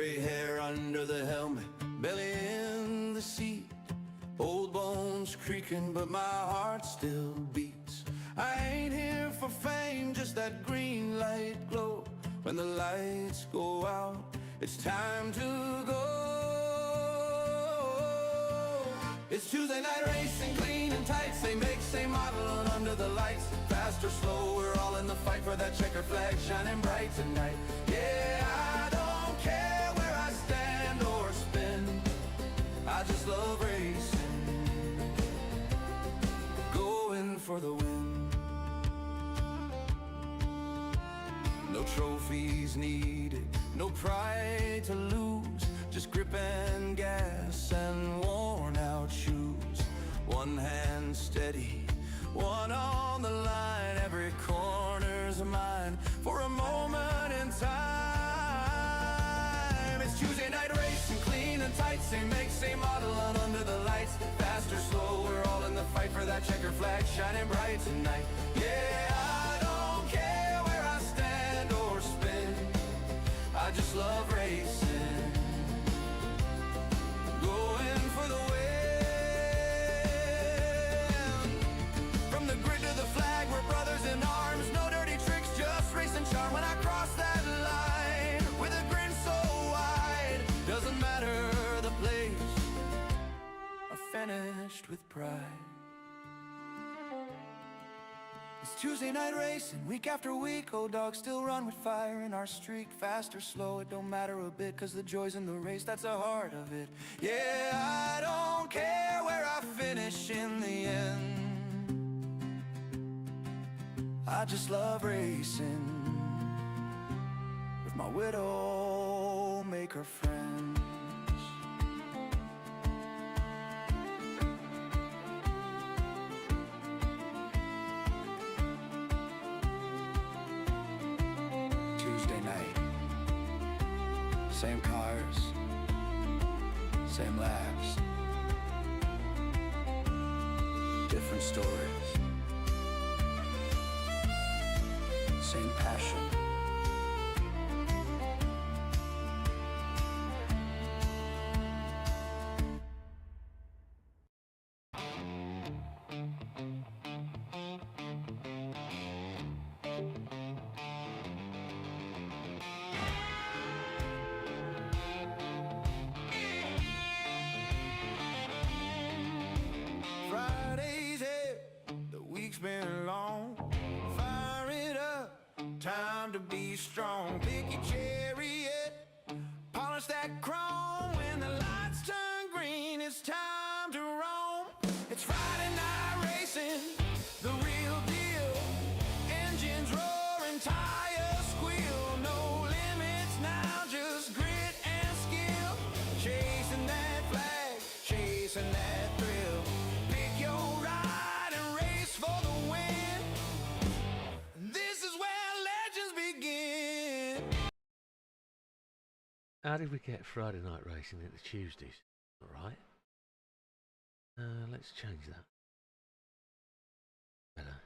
Gray hair under the helmet, belly in the seat. Old bones creaking, but my heart still beats. I ain't here for fame, just that green light glow. When the lights go out, it's time to go. It's Tuesday night racing, clean and tight. Same make, same model, and under the lights. Fast or slow, we're all in the fight for that checker flag shining bright tonight. Yeah, I don't care where I stand or spin, I just love racing, going for the win. No trophies needed, no pride to lose, just grip and gas and worn out shoes. One hand steady, one on the line, every corner's mine for a moment in time. It's Tuesday night racing, clean and tight, same make, same model, and under the lights. Fast or slow, we're all in the fight for that checker flag shining bright tonight. Yeah, I don't care where I stand or spin, I just love racing, going for the win. From the grid to the flag, we're brothers in arms, no dirty tricks, just race and charm. When I cross that line with a grin so wide, doesn't matter the place, I finished with pride. It's Tuesday night racing, week after week. Old dogs still run with fire in our streak. Fast or slow, it don't matter a bit, cause the joy's in the race, that's the heart of it. Yeah, I don't care where I finish in the end, I just love racing with my Widdowmaker friends. Tuesday night, same cars, same laps, different stories, same passion. Friday's here, the week's been long. Fire it up, time to be strong. Pick your chariot, polish that chrome. When the lights turn green, it's time to roam. It's Friday night racing, the real deal. Engines roaring, tires squeal. No limits now, just grit and skill. Chasing that flag, chasing that thrill. Pick your ride and race for the win. This is where legends begin. How did we get Friday night racing into Tuesdays? Alright. Let's change that. Better.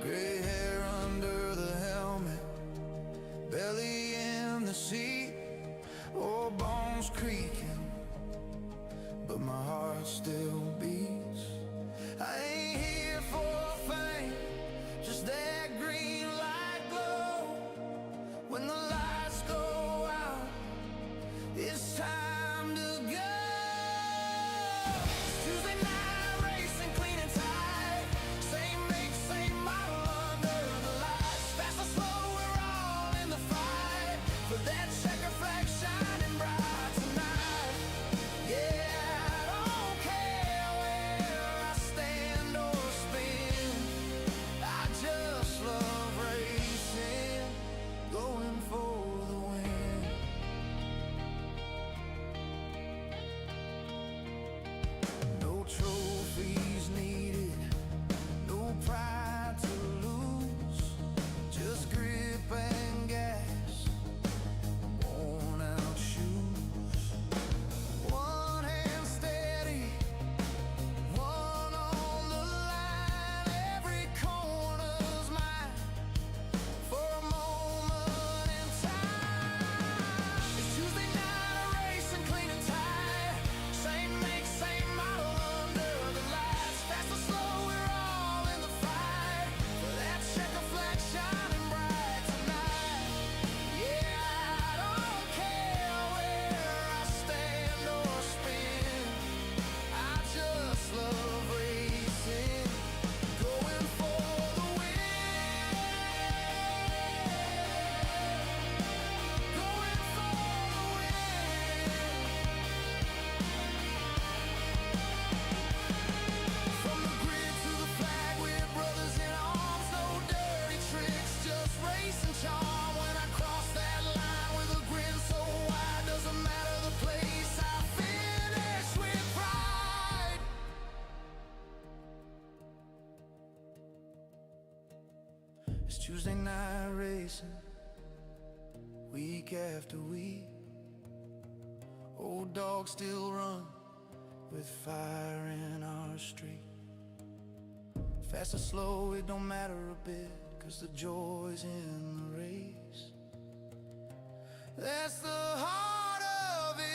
Gray hair under the helmet, belly in the seat. Old bones creaking, It's Tuesday night racing, week after week. Old dogs still run with fire in our street. Fast or slow, it don't matter a bit, 'cause the joy's in the race. That's the heart of it.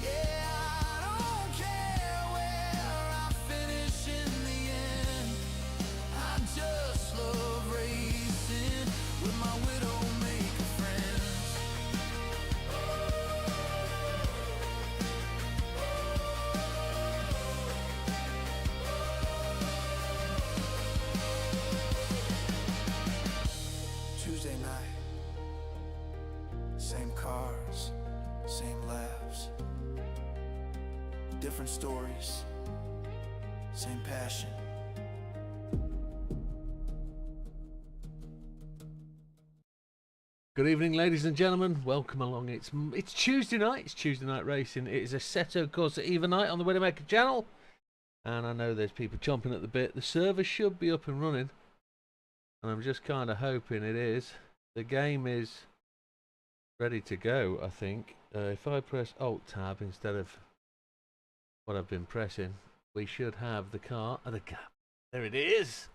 Yeah, I don't care where I finish in the end. I just love racing with my Widdowmaker friends. Tuesday night, same cars, same laughs, different stories, same passion. Good evening, ladies and gentlemen. Welcome along. It's Tuesday night. It's Tuesday night racing. It is a Assetto Corsa Eva night on the Widdowmaker channel, and I know there's people chomping at the bit. The server should be up and running, and I'm just kind of hoping it is. The game is ready to go, I think. If I press Alt Tab instead of what I've been pressing, we should have the car. There it is.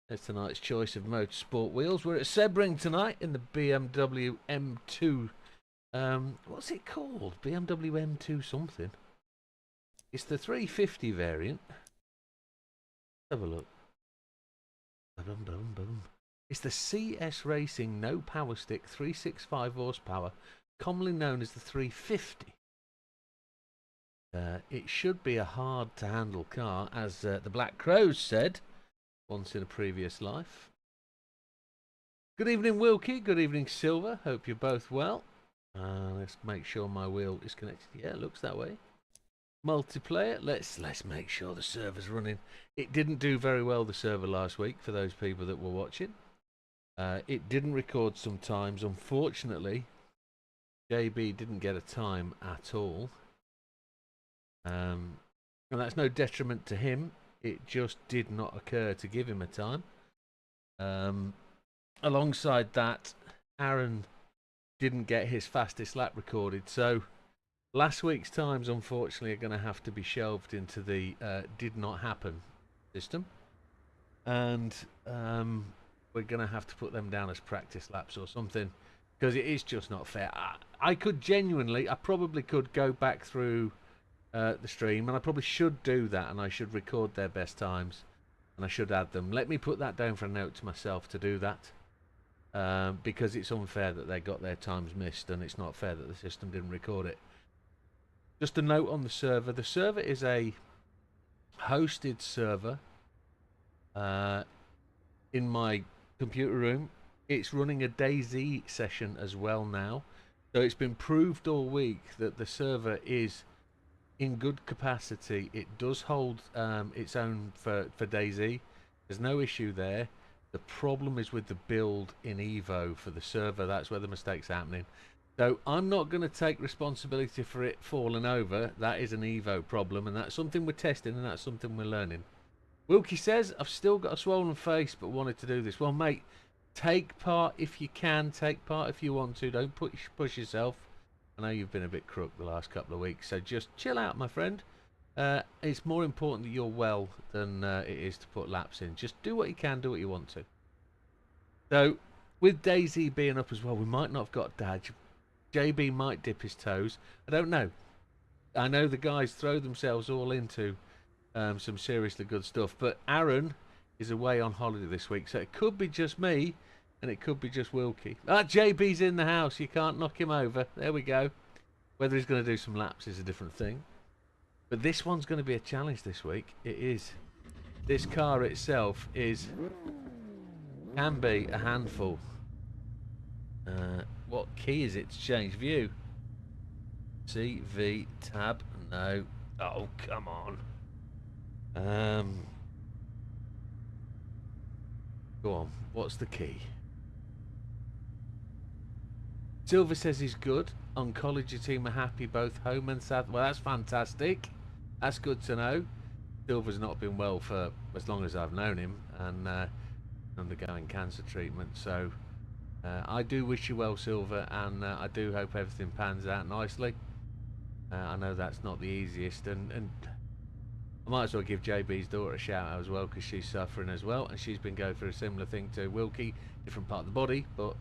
There's tonight's choice of motorsport wheels. We're at Sebring tonight in the BMW M2. What's it called? BMW M2 something. It's the 350 variant. Have a look. It's the CS Racing No Power Stick 365 horsepower, commonly known as the 350. It should be a hard to handle car, as the Black Crows said once in a previous life. Good evening, Wilkie. Good evening, Silver. Hope you're both well. Let's make sure my wheel is connected. Yeah, it looks that way. Multiplayer. Let's make sure the server's running. It didn't do very well, the server, last week, for those people that were watching. It didn't record sometimes. Unfortunately, JB didn't get a time at all. And that's no detriment to him. It just did not occur to give him a time. Alongside that, Aaron didn't get his fastest lap recorded. So last week's times, unfortunately, are going to have to be shelved into the did not happen system. And we're going to have to put them down as practice laps or something, because it is just not fair. I probably could go back through the stream, and I probably should do that, and I should record their best times, and I should add them. Let me put that down for a note to myself to do that, because it's unfair that they got their times missed, and it's not fair that the system didn't record it. Just a note on the server. The server is a hosted server in my computer room. It's running a DayZ session as well now, so it's been proved all week that the server is in good capacity. It does hold its own for DayZ. There's no issue there. The problem is with the build in Evo for the server. That's where the mistake's happening. So I'm not going to take responsibility for it falling over. That is an Evo problem, and that's something we're testing, and that's something we're learning. Wilkie says, I've still got a swollen face but wanted to do this. Well, mate, take part if you can. Take part if you want to. Don't push yourself. I know you've been a bit crook the last couple of weeks, so just chill out, my friend. It's more important that you're well than it is to put laps in. Just do what you can, do what you want to. So, with DayZ being up as well, we might not have got Dad. JB might dip his toes. I don't know. I know the guys throw themselves all into some seriously good stuff, but Aaron is away on holiday this week, so it could be just me, and it could be just Wilkie. JB's in the house. You can't knock him over. There we go. Whether he's going to do some laps is a different thing. But this one's going to be a challenge this week. It is. This car itself can be a handful. What key is it to change view? CV tab. No. Oh, come on. Go on. What's the key? Silver says he's good. Oncology team are happy, both home and south. Well, that's fantastic. That's good to know. Silver's not been well for as long as I've known him, and undergoing cancer treatment. So I do wish you well, Silver, and I do hope everything pans out nicely. I know that's not the easiest, and I might as well give JB's daughter a shout out as well, because she's suffering as well, and she's been going through a similar thing to Wilkie, different part of the body, but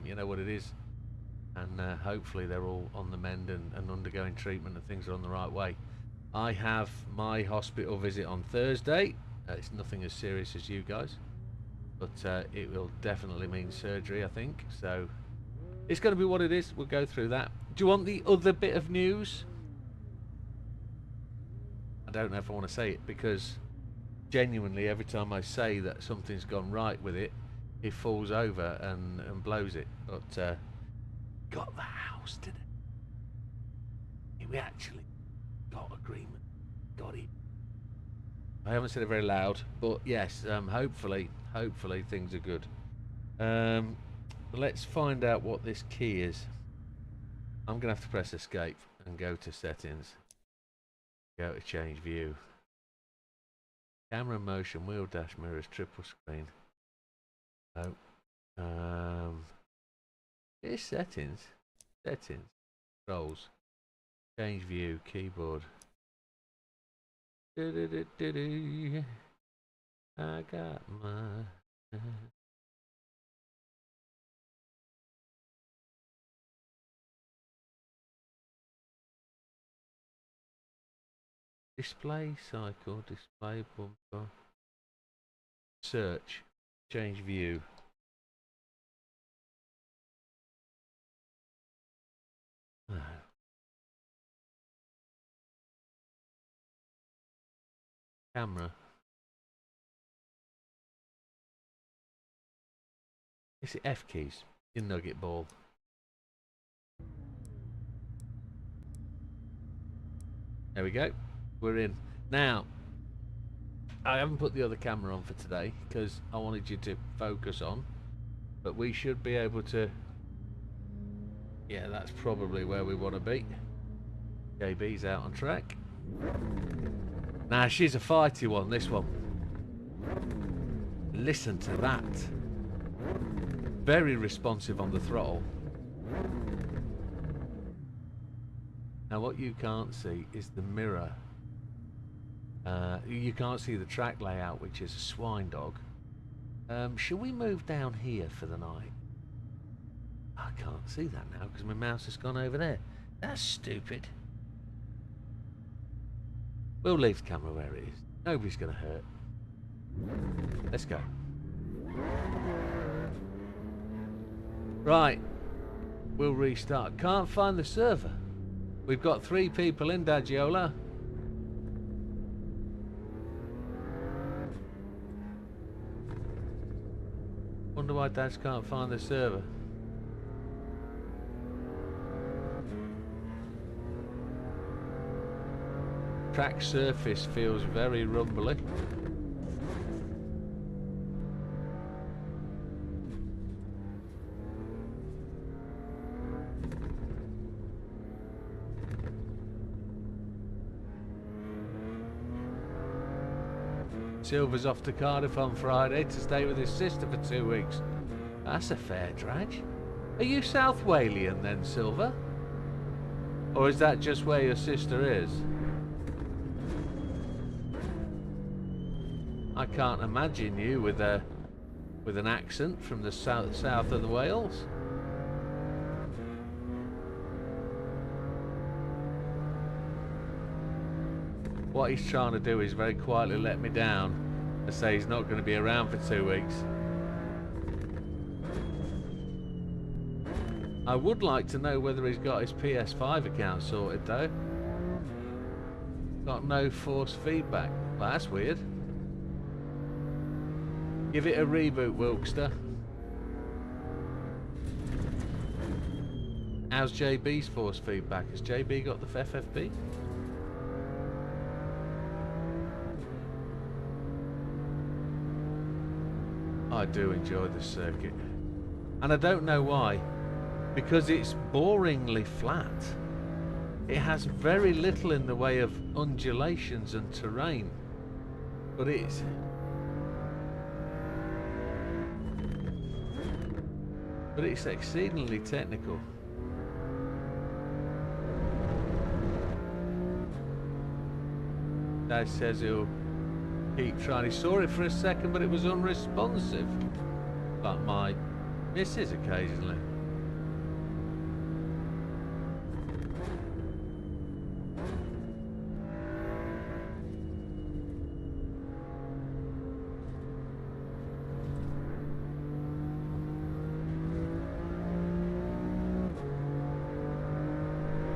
you know what it is. And hopefully they're all on the mend and undergoing treatment, and things are on the right way. I have my hospital visit on Thursday. It's nothing as serious as you guys, but it will definitely mean surgery, I think. So it's going to be what it is. We'll go through that. Do you want the other bit of news? I don't know if I want to say it, because genuinely every time I say that something's gone right with it, it falls over and blows it. But got the house today. We actually got agreement. Got it. I haven't said it very loud, but yes, hopefully things are good. Let's find out what this key is. I'm gonna have to press escape and go to settings. Go to change view. Camera motion, wheel dash mirrors, triple screen. No. Here's settings. Settings. Controls. Change view, keyboard. I got my display cycle, display bumper. Search. Change view. Camera. Is it F keys? In nugget ball. There we go. We're in. Now, I haven't put the other camera on for today because I wanted you to focus on, but we should be able to. Yeah, that's probably where we want to be. JB's out on track. Now, she's a fighty one, this one. Listen to that. Very responsive on the throttle. Now, what you can't see is the mirror. You can't see the track layout, which is a swine dog. Shall we move down here for the night? I can't see that now because my mouse has gone over there. That's stupid. We'll leave the camera where it is. Nobody's going to hurt. Let's go. Right. We'll restart. Can't find the server. We've got 3 people in Dadgiola. Wonder why Dads can't find the server. Track surface feels very rumbly. Silver's off to Cardiff on Friday to stay with his sister for 2 weeks. That's a fair drag. Are you South Walian then, Silver? Or is that just where your sister is? I can't imagine you with an accent from the south of the Wales. What he's trying to do is very quietly let me down and say he's not going to be around for 2 weeks. I would like to know whether he's got his PS5 account sorted though. Got no force feedback. Well, that's weird. Give it a reboot, Wilkster. How's JB's force feedback? Has JB got the FFP? I do enjoy this circuit. And I don't know why. Because it's boringly flat. It has very little in the way of undulations and terrain. But it's exceedingly technical. Dad says he'll keep trying. He saw it for a second, but it was unresponsive. Like my missus occasionally.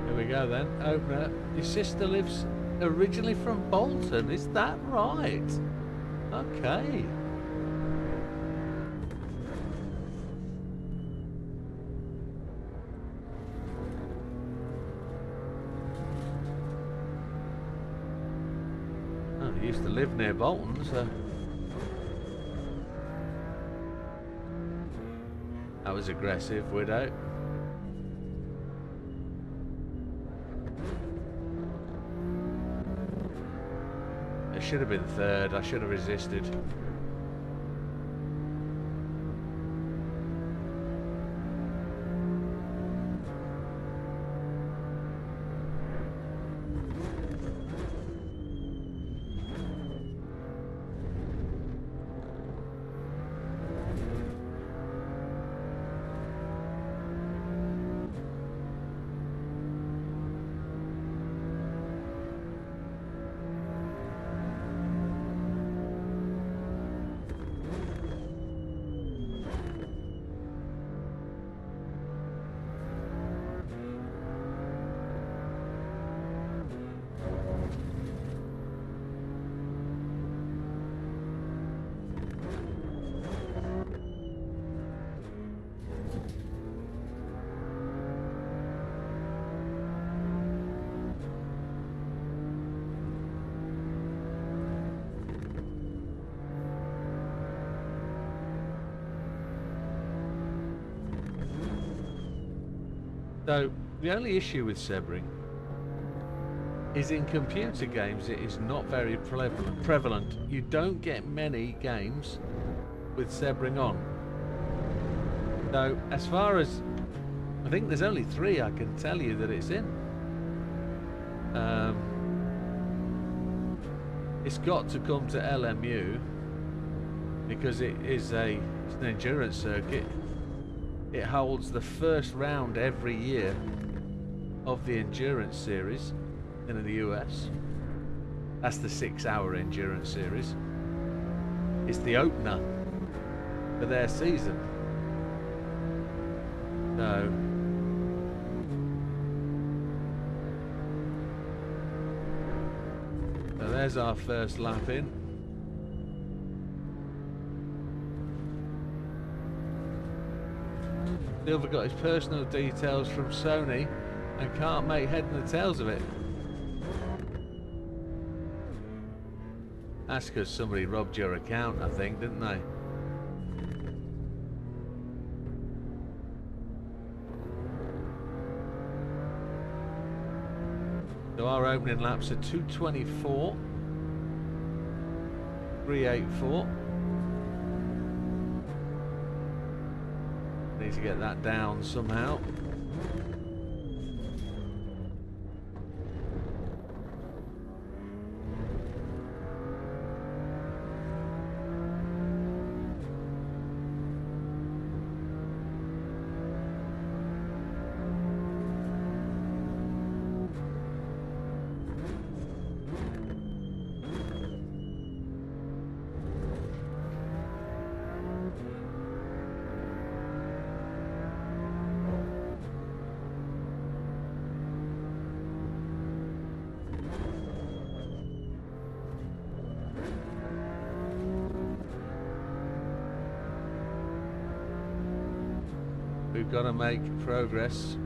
Here we go then. Opener. Your sister lives originally from Bolton, is that right? Okay. Oh, I used to live near Bolton, so that was aggressive, Widow. It should have been third. I should have resisted. So, the only issue with Sebring is in computer games it is not very prevalent. You don't get many games with Sebring on. So, as far as... I think there's only 3 I can tell you that it's in. It's got to come to LMU because it's an endurance circuit. It holds the first round every year of the endurance series in the US. That's the 6-hour endurance series. It's the opener for their season. So there's our first lap in. Silver got his personal details from Sony and can't make head and the tails of it. That's because somebody robbed your account, I think, didn't they? So our opening laps are 2:24, 3:84. Need to get that down somehow. We've got to make progress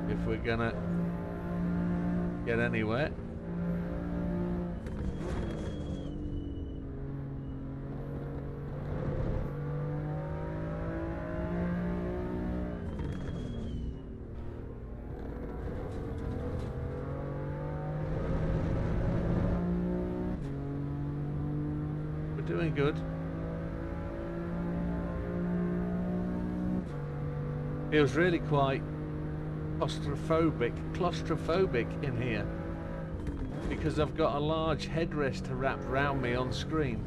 if we're gonna get anywhere. doing good. Feels really quite claustrophobic in here because I've got a large headrest to wrap around me on screen.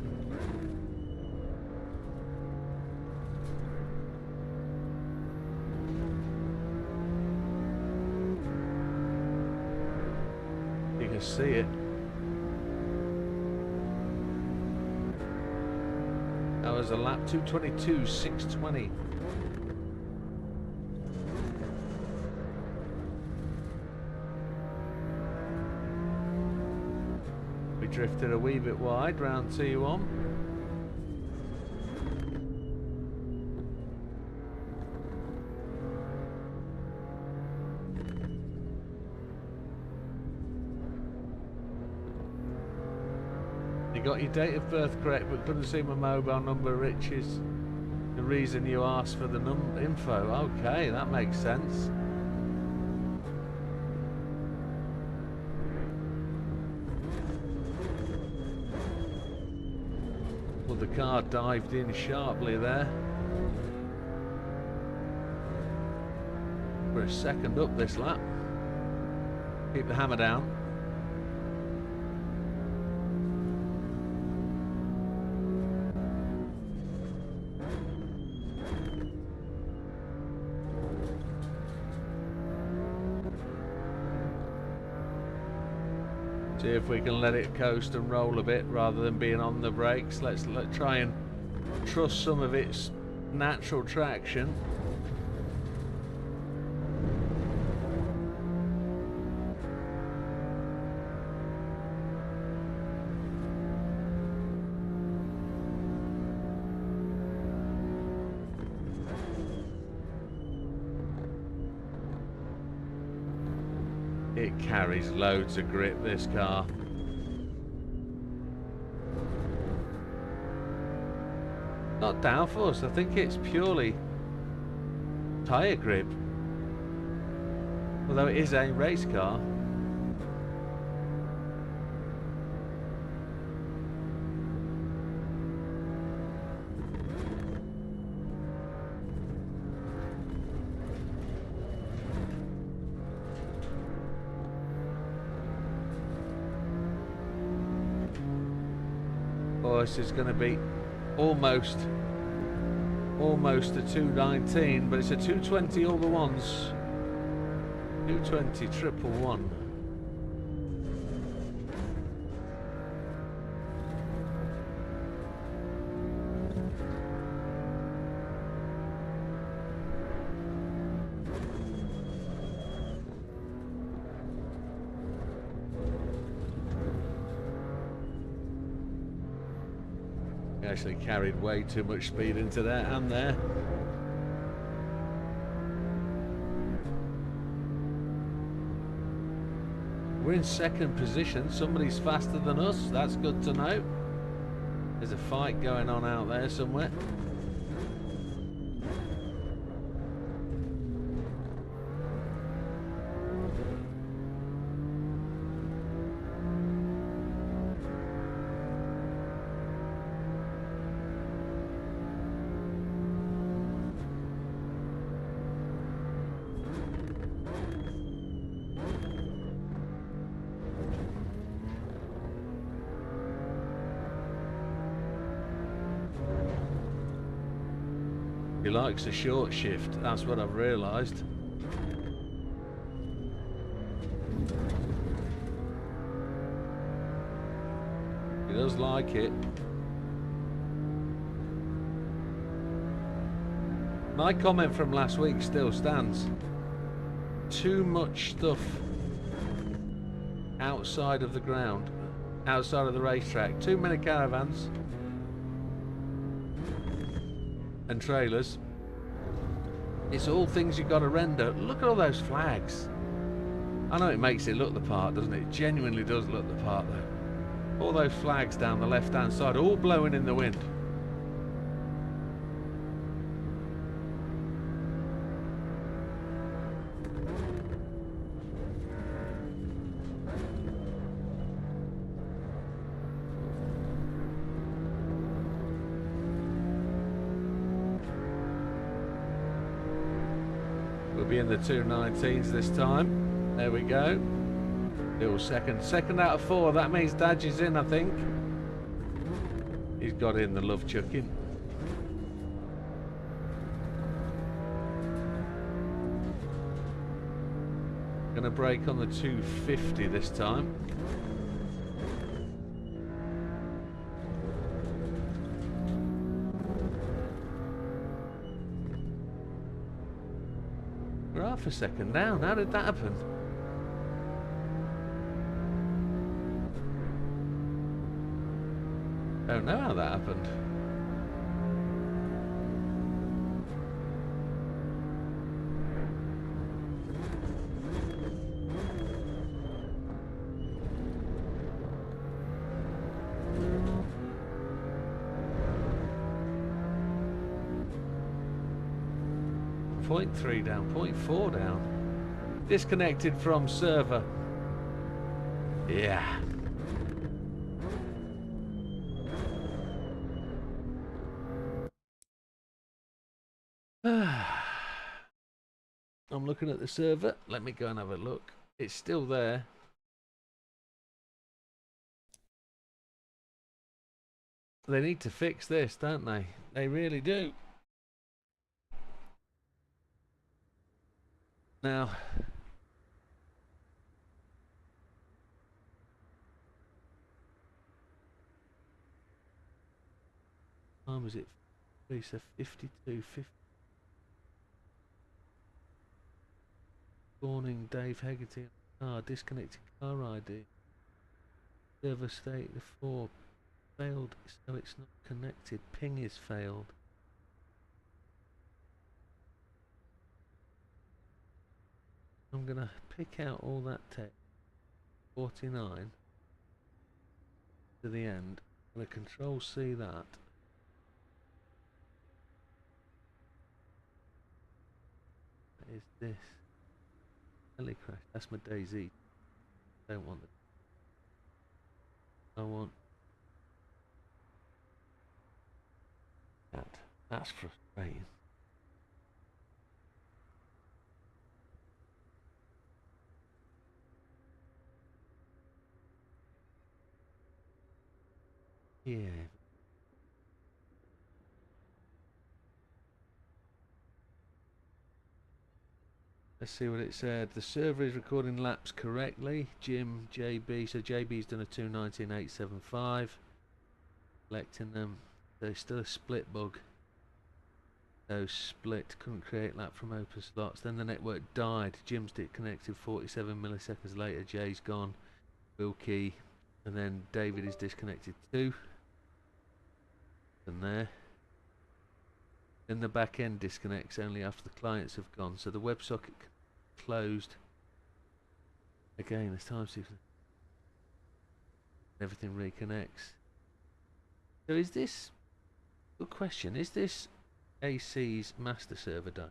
You can see it. That was a lap 2:22.620. We drifted a wee bit wide round T1. You got your date of birth correct, but couldn't see my mobile number, which is the reason you asked for the info. Okay, that makes sense. Well, the car dived in sharply there. We're a second up this lap. Keep the hammer down. See if we can let it coast and roll a bit rather than being on the brakes. Let's try and trust some of its natural traction. It carries loads of grip, this car. Not downforce, I think it's purely tyre grip. Although it is a race car. This is going to be almost a 219, but it's a 220 all the ones. 220 111. Actually carried way too much speed into there and there. We're in second position. Somebody's faster than us. That's good to know. There's a fight going on out there somewhere. He likes a short shift, that's what I've realised. He does like it. My comment from last week still stands. Too much stuff outside of the ground, outside of the racetrack. Too many caravans and trailers. It's all things you've got to render. Look at all those flags. I know it makes it look the part, doesn't it? It genuinely does look the part though. All those flags down the left hand side, all blowing in the wind. be in the 219s this time. There we go. Little second out of 4. That means Dadge is in, I think. He's got in the love chucking. Gonna brake on the 250 this time. We're half a second down. How did that happen? Don't know how that happened. .3 down, .4 down. Disconnected from server. Yeah. I'm looking at the server. Let me go and have a look. It's still there. They need to fix this, don't they? They really do. Now, time is it? Lisa 52, 50. Warning, Dave Hegarty. Disconnected car ID. Server state the 4 failed, so it's not connected. Ping is failed. I'm gonna pick out all that text. 49 to the end. I'm gonna control C that. What is this? Heli crash. That's my Daisy. Don't want it. I want that. That's frustrating. Yeah. Let's see what it said. The server is recording laps correctly. Jim, JB. So JB's done a 219.875. Selecting them. There's still a split bug. So split. Couldn't create lap from open slots. Then the network died. Jim's disconnected 47 milliseconds later. Jay's gone. Wilkie. And then David is disconnected too. And there. Then the back end disconnects only after the clients have gone. So the WebSocket closed. Again, there's time sequence. Everything reconnects. So is this, good question, is this AC's master server died?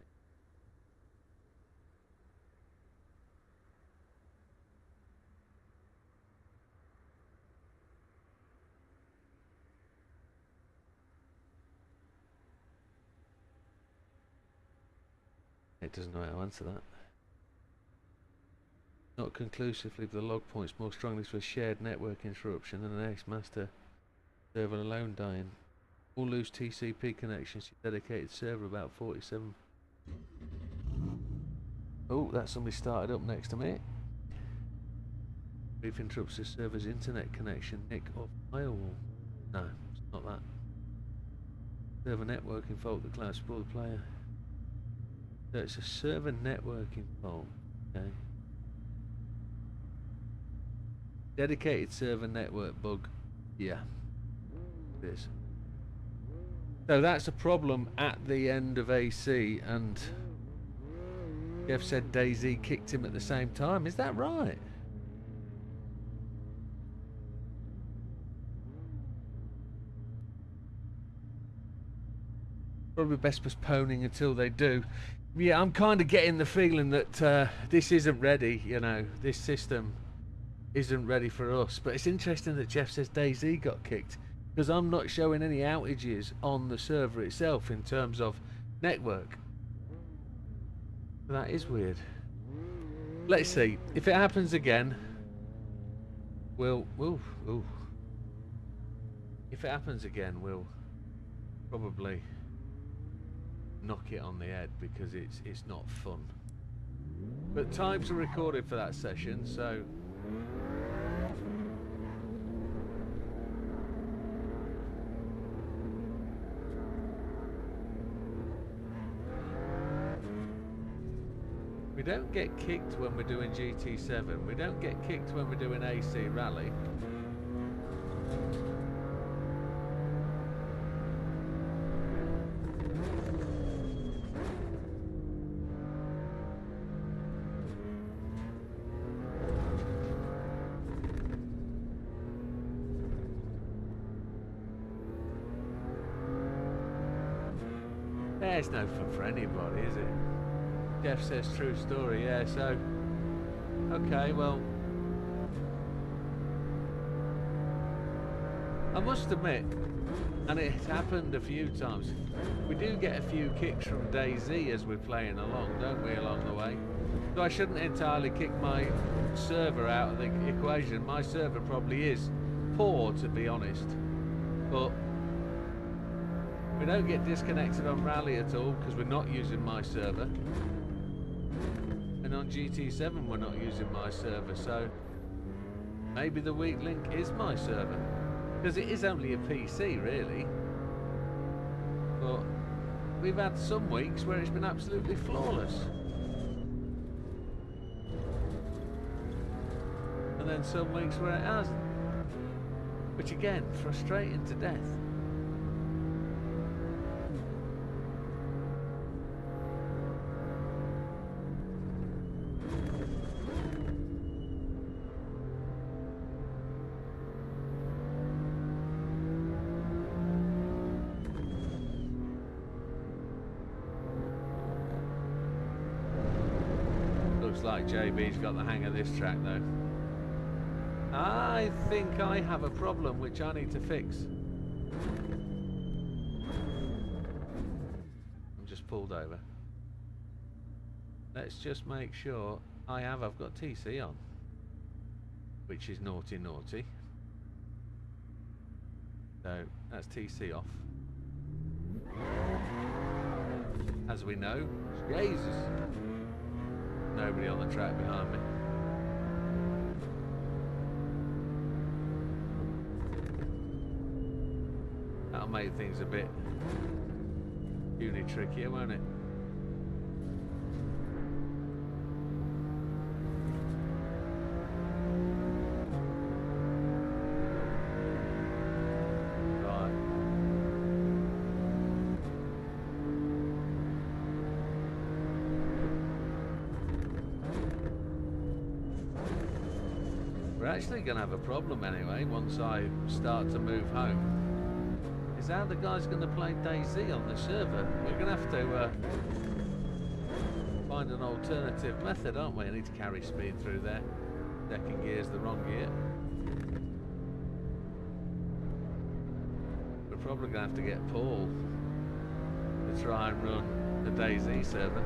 It doesn't know how to answer that. Not conclusively, but the log points more strongly to a shared network interruption than an ex-master server alone dying. All loose TCP connections to dedicated server about 47. Oh, that's somebody started up next to me. Brief interrupts the server's internet connection. Nick of firewall. No, it's not that. Server networking fault that cloud spoiled the player. So it's a server networking fault. Okay. Dedicated server network bug. Yeah. It is. So that's a problem at the end of AC, and Jeff said Daisy kicked him at the same time. Is that right? Probably best postponing until they do. Yeah, I'm kind of getting the feeling that this isn't ready, you know, this system isn't ready for us. But it's interesting that Jeff says Daisy got kicked, because I'm not showing any outages on the server itself in terms of network. That is weird. Let's see. If it happens again, we'll... Ooh. If it happens again, we'll probably knock it on the head because it's not fun. But times are recorded for that session, so... We don't get kicked when we're doing GT7. We don't get kicked when we're doing AC Rally. It's no fun for anybody, is it? Jeff says true story, yeah, so... Okay, well... I must admit, and it's happened a few times, we do get a few kicks from DayZ as we're playing along, don't we, along the way? So I shouldn't entirely kick my server out of the equation. My server probably is poor, to be honest. But... we don't get disconnected on Rally at all because we're not using my server. And on GT7 we're not using my server, so maybe the weak link is my server. Because it is only a PC, really. But we've had some weeks where it's been absolutely flawless. And then some weeks where it hasn't. Which again, frustrating to death. Like JB's got the hang of this track though. I think I have a problem which I need to fix. I'm just pulled over. Let's just make sure I've got TC on, which is naughty. So that's TC off. As we know, Jesus. Nobody on the track behind me. That'll make things a bit puny trickier, won't it? Actually going to have a problem anyway once I start to move home. Is how the guy's going to play DayZ on the server. We're going to have to find an alternative method, aren't we? I need to carry speed through there. Second gear's the wrong gear. We're probably going to have to get Paul to try and run the DayZ server.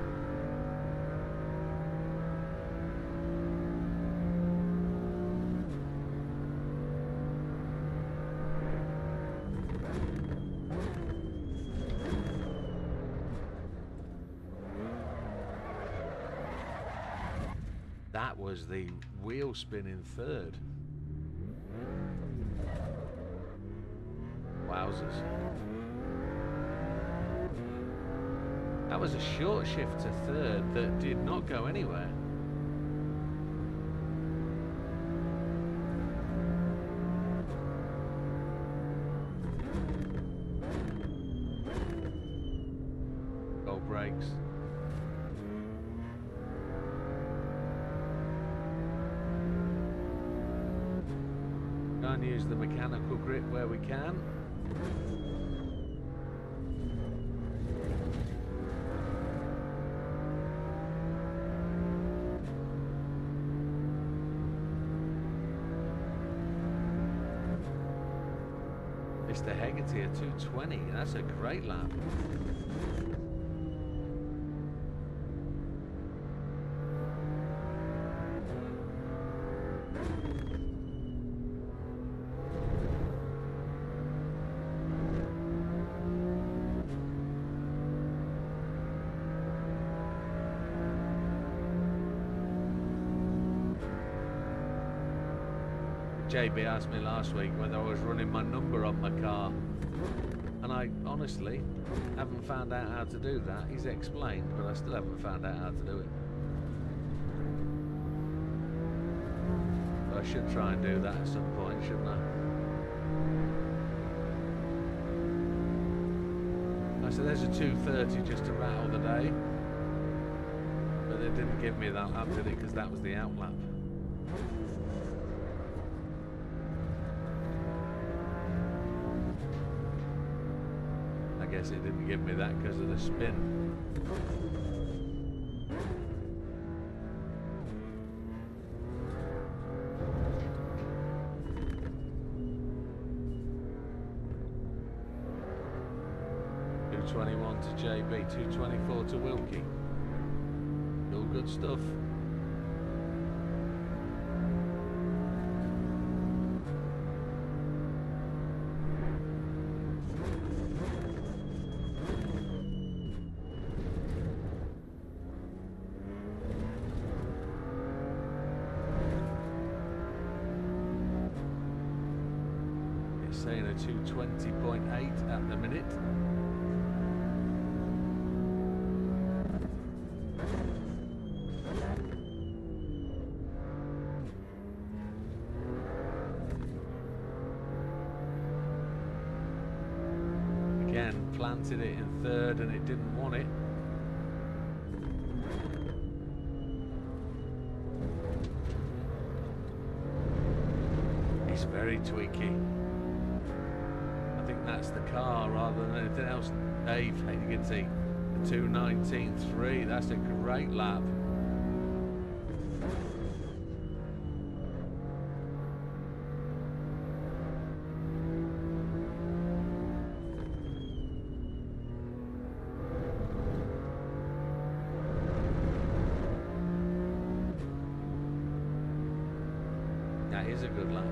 That was the wheel spin in third. Wowzers. That was a short shift to third that did not go anywhere. Gold brakes. Try and use the mechanical grip where we can. Mr. Hegarty at 220, that's a great lap. JB asked me last week whether I was running my number on my car, and I honestly haven't found out how to do that. He's explained, but I still haven't found out how to do it. But I should try and do that at some point, shouldn't I? So there's a 2:30 just to rattle the day, but they didn't give me that lap, did it? Because that was the out lap. I guess it didn't give me that because of the spin. To JB, 224 to Wilkie. All good stuff. It's saying a 220.8 at the minute. Planted it in third and it didn't want it. It's very tweaky. I think that's the car rather than anything else. Dave, you can see the 2:19.3. That's a great lap. That is a good lap.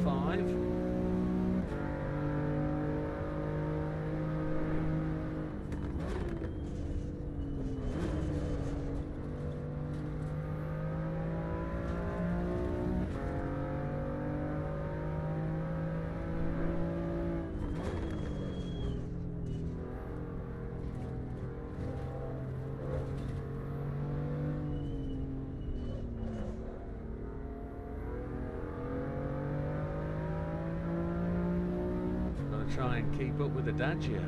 .5. Try and keep up with the Adagio.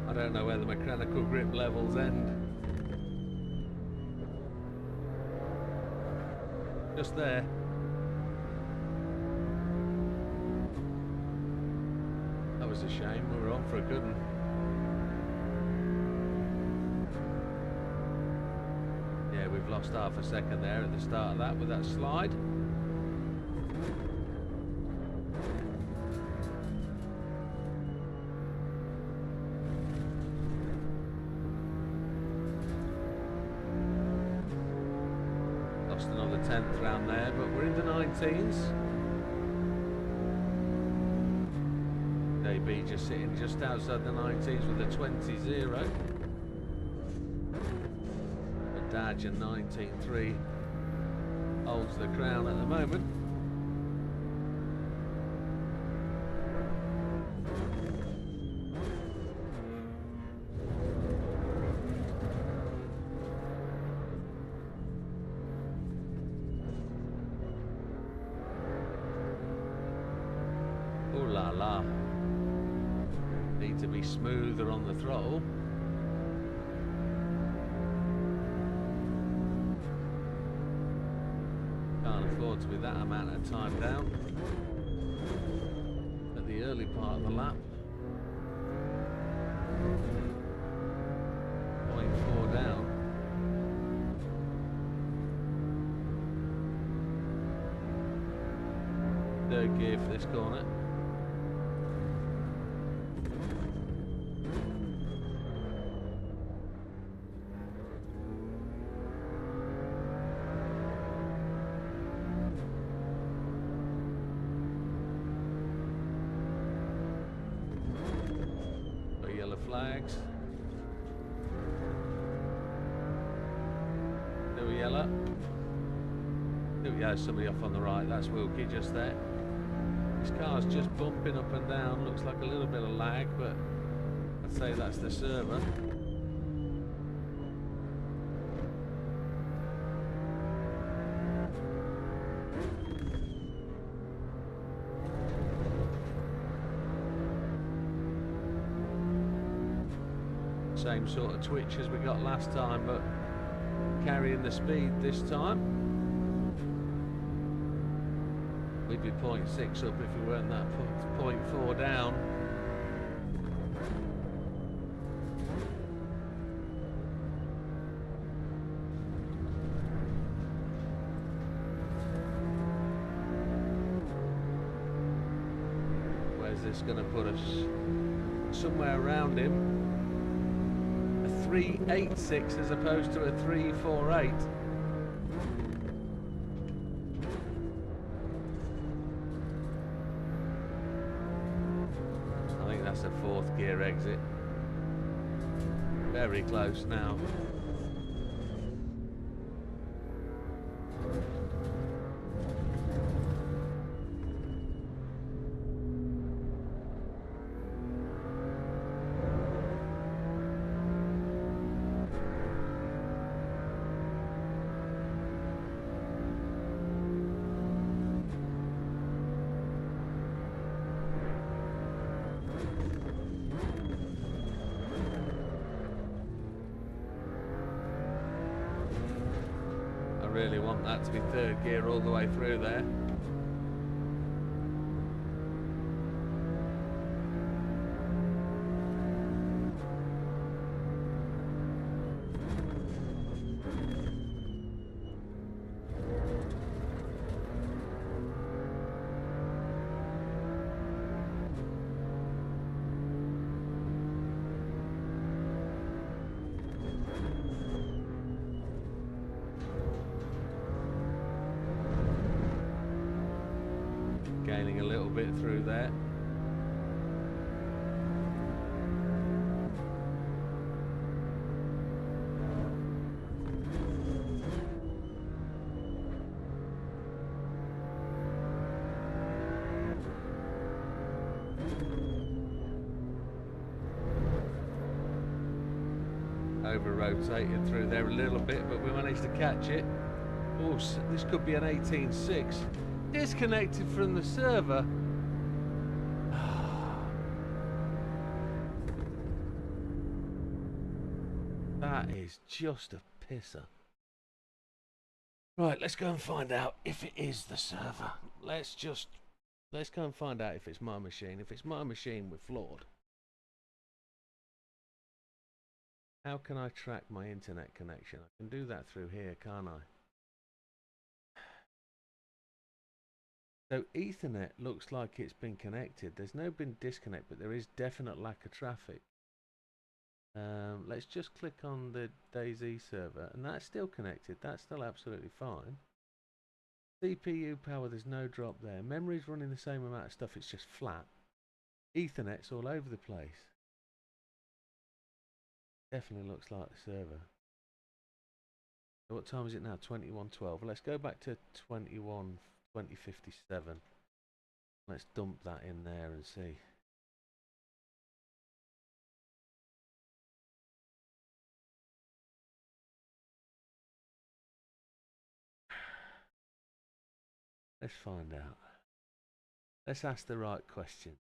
I don't know where the mechanical grip levels end. Just there. That was a shame, we were on for a good one. Yeah, we've lost half a second there at the start of that with that slide. Lost another 10th round there, but we're in the 19s. AB just sitting just outside the 90s with a 20-0. But Dodge and 19-3 holds the crown at the moment. Ooh la la. Need to be smoother on the throttle. Can't afford to be that amount of time down at the early part of the lap. 0.4 down. Third gear for this corner. Flags. Still yellow. Still, yeah, somebody off on the right. That's Wilkie just there. This car's just bumping up and down. Looks like a little bit of lag, but I'd say that's the server. Same sort of twitch as we got last time, but carrying the speed this time. We'd be 0.6 up if we weren't that 0.4 down. Where's this going to put us? Somewhere around him. 386 as opposed to a 348. I think that's a fourth gear exit. Very close now. Really want that to be third gear all the way through there. Gaining a little bit through there. Over rotated through there a little bit, but we managed to catch it. Oh, this could be an 18.6. Disconnected from the server. That is just a pisser. Right, let's go and find out if it is the server. Let's go and find out if it's my machine. If it's my machine, we're flawed. How can I track my internet connection? I can do that through here, can't I? So Ethernet looks like it's been connected. There's no been disconnect, but there is definite lack of traffic. Let's just click on the DayZ server, and that's still connected. That's still absolutely fine. CPU power, there's no drop there. Memory's running the same amount of stuff, it's just flat. Ethernet's all over the place. Definitely looks like the server. So what time is it now? 21:12. Let's go back to 2057. Let's dump that in there and see. Let's find out. Let's ask the right question.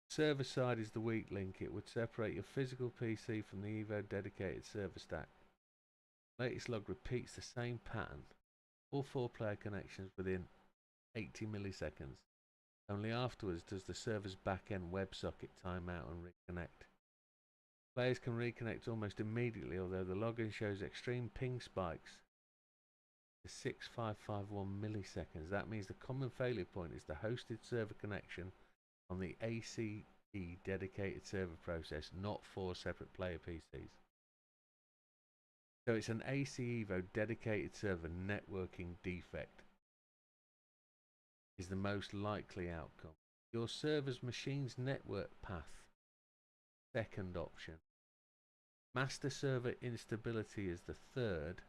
Server side is the weak link. It would separate your physical PC from the Evo dedicated server stack. Latest log repeats the same pattern. All 4 player connections within 80 milliseconds. Only afterwards does the server's back-end WebSocket time out and reconnect. Players can reconnect almost immediately, although the login shows extreme ping spikes to 6551 milliseconds. That means the common failure point is the hosted server connection on the ACE dedicated server process, not 4 separate player PCs. So it's an AC Evo dedicated server networking defect is the most likely outcome. Your server's machine's network path, second option. Master server instability is the third.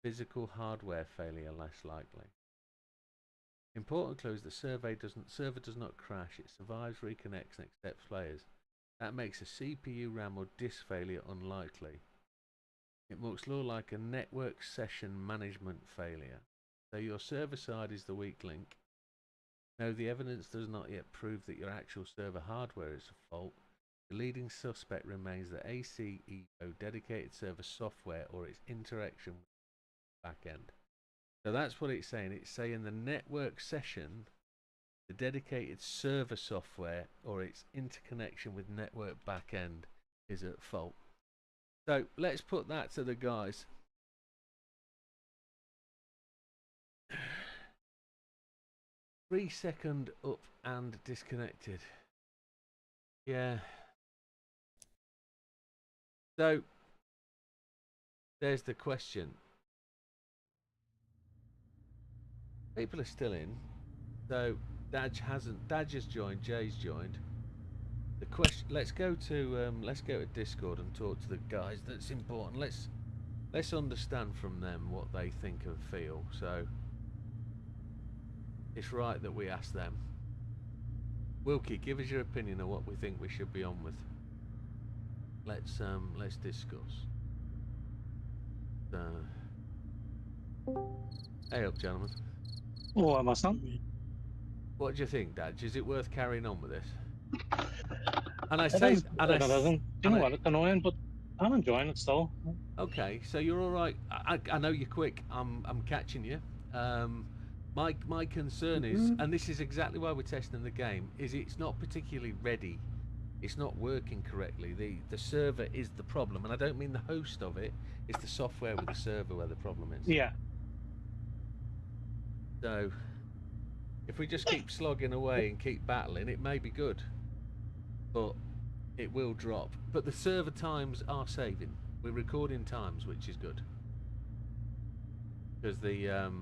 Physical hardware failure less likely. Important clues: the server does not crash. It survives, reconnects, and accepts players. That makes a CPU, RAM, or disk failure unlikely. It looks more like a network session management failure. So your server side is the weak link. No, the evidence does not yet prove that your actual server hardware is at fault. The leading suspect remains the ACE Evo dedicated server software or its interaction with the backend. So that's what it's saying. It's saying the network session, the dedicated server software or its interconnection with network backend is at fault. So let's put that to the guys. Three-second up and disconnected. Yeah. So there's the question. People are still in. So Daj has joined. Jay's joined. The question. Let's go to Discord and talk to the guys. That's important. Let's understand from them what they think and feel. So it's right that we ask them. Wilkie, give us your opinion on what we think we should be on with. Let's discuss. Hey up, gentlemen. Oh, am I son? What do you think, Dad? Is it worth carrying on with this? And I It say, is, and it isn't. Do you know what? It's annoying, but I'm enjoying it still. Okay, so you're all right. I know you're quick. I'm catching you. My concern is, and this is exactly why we're testing the game, is it's not particularly ready. It's not working correctly. The server is the problem, and I don't mean the host of it. It's the software with the server where the problem is. Yeah. So if we just keep slogging away and keep battling, it may be good, but it will drop. But the server times are saving. We're recording times, which is good, because the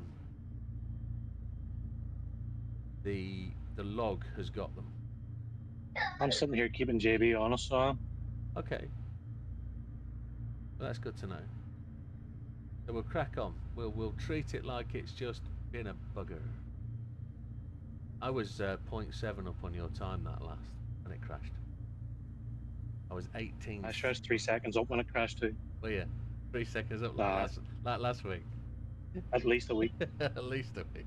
log has got them. I'm sitting here keeping JB honest, so Okay, well, that's good to know. So we'll crack on. We'll treat it like it's just been a bugger. I was 0.7 up on your time that last when it crashed. I was 18. I sure was 3 seconds up when it crashed too. Well, yeah, 3 seconds up like last week. At least a week. At least a week.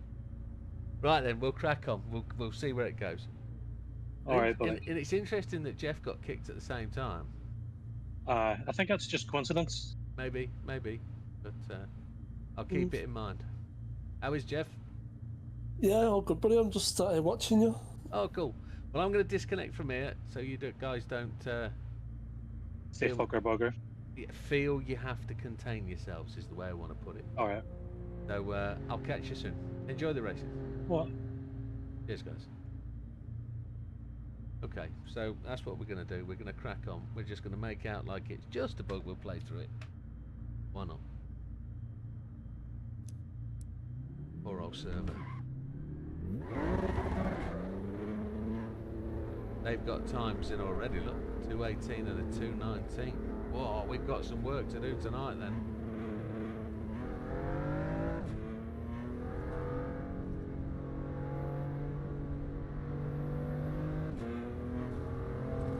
Right then, we'll crack on. We'll see where it goes. All right, buddy. And it's interesting that Jeff got kicked at the same time. I think that's just coincidence. Maybe, but I'll keep it in mind. How is Jeff? Yeah, all good, buddy. I'm just watching you. Oh, cool. Well, I'm going to disconnect from here so you guys don't Say fucker bugger. feel you have to contain yourselves, is the way I want to put it. All right. So I'll catch you soon. Enjoy the racing. What? Cheers, guys. Okay, so that's what we're going to do. We're going to crack on. We're just going to make out like it's just a bug. We'll play through it. Why not? Poor old server. They've got times in already, look, 2:18 and a 2:19. Whoa, we've got some work to do tonight then.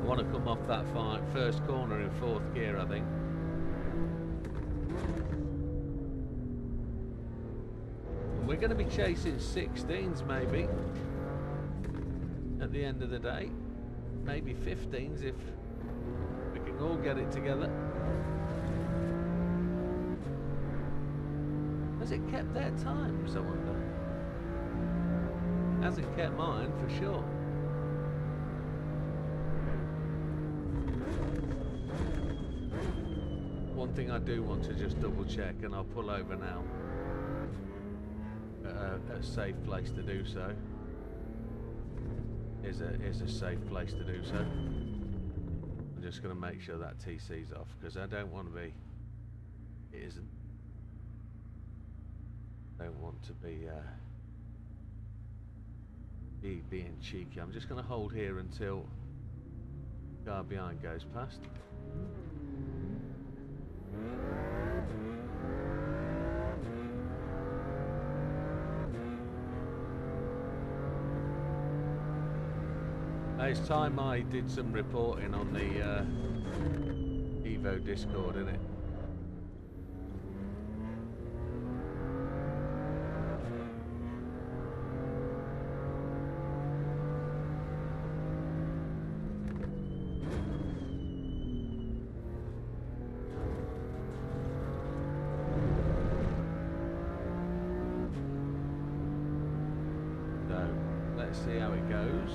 I want to come off that first corner in 4th gear, I think. And we're going to be chasing 16s maybe at the end of the day. Maybe 15s if we can all get it together. Has it kept their times, I wonder? Hasn't kept mine for sure. One thing I do want to just double check, and I'll pull over now at a safe place to do so. Is a safe place to do so. I'm just going to make sure that TC's off because I don't want to be. It isn't. Don't want to be being cheeky. I'm just going to hold here until the car behind goes past. It's time I did some reporting on the Evo Discord, isn't it? So, let's see how it goes.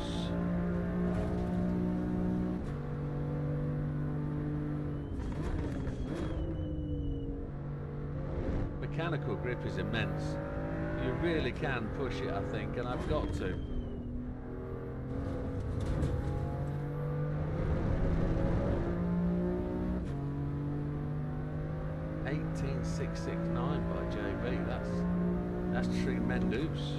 Mechanical grip is immense. You really can push it, I think, and I've got to. $18,669 by JB. That's tremendous.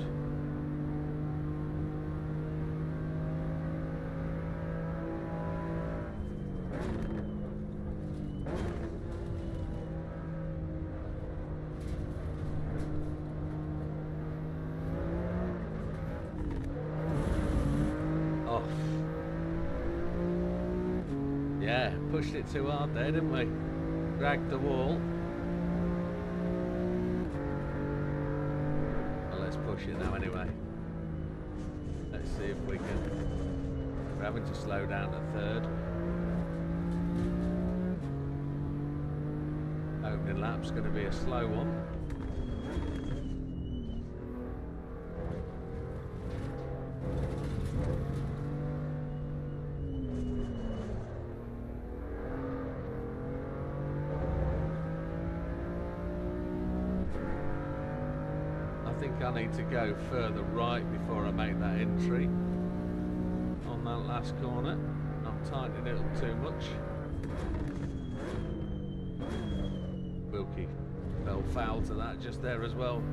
Yeah, pushed it too hard there, didn't we? Dragged the wall. Well, let's push it now anyway. Let's see if we can. We're having to slow down at 3rd. Opening lap's going to be a slow one. I think I need to go further right before I make that entry on that last corner. I'm tightening it up too much. Wilkie fell foul to that just there as well.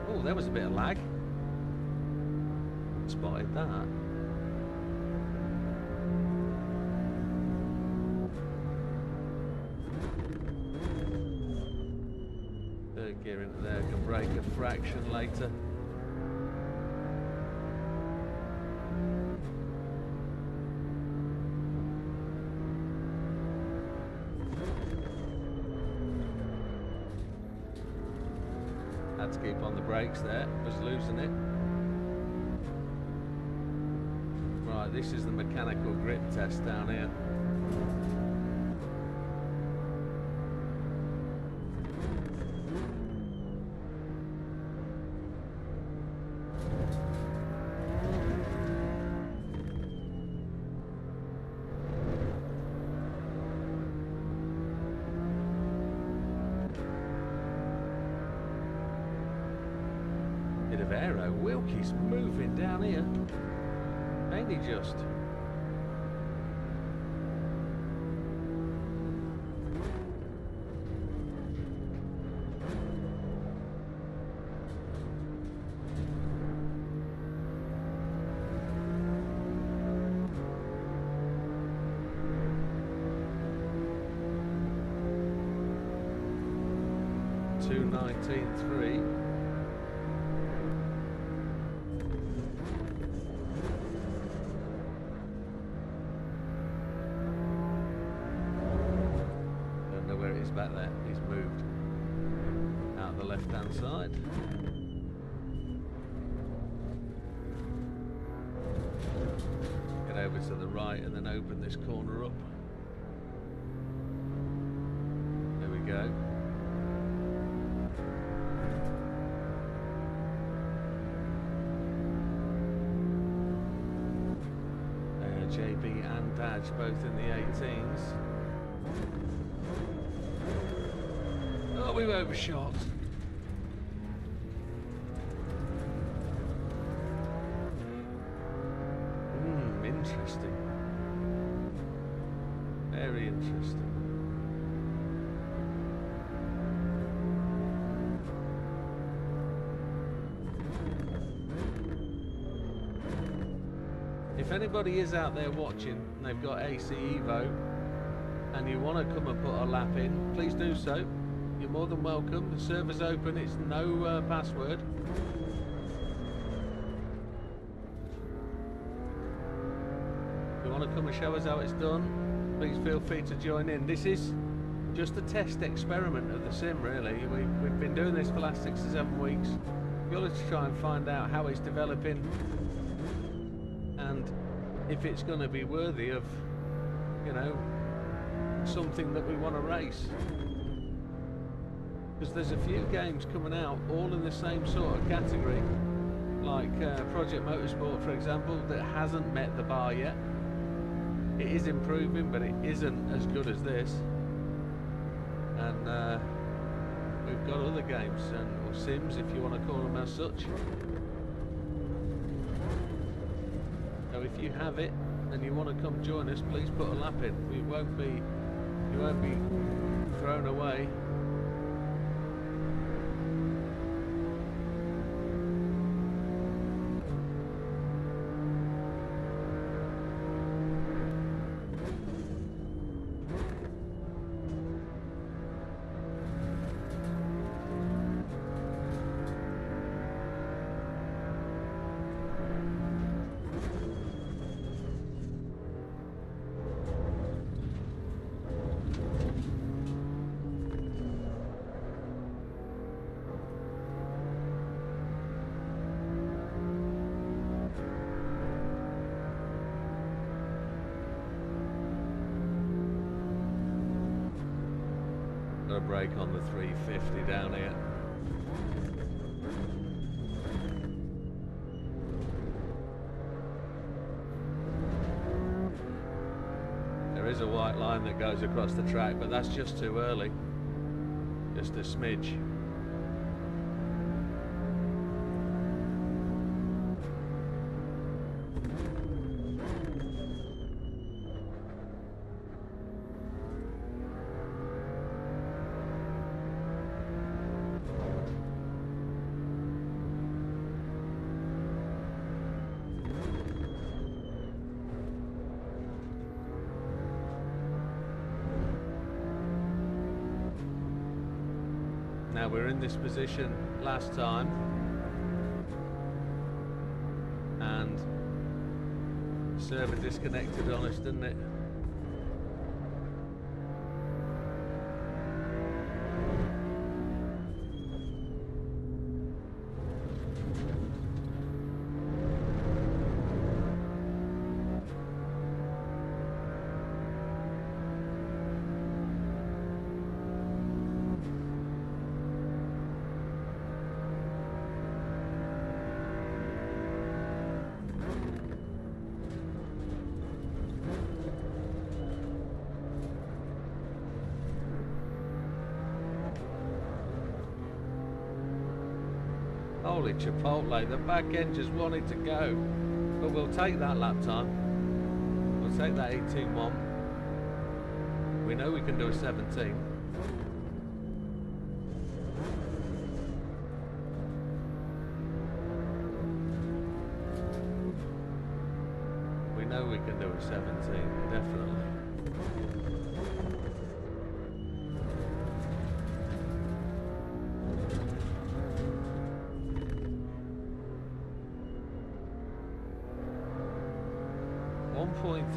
Oh, there was a bit of lag. Spotted that. Gear into there, can brake a fraction later. Had to keep on the brakes there, was losing it. Right, this is the mechanical grip test down here. Bit of aero. Wilkie's moving down here. Ain't he just? 2:19.3. Don't know where it is back there. He's moved out the left-hand side. Get over to the right and then open this corner up. There we go. JB and Dadge both in the 18s. Oh, we've overshot. Interesting. Very interesting. If anybody is out there watching and they've got AC Evo and you want to come and put a lap in, please do so. You're more than welcome. The server's open. It's no password. If you want to come and show us how it's done, please feel free to join in. This is just a test experiment of the sim, really. We've been doing this for the last 6 to 7 weeks. Purely to try and find out how it's developing and if it's going to be worthy of, you know, something that we want to race. Because there's a few games coming out all in the same sort of category, like Project Motorsport, for example, that hasn't met the bar yet. It is improving, but it isn't as good as this. And we've got other games, or sims if you want to call them as such. So if you have it and you want to come join us, please put a lap in. You won't be thrown away. Got a brake on the 350 down here. There is a white line that goes across the track, but that's just too early. Just a smidge. Now we're in this position last time, and the server disconnected on us, didn't it? Holy Chipotle, the back end just wanted to go. But we'll take that lap time. We'll take that 18.1. We know we can do a 17. We know we can do a 17, definitely.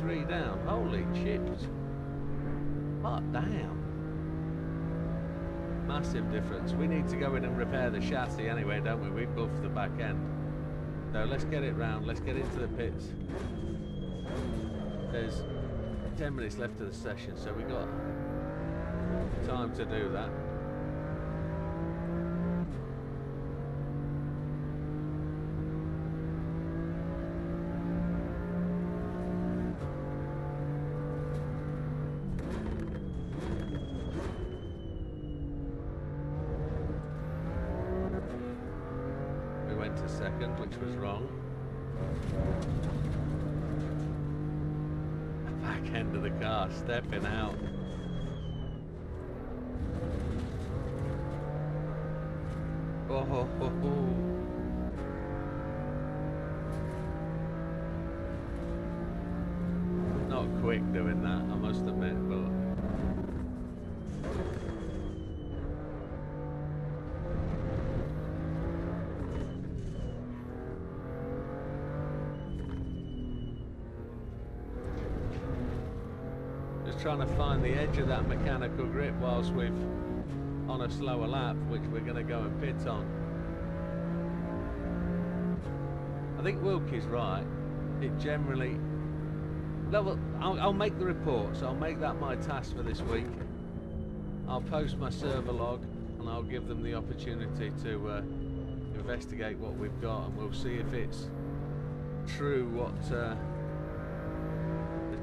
3 down. Holy chips. Oh, damn. Massive difference. We need to go in and repair the chassis anyway, don't we? We buffed the back end. So let's get it round. Let's get into the pits. There's 10 minutes left of the session, so we got time to do that. We went to second, which was wrong. Back end of the car, stepping out. Oh, ho, ho, ho. Not quick doing that, I must admit, but just trying to find the edge of that mechanical grip whilst we've on a slower lap, which we're going to go and pit on. I think Wilkie's right. It generally... Well, I'll make the reports. I'll make that my task for this week. I'll post my server log and I'll give them the opportunity to investigate what we've got, and we'll see if it's true what the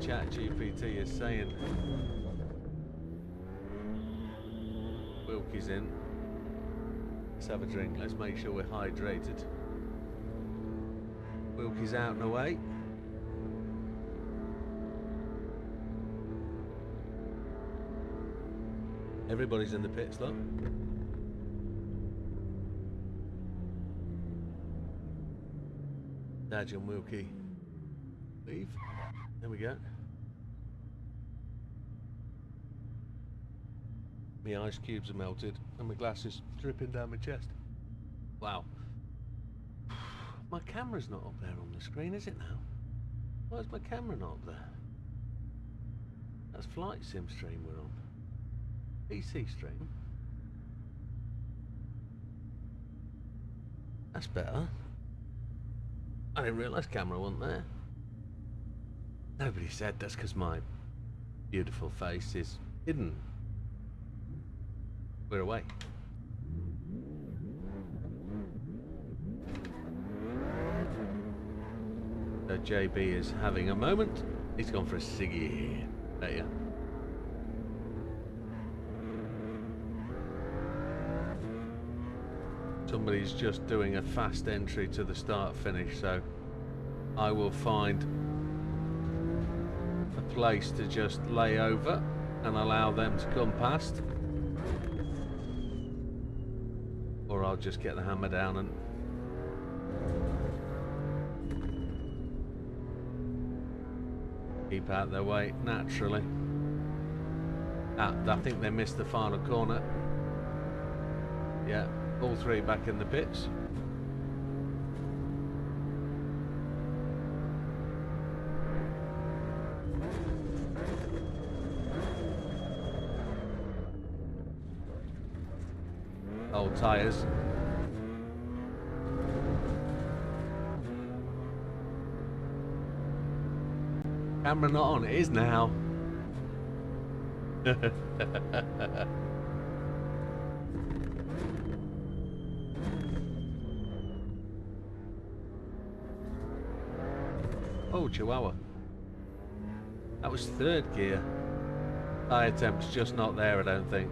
chat GPT is saying. Wilkie's in. Let's have a drink. Let's make sure we're hydrated. Wilkie's out and away. Everybody's in the pits, look. Dad and Wilkie leave. There we go. My ice cubes are melted and my glasses dripping down my chest. Wow. My camera's not up there on the screen, is it now? Why is my camera not up there? That's flight sim stream we're on. PC stream. That's better. I didn't realise camera wasn't there. Nobody said that's because my beautiful face is hidden. We're away. So JB is having a moment. He's gone for a ciggy. There you are. Somebody's just doing a fast entry to the start finish, so I will find a place to just lay over and allow them to come past. Or I'll just get the hammer down and keep out their way naturally. I think they missed the final corner. Yeah, all three back in the pits. Old tyres. Camera not on, it is now. Oh, Chihuahua. That was third gear. Tyre temp's just not there, I don't think.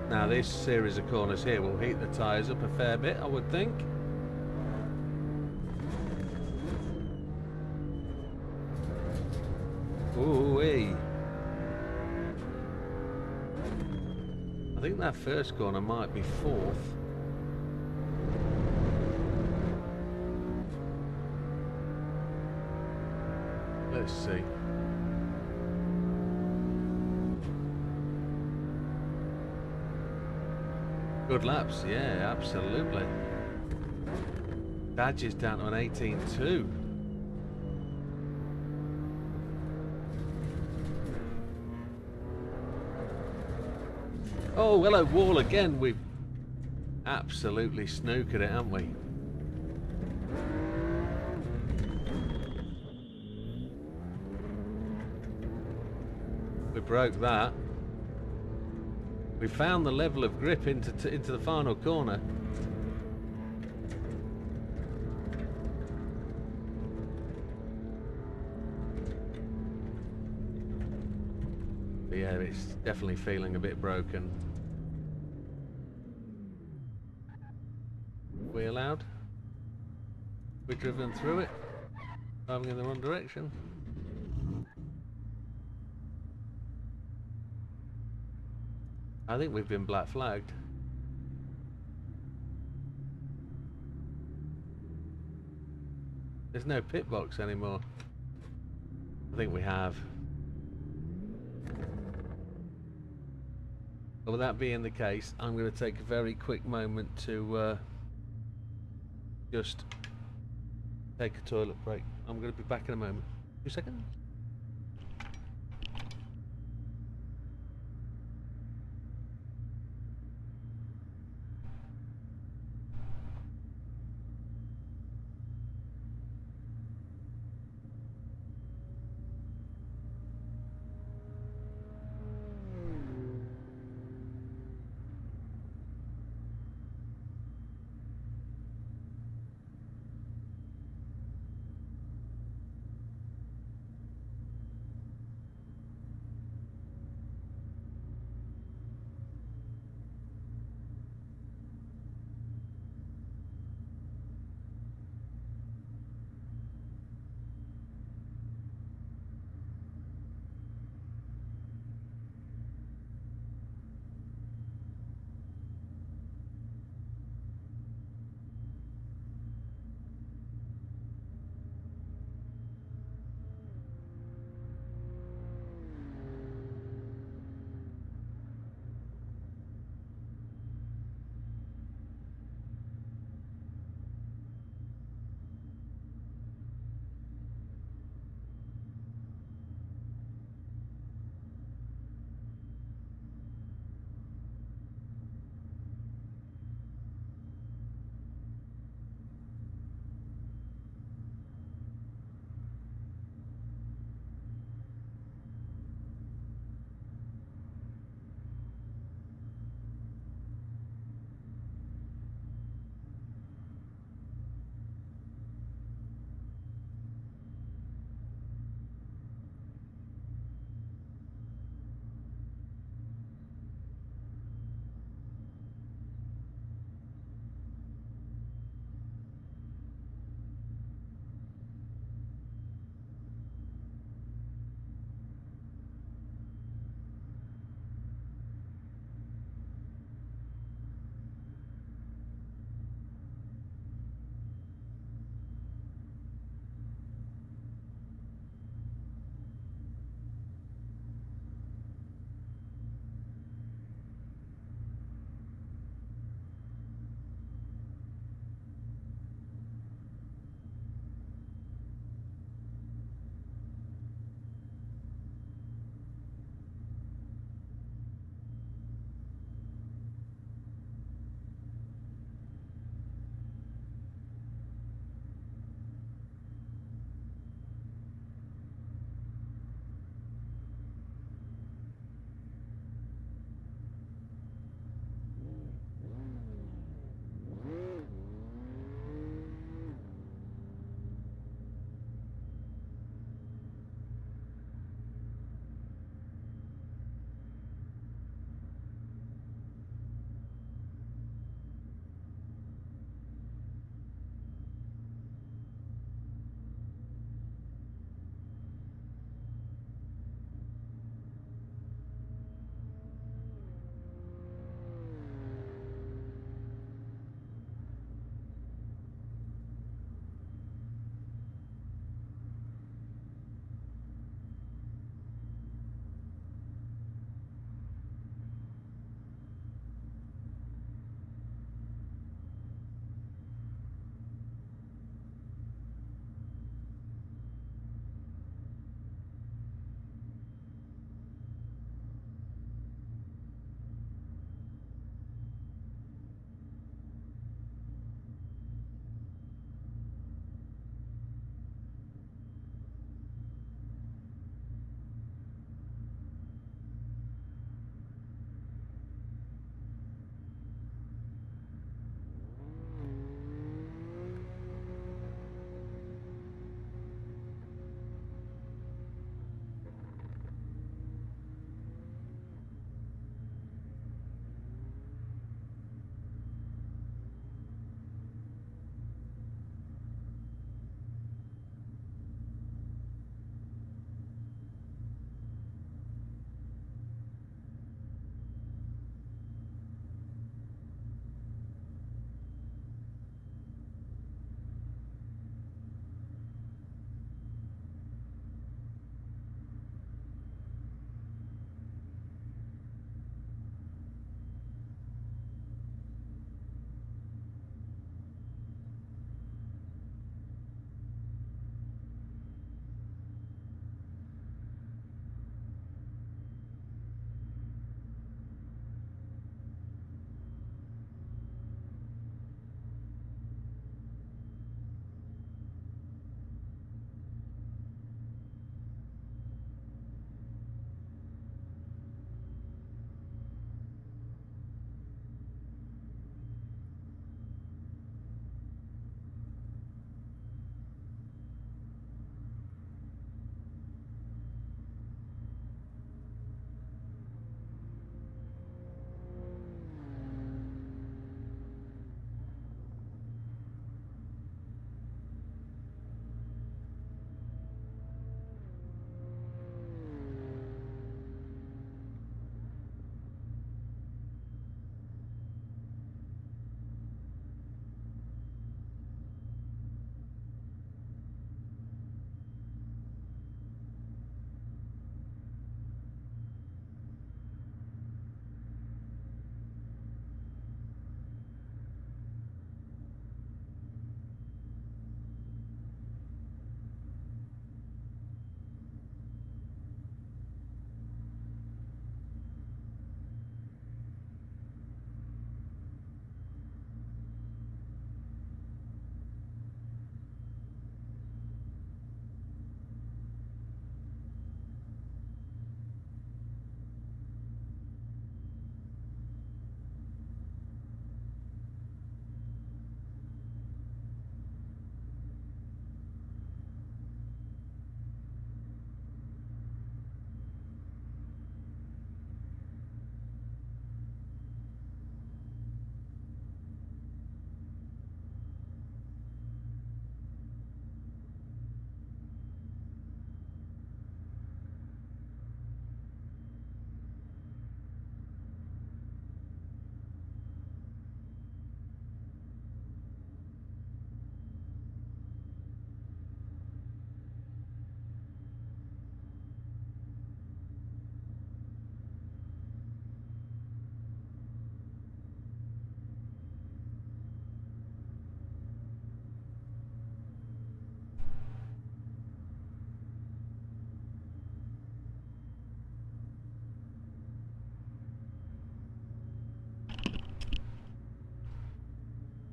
Now this series of corners here will heat the tyres up a fair bit, I would think. Ooh-wee. I think that first corner might be fourth. Let's see. Good laps, yeah, absolutely. Badge is down to an 18.2. Oh, hello, Wall again. We've absolutely snookered it, haven't we? We broke that. We found the level of grip into the final corner. But yeah, it's definitely feeling a bit broken. We allowed? We've driven through it, driving in the wrong direction. I think we've been black flagged. There's no pit box anymore. I think we have. But with that being the case, I'm going to take a very quick moment to just take a toilet break. I'm going to be back in a moment. 2 seconds.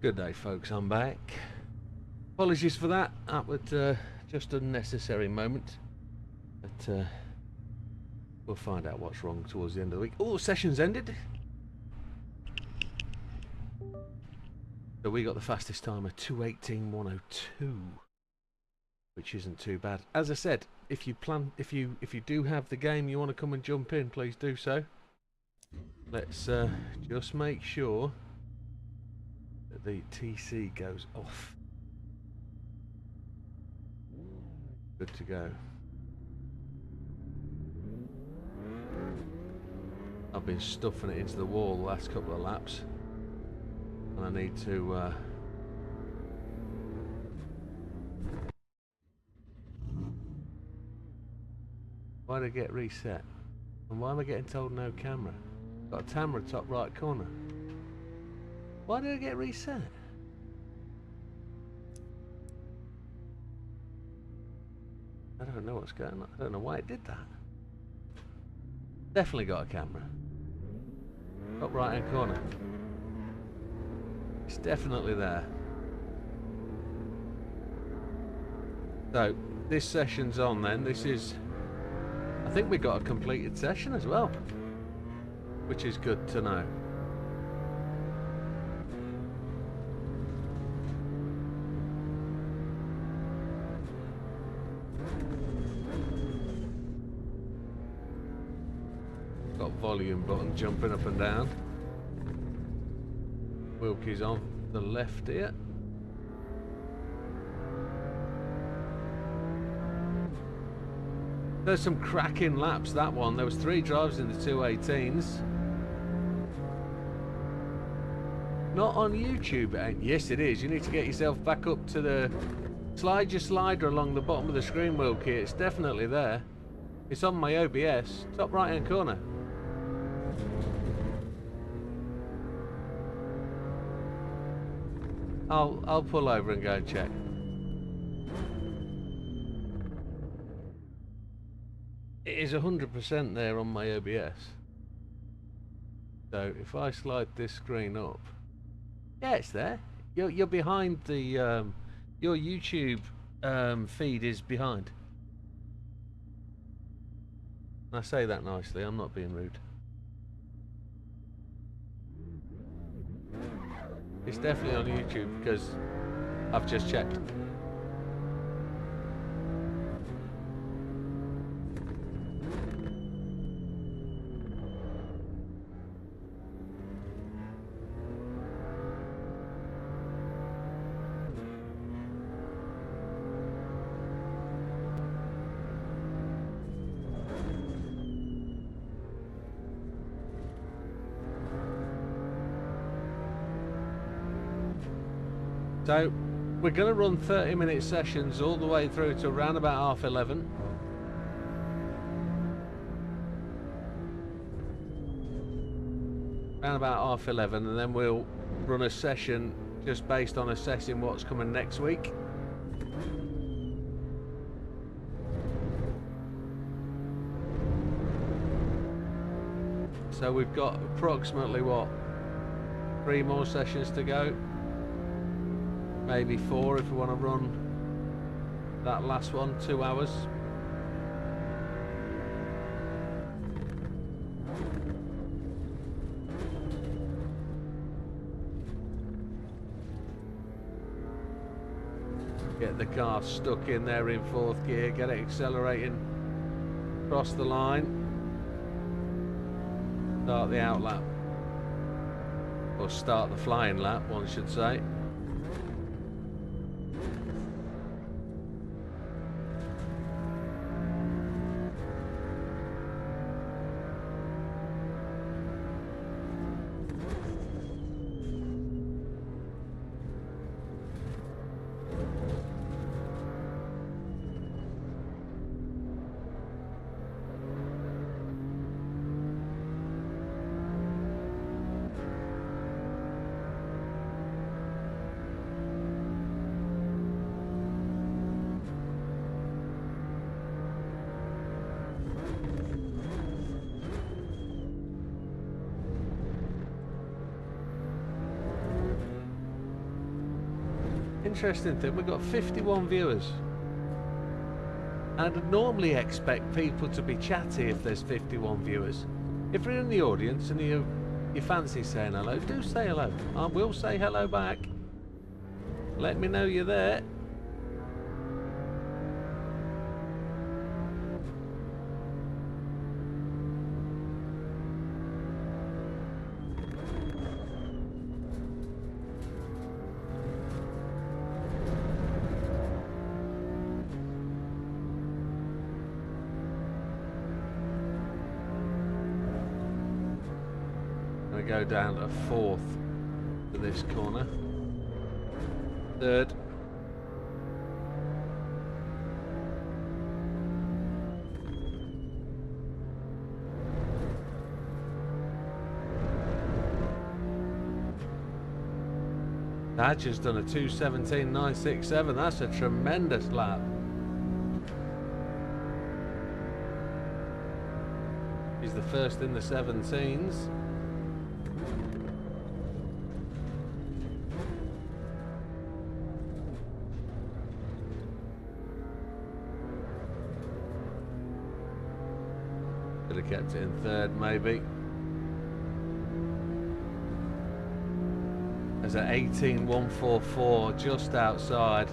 Good day, folks. I'm back. Apologies for that. That was just a necessary moment. But we'll find out what's wrong towards the end of the week. Oh, session's ended. So we got the fastest timer, 2:18.102, which isn't too bad. As I said, if you do have the game you want to come and jump in, please do so. Let's just make sure that the TC goes off. Good to go. I've been stuffing it into the wall the last couple of laps, and I need to why did I get reset? And why am I getting told no camera? Got a camera top right corner. Why did I get reset? I don't know what's going on. I don't know why it did that. Definitely got a camera. Top right hand corner. It's definitely there. So this session's on then. This is, I think we got a completed session as well, which is good to know. Got volume button jumping up and down. Wilkie's on the left here. There's some cracking laps, that one. There was 3 drivers in the 218s. Not on YouTube, it ain't. Yes, it is. You need to get yourself back up to the... Slide your slider along the bottom of the screen, Wilkie. It's definitely there. It's on my OBS. Top right-hand corner. I'll pull over and go and check. It is 100% there on my OBS. So if I slide this screen up, yeah, it's there. You're behind the your YouTube feed is behind. And I say that nicely. I'm not being rude. It's definitely on YouTube because I've just checked. So we're going to run 30-minute sessions all the way through to around about 11:30. Around about 11:30, and then we'll run a session just based on assessing what's coming next week. So we've got approximately, what, 3 more sessions to go? Maybe 4 if we want to run that last one, 2 hours. Get the car stuck in there in 4th gear, get it accelerating, cross the line, start the out lap, or start the flying lap, one should say. interesting thing. We've got 51 viewers. And I'd normally expect people to be chatty if there's 51 viewers. If you're in the audience and you fancy saying hello, do say hello. I will say hello back. Let me know you're there. Go down to 4th for this corner. 3rd. Dad has done a 2:17.967. That's a tremendous lap. He's the first in the 17s. Could have kept it in 3rd, maybe. There's an 18.144 just outside.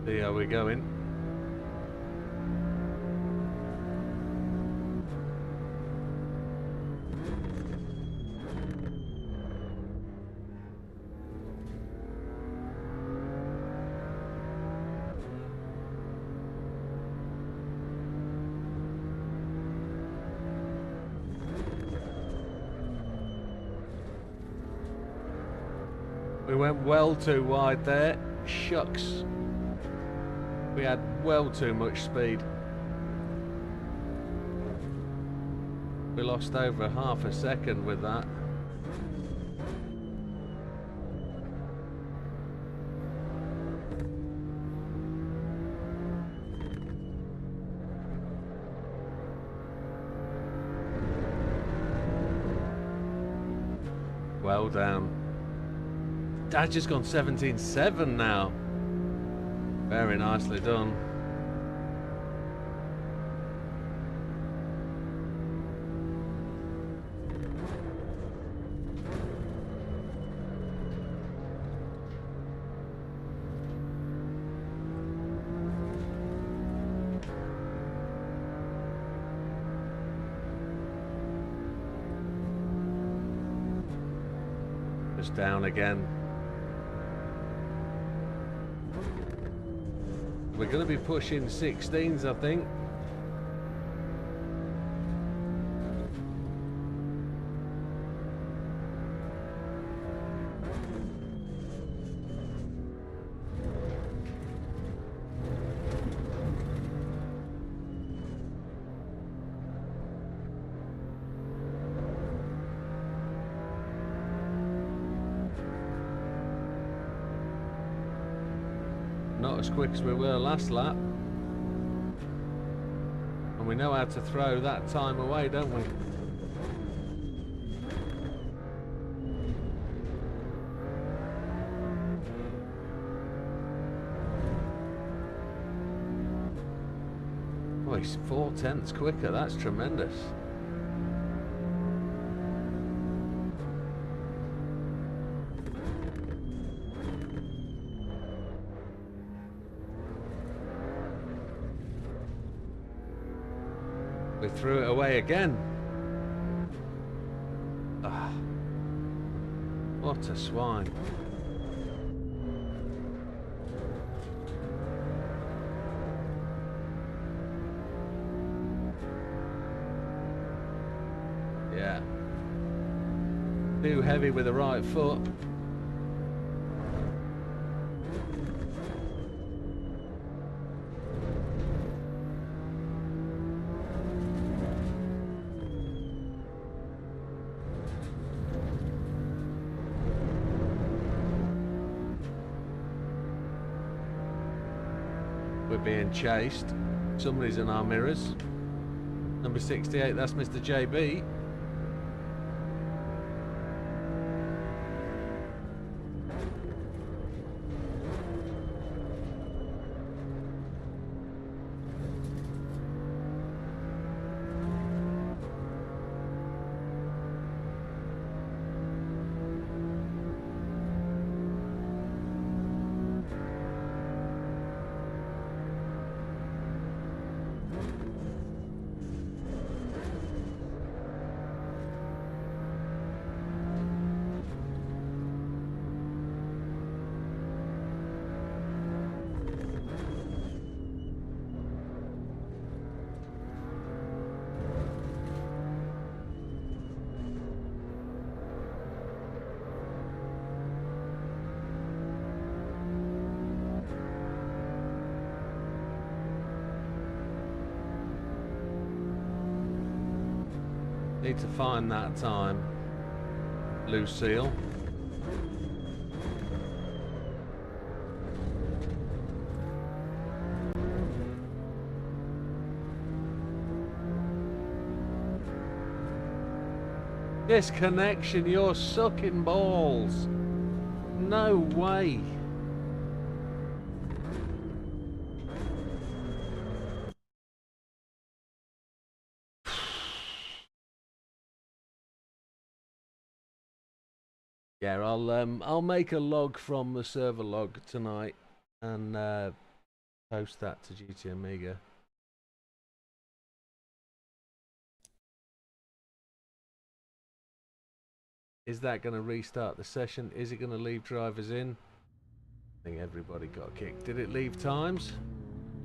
See how we're going. We went well too wide there. Shucks. We had well too much speed. We lost over half a second with that. Well down. Dad's just gone 17.7 now. Very nicely done. Just down again. We're going to be pushing 16s, I think. Not as quick as we were last lap. And we know how to throw that time away, don't we? Oh, he's 4/10 quicker. That's tremendous. We threw it away again. Ah, what a swine. Yeah. Too heavy with the right foot. We're being chased. Somebody's in our mirrors. Number 68, that's Mr. JB. Need to find that time, Lucille. Disconnection, you're sucking balls. No way. Yeah, I'll make a log from the server log tonight and post that to GT Amiga. Is that going to restart the session? Is it going to leave drivers in? I think everybody got kicked. Did it leave times?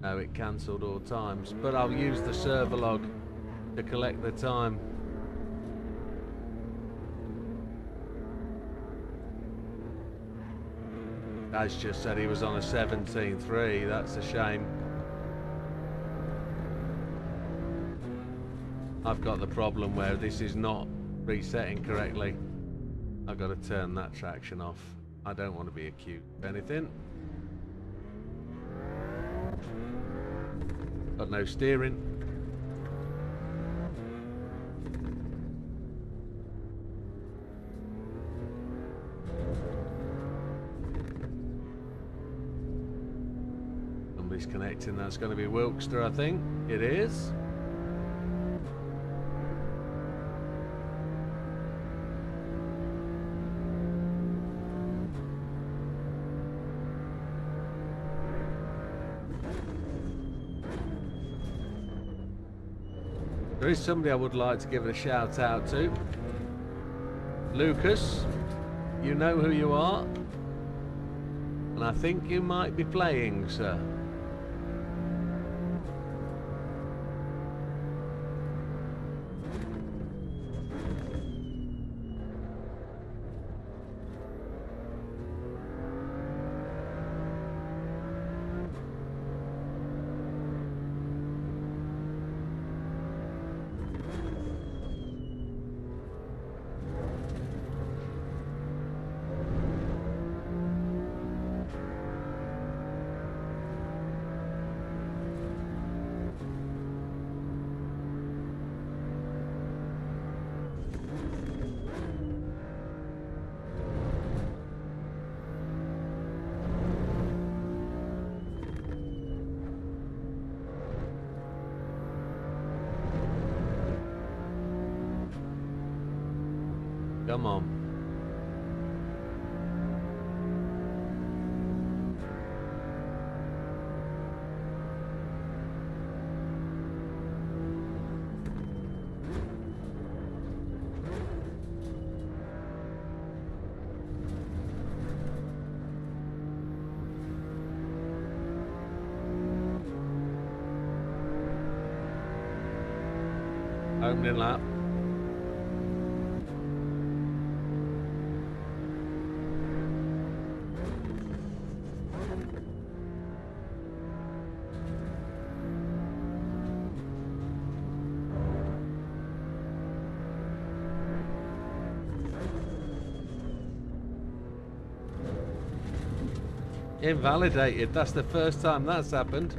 No, it cancelled all times. But I'll use the server log to collect the time. As just said, he was on a 17.3. That's a shame. I've got the problem where this is not resetting correctly. I've got to turn that traction off. I don't want to be accused of anything. Got no steering. Somebody's connecting. That's going to be Wilkster, I think. It is. There is somebody I would like to give a shout out to. Lucas, you know who you are. And I think you might be playing, sir. Come on. Opening lap. Invalidated. That's the first time that's happened.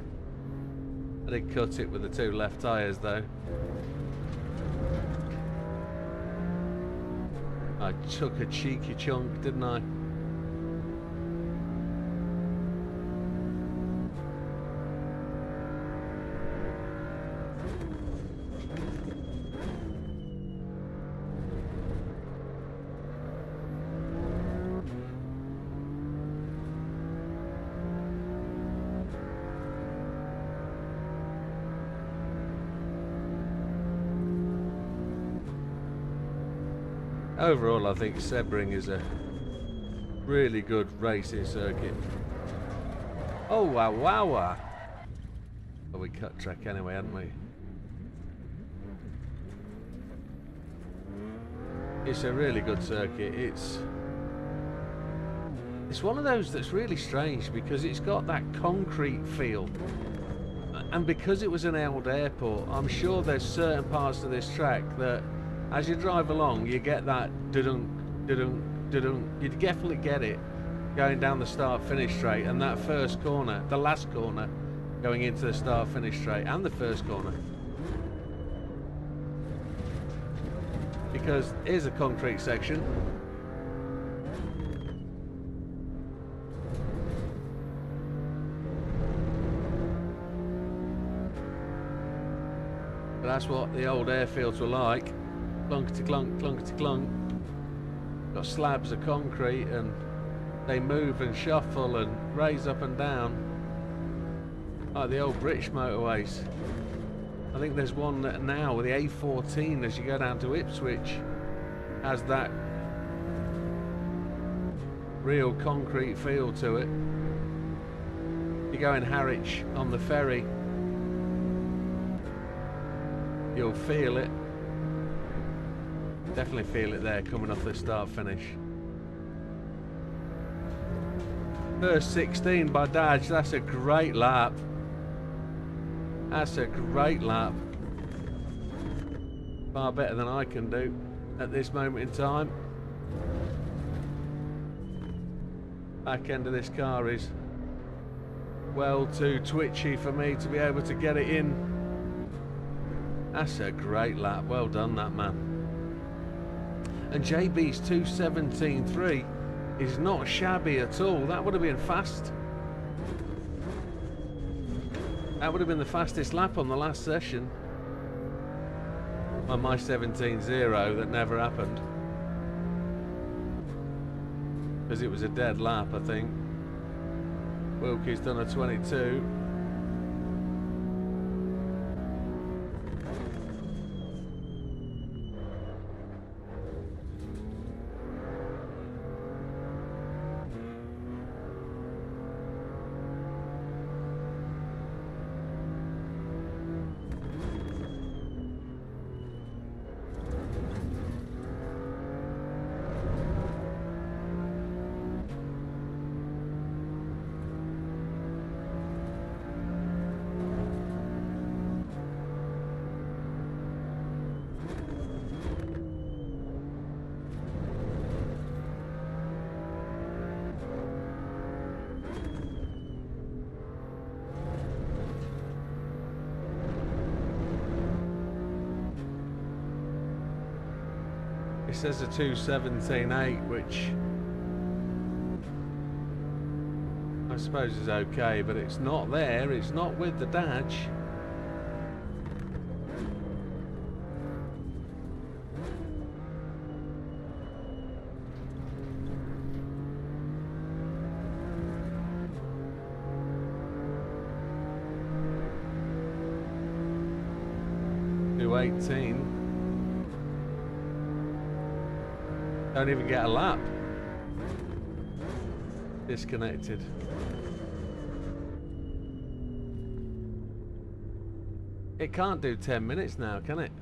I did cut it with the 2 left tyres though. I took a cheeky chunk, didn't I? Overall, I think Sebring is a really good racing circuit. Oh, wow, wow, wow. Oh, we cut track anyway, hadn't we? It's a really good circuit. It's one of those that's really strange because it's got that concrete feel. And because it was an old airport, I'm sure there's certain parts of this track that as you drive along, you get that dudunk, dudunk, dudunk. You definitely get it going down the start-finish straight, and that first corner, the last corner, going into the start-finish straight, and the first corner. Because here's a concrete section. But that's what the old airfields were like. Clunkety clunk, clunkety clunk. Got slabs of concrete and they move and shuffle and raise up and down like the old British motorways. I think there's one now with the A14 as you go down to Ipswich has that real concrete feel to it. You go in Harwich on the ferry, you'll feel it. Definitely feel it there coming off the start finish. First 16 by Dodge, that's a great lap. That's a great lap. Far better than I can do at this moment in time. Back end of this car is well too twitchy for me to be able to get it in. That's a great lap. Well done, that man. And JB's 2:17.3 is not shabby at all. That would have been fast. That would have been the fastest lap on the last session. On my 17.0 that never happened. Because it was a dead lap, I think. Wilkie's done a 22. It says a 2:17.8, which I suppose is okay, but it's not there. It's not with the Dodge. .218. Don't even get a lap. Disconnected. It can't do 10 minutes now, can it?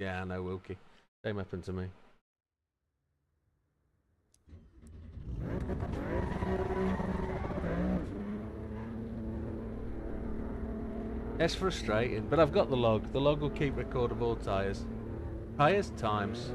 Yeah, I know, Wilkie. Same happened to me. It's frustrating, but I've got the log. The log will keep record of all tyres. Tyres times.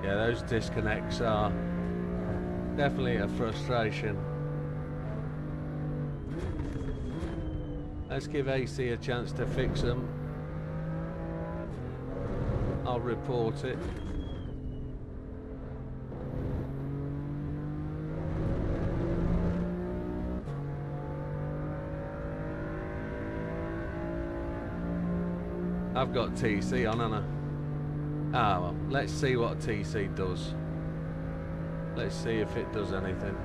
Yeah, those disconnects are definitely a frustration. Let's give AC a chance to fix them. I'll report it. I've got TC on, haven't I? Ah, well, let's see what TC does. Let's see if it does anything.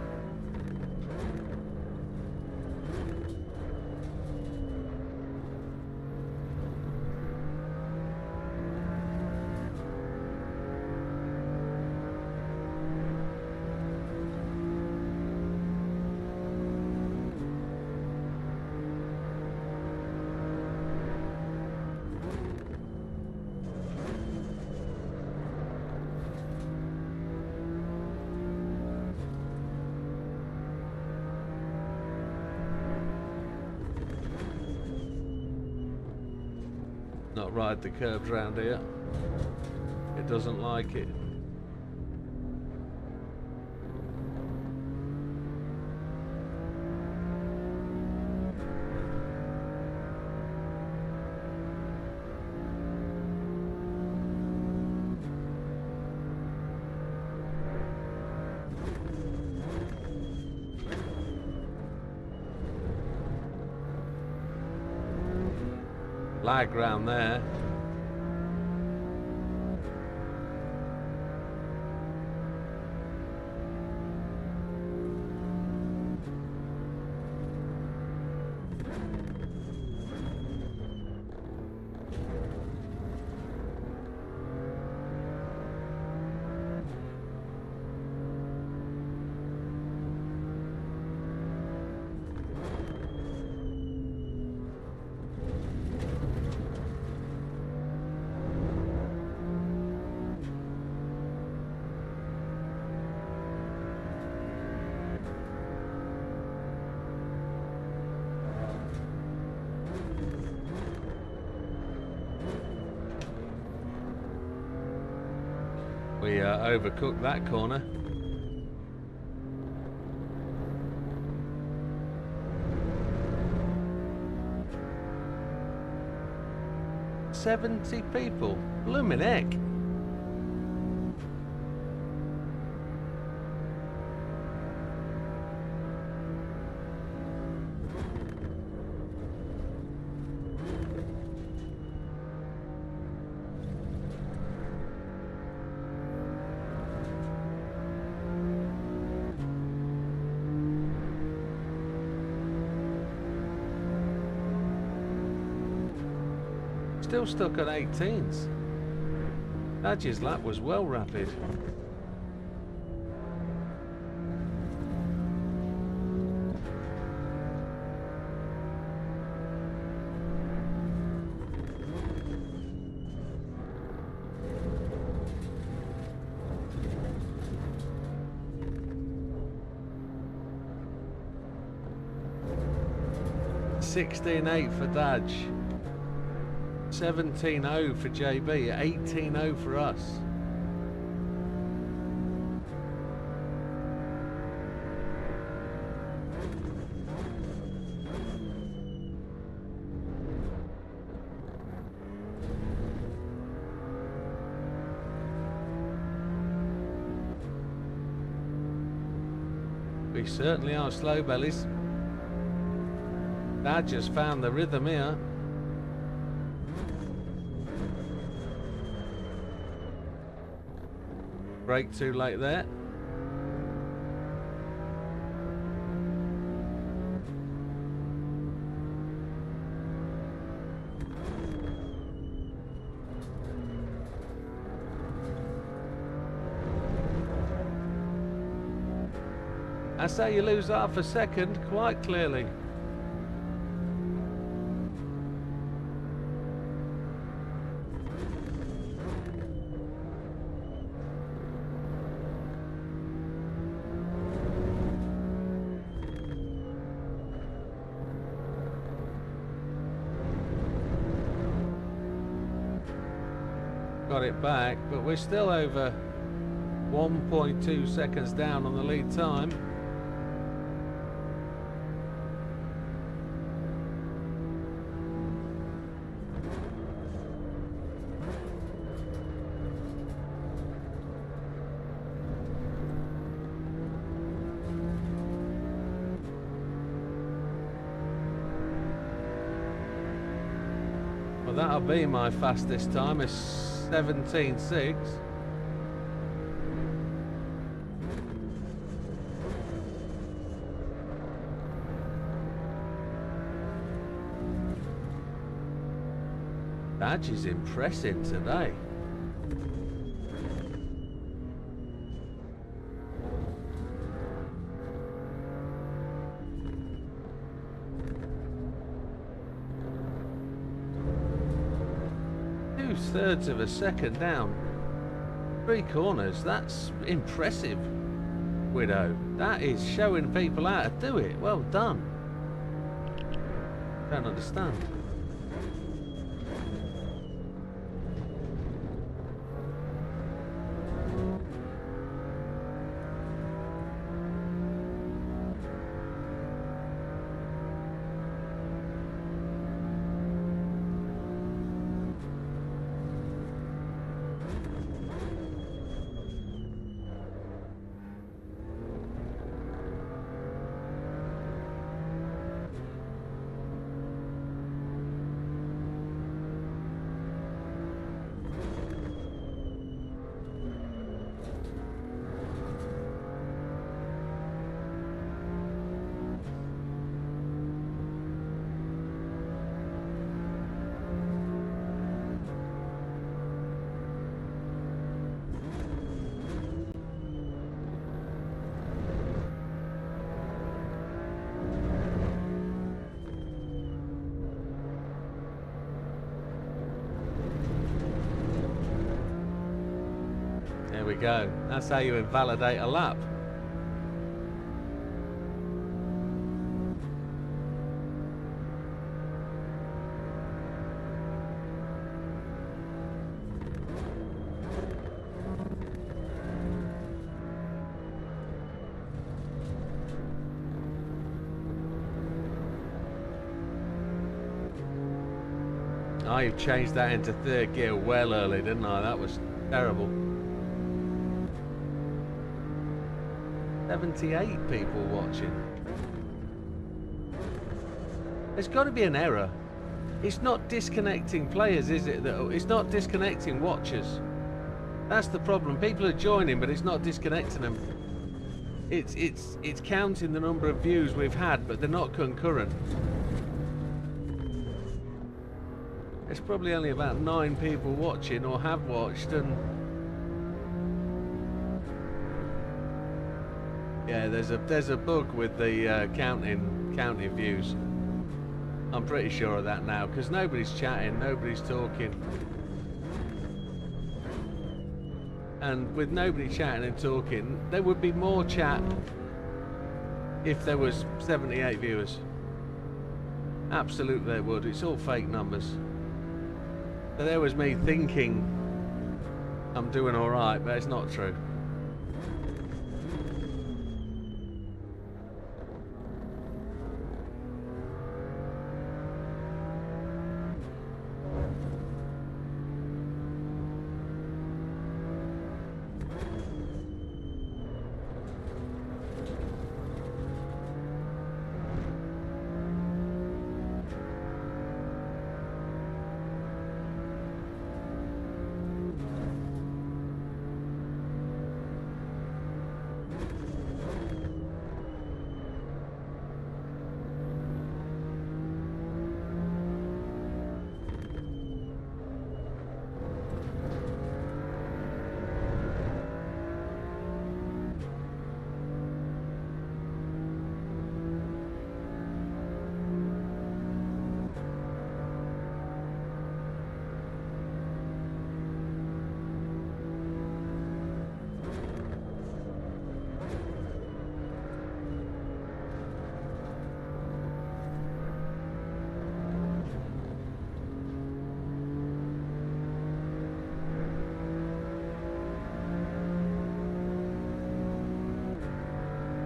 Not ride the curbs round here. It doesn't like it. Lag round there. We overcooked that corner. "70 people, bloomin' heck." Still stuck at 18s. Badge's lap was well rapid. 16.8 for Dodge. 17.0 for JB. 18.0 for us. We certainly are slow bellies. Dad just found the rhythm here. Brake too late there. I say you lose half a second quite clearly. Got it back, but we're still over 1.2 seconds down on the lead time. Well, that'll be my fastest time, is 17.6. Badge is impressive today. Two-thirds of a second down. 3 corners. That's impressive, Widow. That is showing people how to do it. Well done. Don't understand. There we go. That's how you invalidate a lap. Oh, you've changed that into third gear well early, didn't I? That was terrible. 78 people watching. There's got to be an error. It's not disconnecting players, is it? It's not disconnecting watchers. That's the problem. People are joining, but it's not disconnecting them. It's counting the number of views we've had, but they're not concurrent. There's probably only about 9 people watching or have watched, and yeah, there's a bug with the counting views. I'm pretty sure of that now, because nobody's chatting, nobody's talking. And with nobody chatting and talking, there would be more chat if there was 78 viewers. Absolutely they would. It's all fake numbers. So there was me thinking I'm doing alright, but it's not true.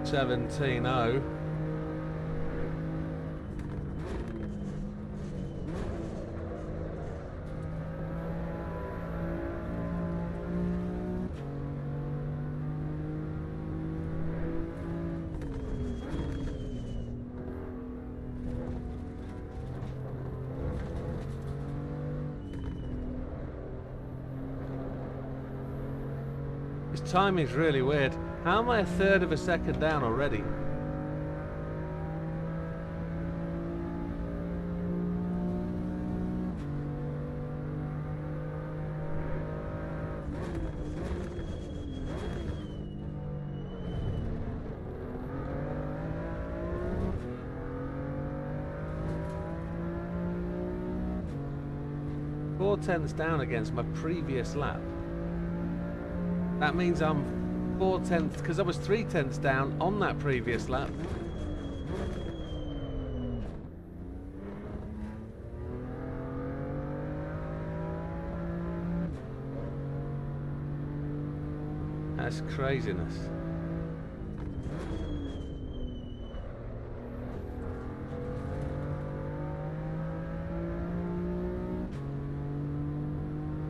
$17.0. This time is really weird. How am I a third of a second down already? Four tenths down against my previous lap. That means I'm 4 tenths, because I was 3 tenths down on that previous lap. That's craziness.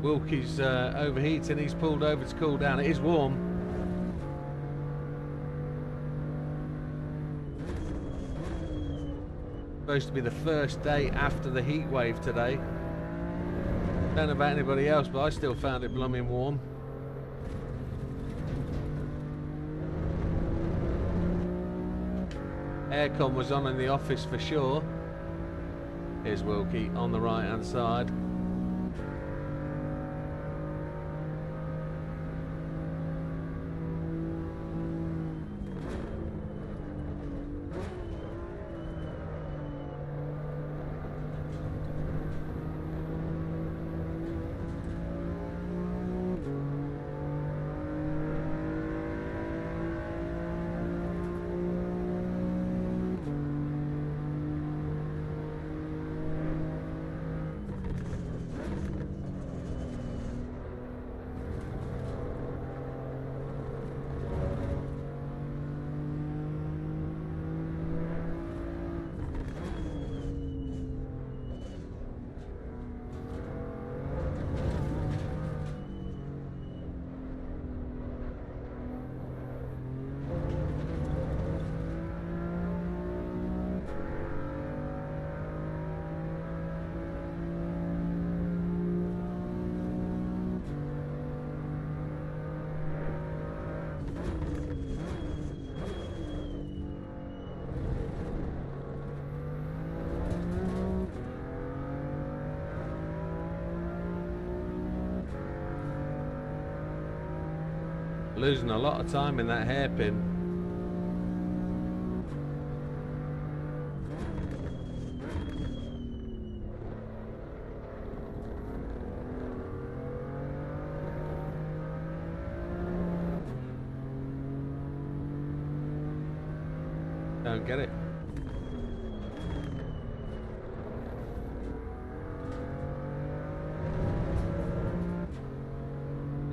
Wilkie's overheating, he's pulled over to cool down. It is warm. Supposed to be the first day after the heat wave today. Don't know about anybody else, but I still found it blooming warm. Aircon was on in the office for sure. Here's Wilkie on the right hand side. Losing a lot of time in that hairpin. Don't get it.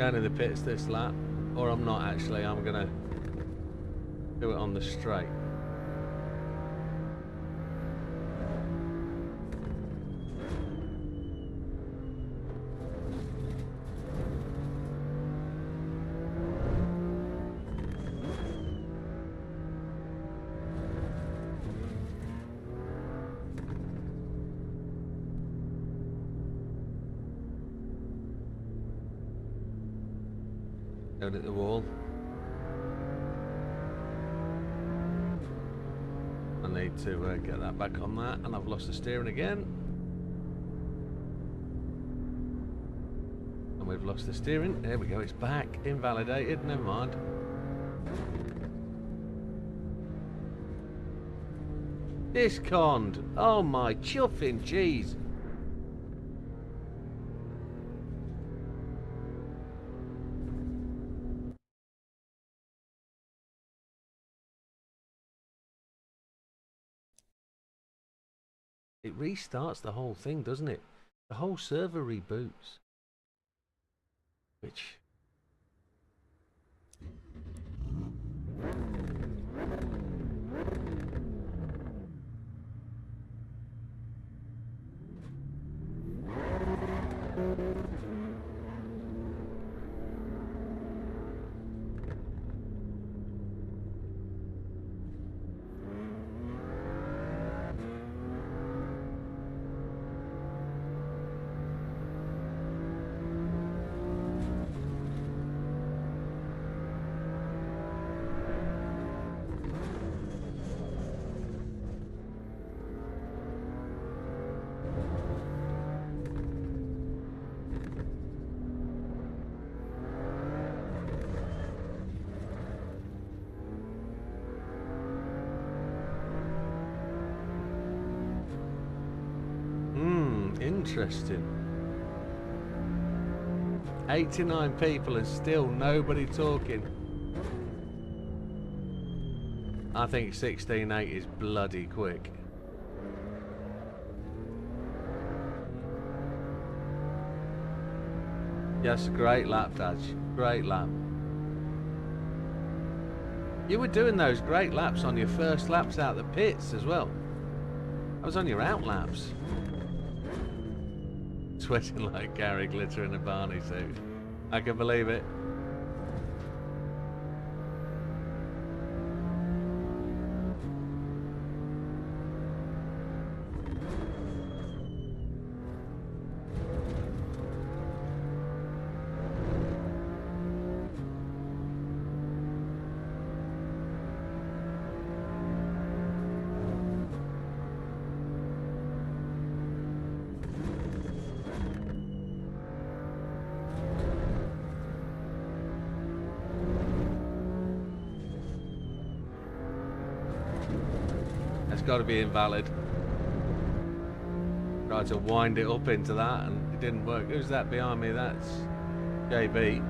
Going to the pits this lap, or I'm not actually. I'm gonna do it on the straight. Going at the wall. I need to get that back on that, and I've lost the steering again. And we've lost the steering. There we go, it's back. Invalidated, never mind. Disconned. Oh my chuffing cheese. It restarts the whole thing, doesn't it? The whole server reboots. Which... Interesting. 89 people and still nobody talking. I think 16.8 is bloody quick. Yes, great lap, Dad. Great lap. You were doing those great laps on your first laps out the pits as well. I was on your out laps. Sweating like Gary Glitter in a Barney suit. I can believe it. It's got to be invalid. Tried to wind it up into that and it didn't work. Who's that behind me? That's JB.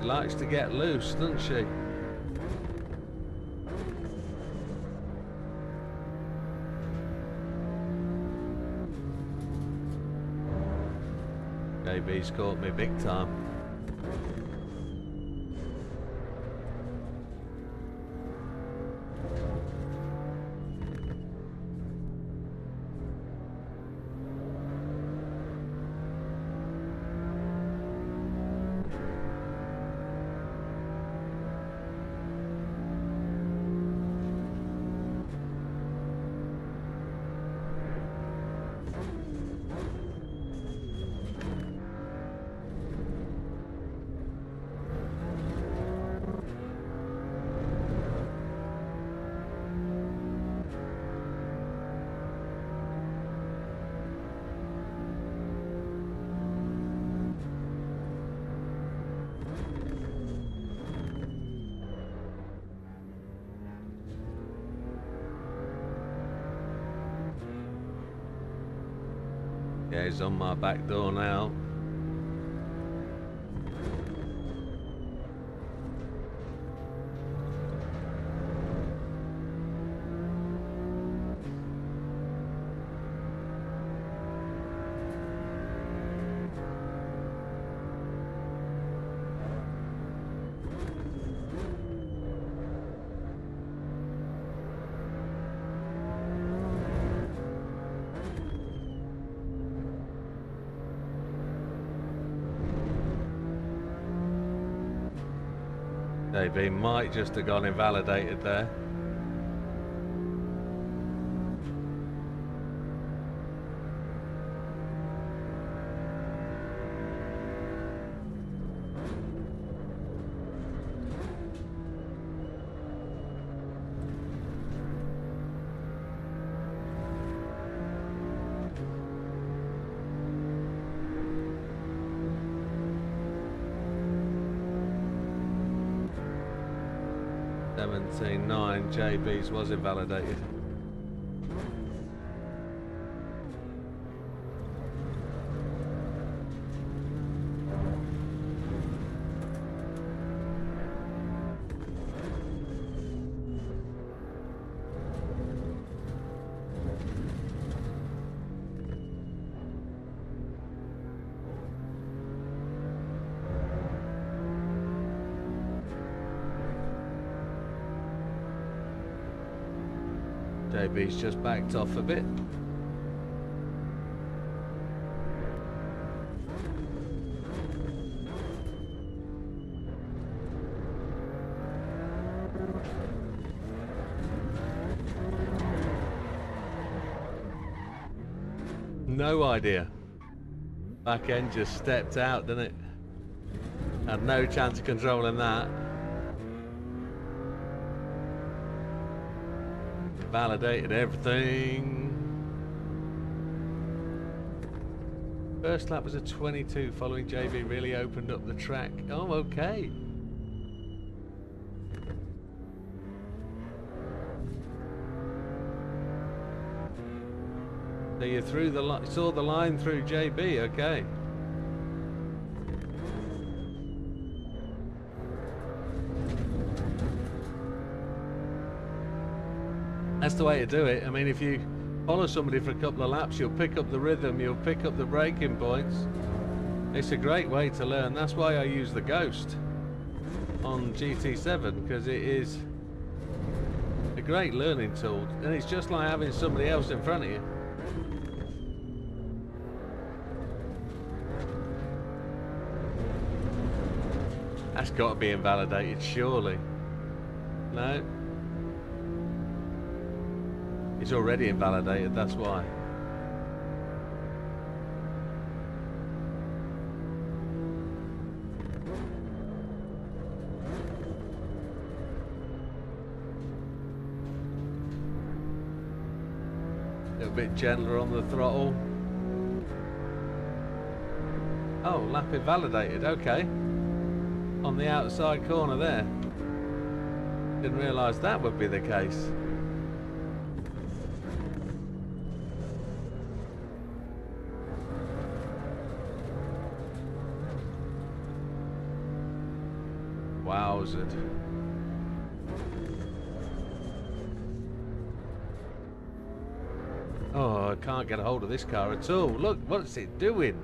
Likes to get loose, doesn't she? JB's caught me big time. Yeah, he's on my back door now. JB might just have gone invalidated there. .17.9 JB's was invalidated. JB's just backed off a bit. No idea. Back end just stepped out, didn't it? Had no chance of controlling that. Validated everything. First lap was a 22 following JB really opened up the track. Oh, okay. So you threw the saw the line through JB, okay. That's the way to do it. I mean, if you follow somebody for a couple of laps, you'll pick up the rhythm, you'll pick up the braking points. It's a great way to learn. That's why I use the Ghost on GT7, because it is a great learning tool. And it's just like having somebody else in front of you. That's got to be invalidated, surely. No? It's already invalidated, that's why. A little bit gentler on the throttle. Oh, lap invalidated, okay. On the outside corner there. Didn't realise that would be the case. Wowzard. Oh, I can't get a hold of this car at all. Look, what's it doing?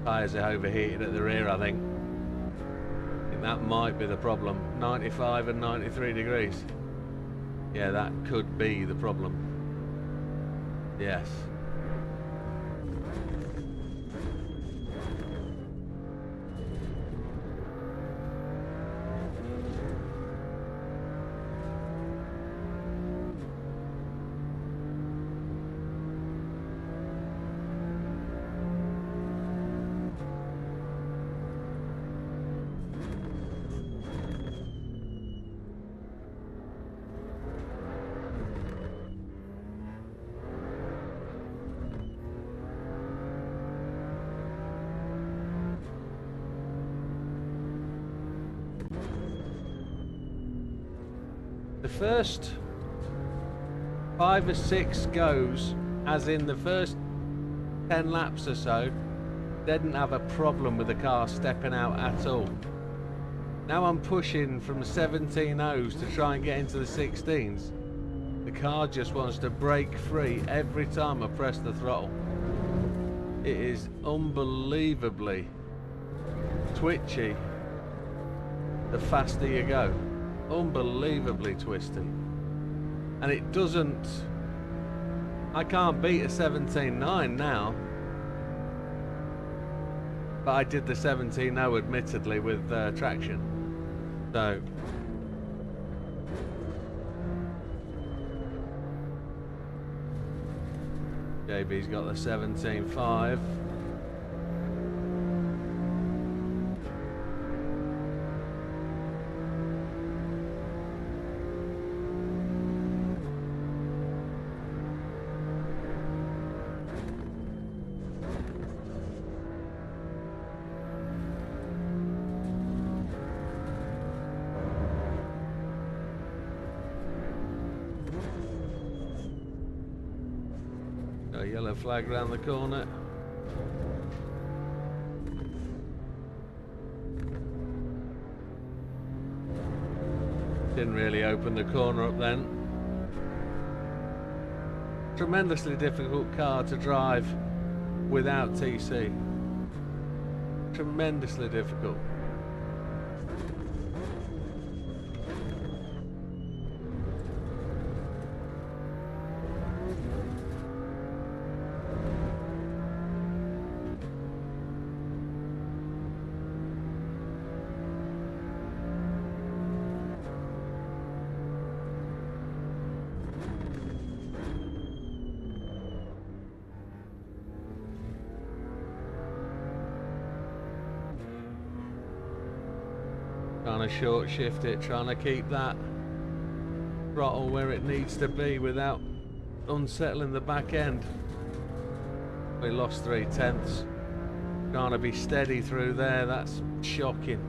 Tyres are overheated at the rear, I think. That might be the problem. 95 and 93 degrees. Yeah, that could be the problem. Yes. The first 5 or 6 goes, as in the first 10 laps or so, didn't have a problem with the car stepping out at all. Now I'm pushing from 17.0s to try and get into the 16s. The car just wants to break free every time I press the throttle. It is unbelievably twitchy the faster you go. Unbelievably twisty. And it doesn't... I can't beat a 17.9 now. But I did the 17.0 admittedly with traction. So... JB's got the 17.5. A yellow flag round the corner. Didn't really open the corner up then. Tremendously difficult car to drive without TC. Tremendously difficult. Trying to short shift it, trying to keep that throttle where it needs to be without unsettling the back end. We lost 3/10. Trying to be steady through there, that's shocking.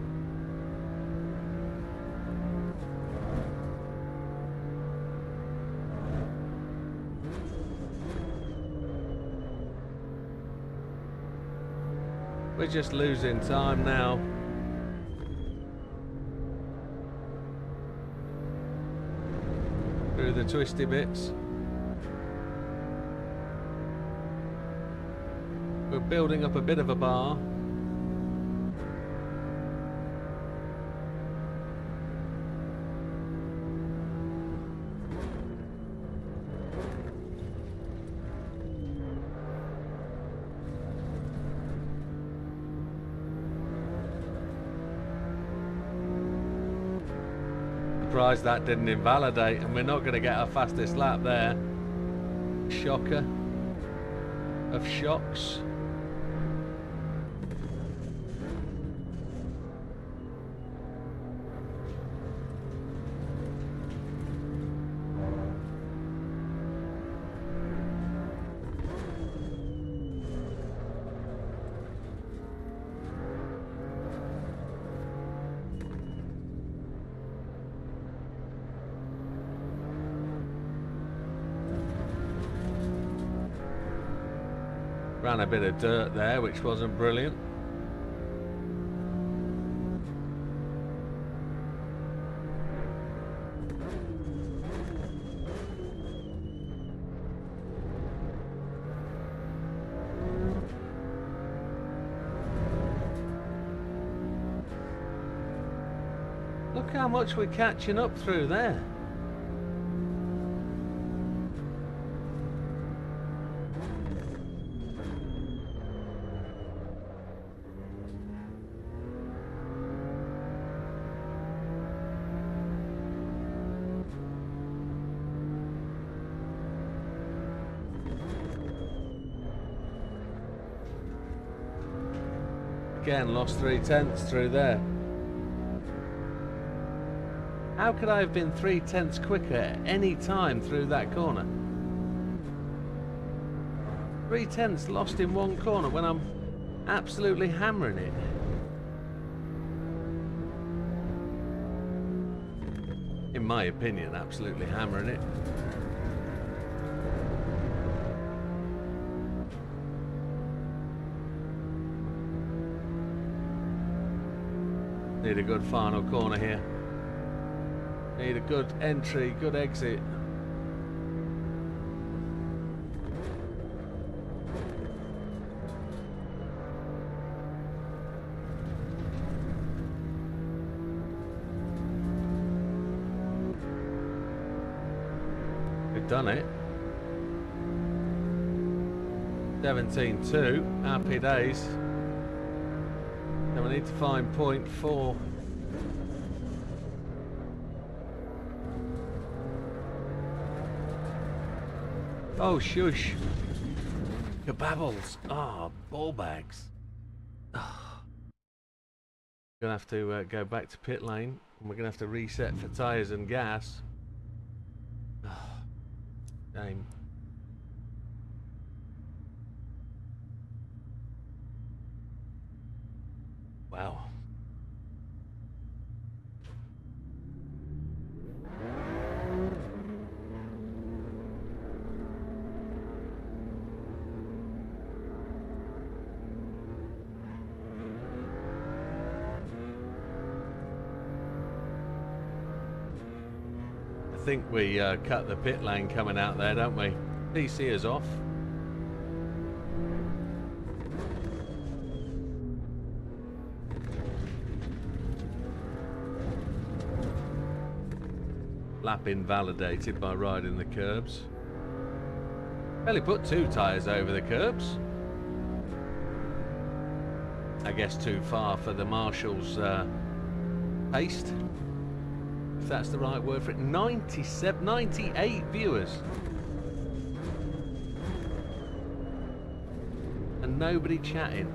We're just losing time now. Through the twisty bits. We're building up a bit of a bar. Surprised that didn't invalidate, and we're not going to get our fastest lap there. Shocker of shocks. Ran a bit of dirt there, which wasn't brilliant. Look how much we're catching up through there. Again, lost 3/10 through there. How could I have been 3/10 quicker at any time through that corner? 3/10 lost in one corner when I'm absolutely hammering it. In my opinion, absolutely hammering it. Need a good final corner here. Need a good entry, good exit. We've done it. 17.2, happy days. Then we need to find point 4. Oh, shush. Kababbles. Ah, ball bags. Ah. Gonna have to go back to pit lane, and we're gonna have to reset for tyres and gas. Ah, shame. Wow. I think we cut the pit lane coming out there, don't we? PC is off. Lap invalidated by riding the curbs. Barely put 2 tyres over the curbs. I guess too far for the marshal's paste. If that's the right word for it. 98 viewers. And nobody chatting.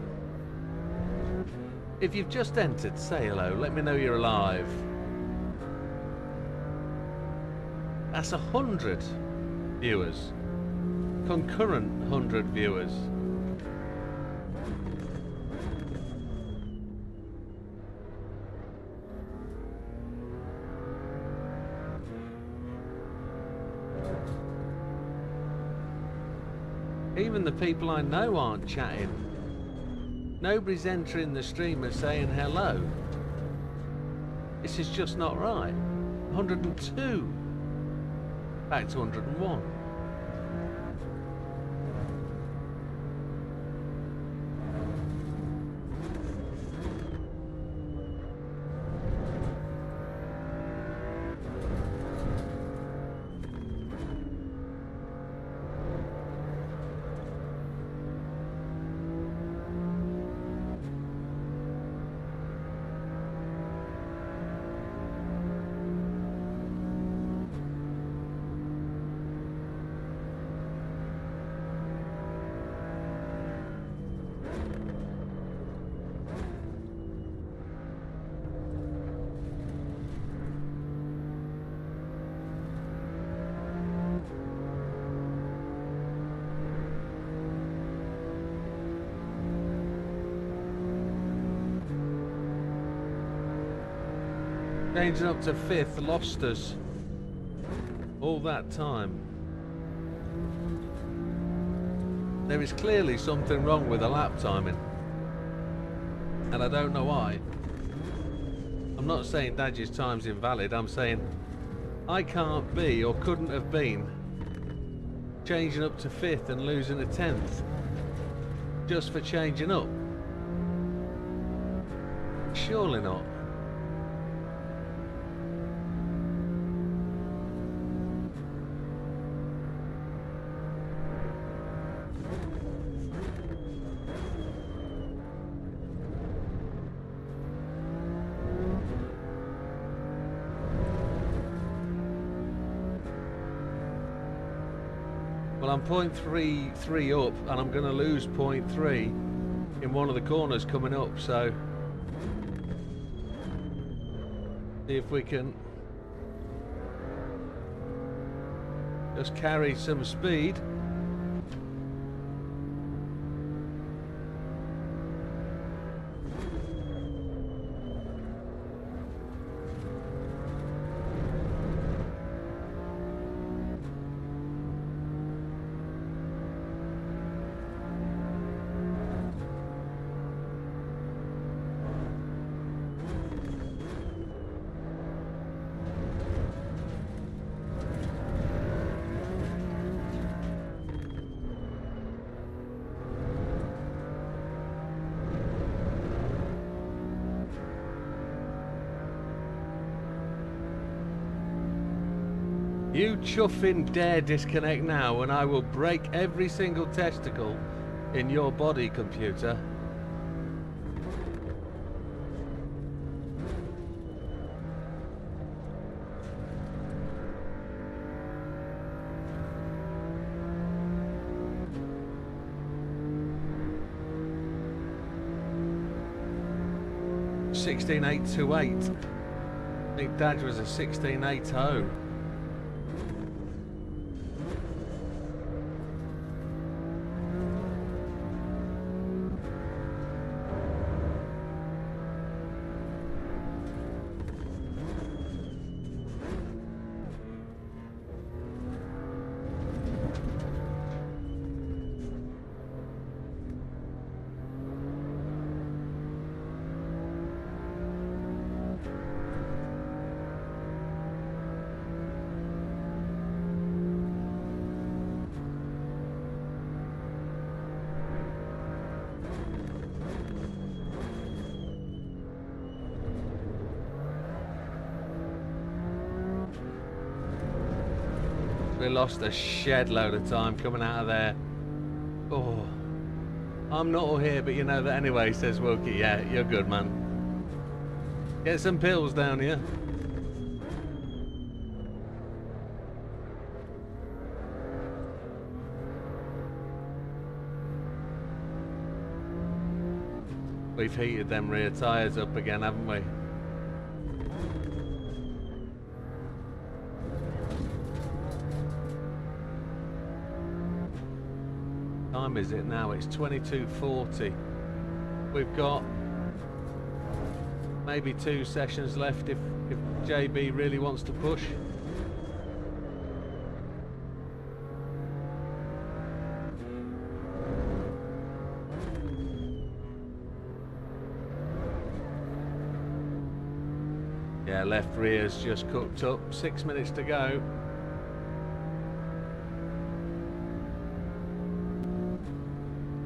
If you've just entered, say hello. Let me know you're alive. That's 100 viewers. Concurrent 100 viewers. Even the people I know aren't chatting. Nobody's entering the stream and saying hello. This is just not right. 102. Back to 101. Changing up to 5th, lost us all that time. There is clearly something wrong with the lap timing, and I don't know why. I'm not saying Daj's time's invalid, I'm saying I can't be, or couldn't have been, changing up to 5th and losing a 10th just for changing up. Surely not. Well, I'm 0.33 up, and I'm going to lose 0.3 in one of the corners coming up, so see if we can just carry some speed. You chuffing dare disconnect now and I will break every single testicle in your body, computer. $16,828. I think Dad was a 16,800. We lost a shed load of time coming out of there. Oh, I'm not all here, but you know that anyway, says Wilkie. Yeah, you're good, man. Get some pills down here. We've heated them rear tyres up again, haven't we? Time is it now? It's 22:40. We've got maybe 2 sessions left if JB really wants to push. Yeah, left rear's just cooked up. 6 minutes to go.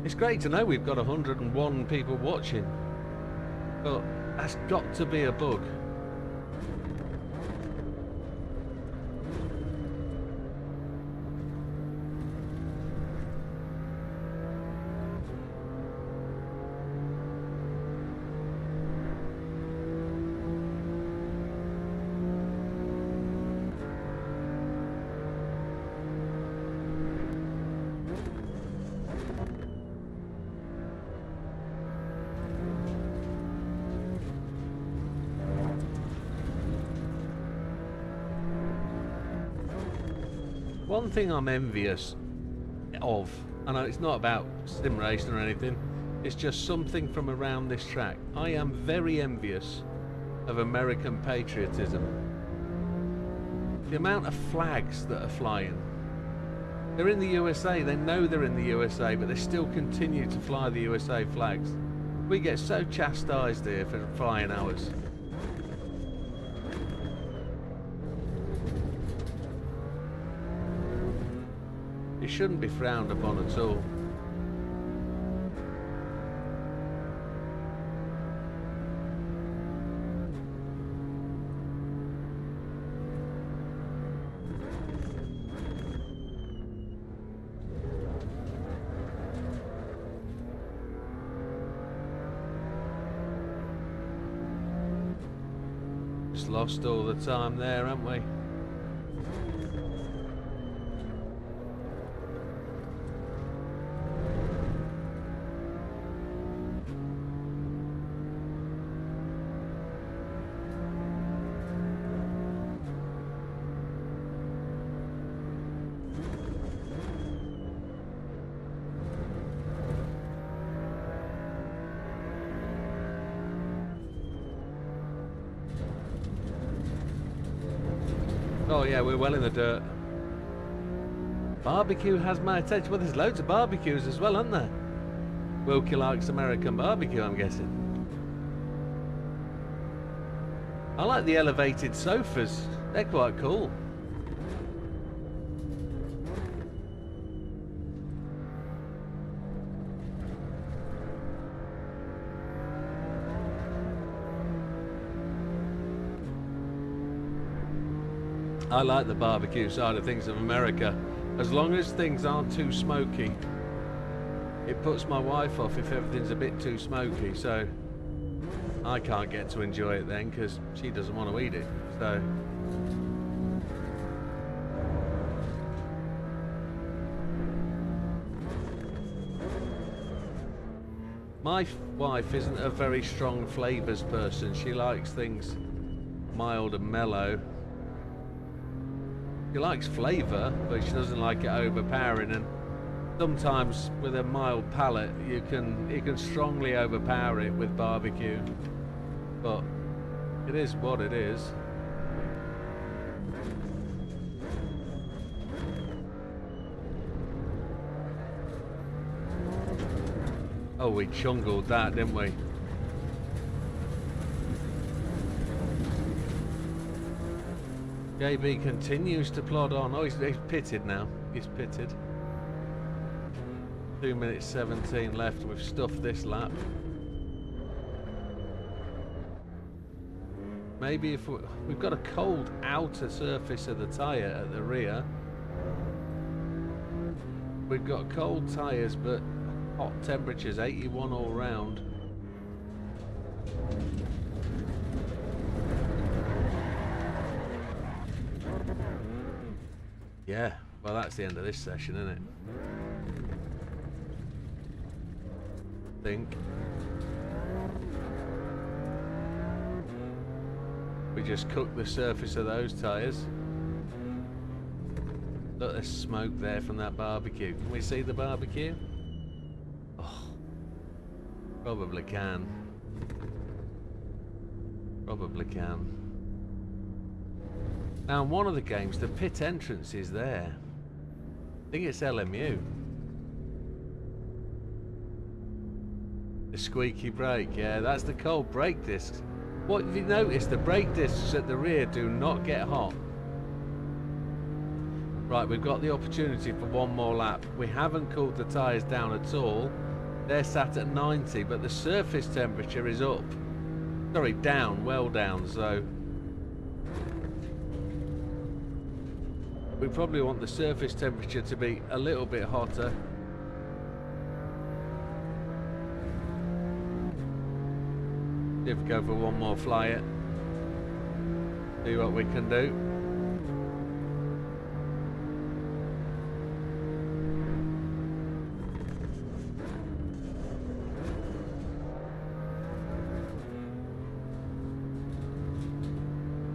It's great to know we've got 101 people watching, but that's got to be a bug. One thing I'm envious of, and it's not about sim racing or anything, it's just something from around this track. I am very envious of American patriotism. The amount of flags that are flying. They're in the USA, they know they're in the USA, but they still continue to fly the USA flags. We get so chastised here for flying ours. It shouldn't be frowned upon at all. Just lost all the time there, haven't we? Oh yeah, we're well in the dirt. Barbecue has my attention. Well, there's loads of barbecues as well, aren't there? Wilkie likes American barbecue, I'm guessing. I like the elevated sofas. They're quite cool. I like the barbecue side of things of America. As long as things aren't too smoky, it puts my wife off if everything's a bit too smoky, so I can't get to enjoy it then because she doesn't want to eat it. So my wife isn't a very strong flavours person. She likes things mild and mellow. She likes flavour, but she doesn't like it overpowering, and sometimes with a mild palate it can strongly overpower it with barbecue. But it is what it is. Oh, we chungled that, didn't we? JB continues to plod on. Oh, he's pitted now. He's pitted. 2 minutes 17 left. We've stuffed this lap. Maybe if we've got a cold outer surface of the tyre at the rear. We've got cold tyres, but hot temperatures, 81 all round. Yeah, well that's the end of this session, isn't it? I think. We just cook the surface of those tyres. Look, there's smoke there from that barbecue. Can we see the barbecue? Oh, probably can. Probably can. Now, in one of the games, the pit entrance is there. I think it's LMU. The squeaky brake, yeah, that's the cold brake discs. What have you noticed? The brake discs at the rear do not get hot. Right, we've got the opportunity for one more lap. We haven't cooled the tyres down at all. They're sat at 90, but the surface temperature is up. Sorry, down, well down, so we probably want the surface temperature to be a little bit hotter. See if we go for one more fly it. See what we can do.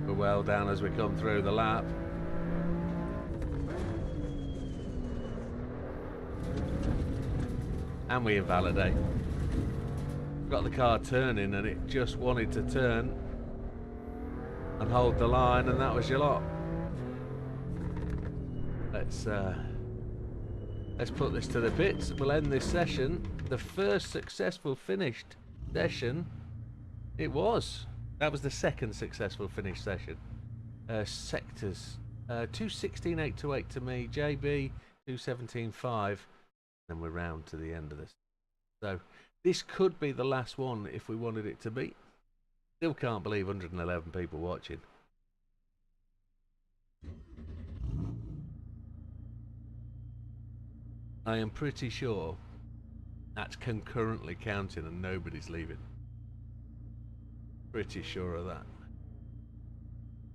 We're well down as we come through the lap. And we invalidate. Got the car turning and it just wanted to turn and hold the line, and that was your lot. Let's put this to the pits. We'll end this session. The first successful finished session. It was. That was the second successful finished session. Sectors 216.828 to me, JB 217.5. Then we're round to the end of this. So this could be the last one if we wanted it to be. Still can't believe 111 people watching. I am pretty sure that's concurrently counting and nobody's leaving. Pretty sure of that.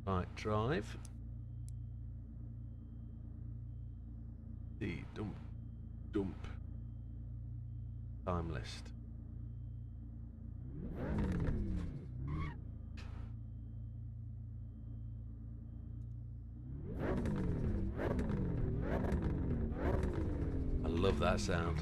Right, drive. The dump time list. I love that sound.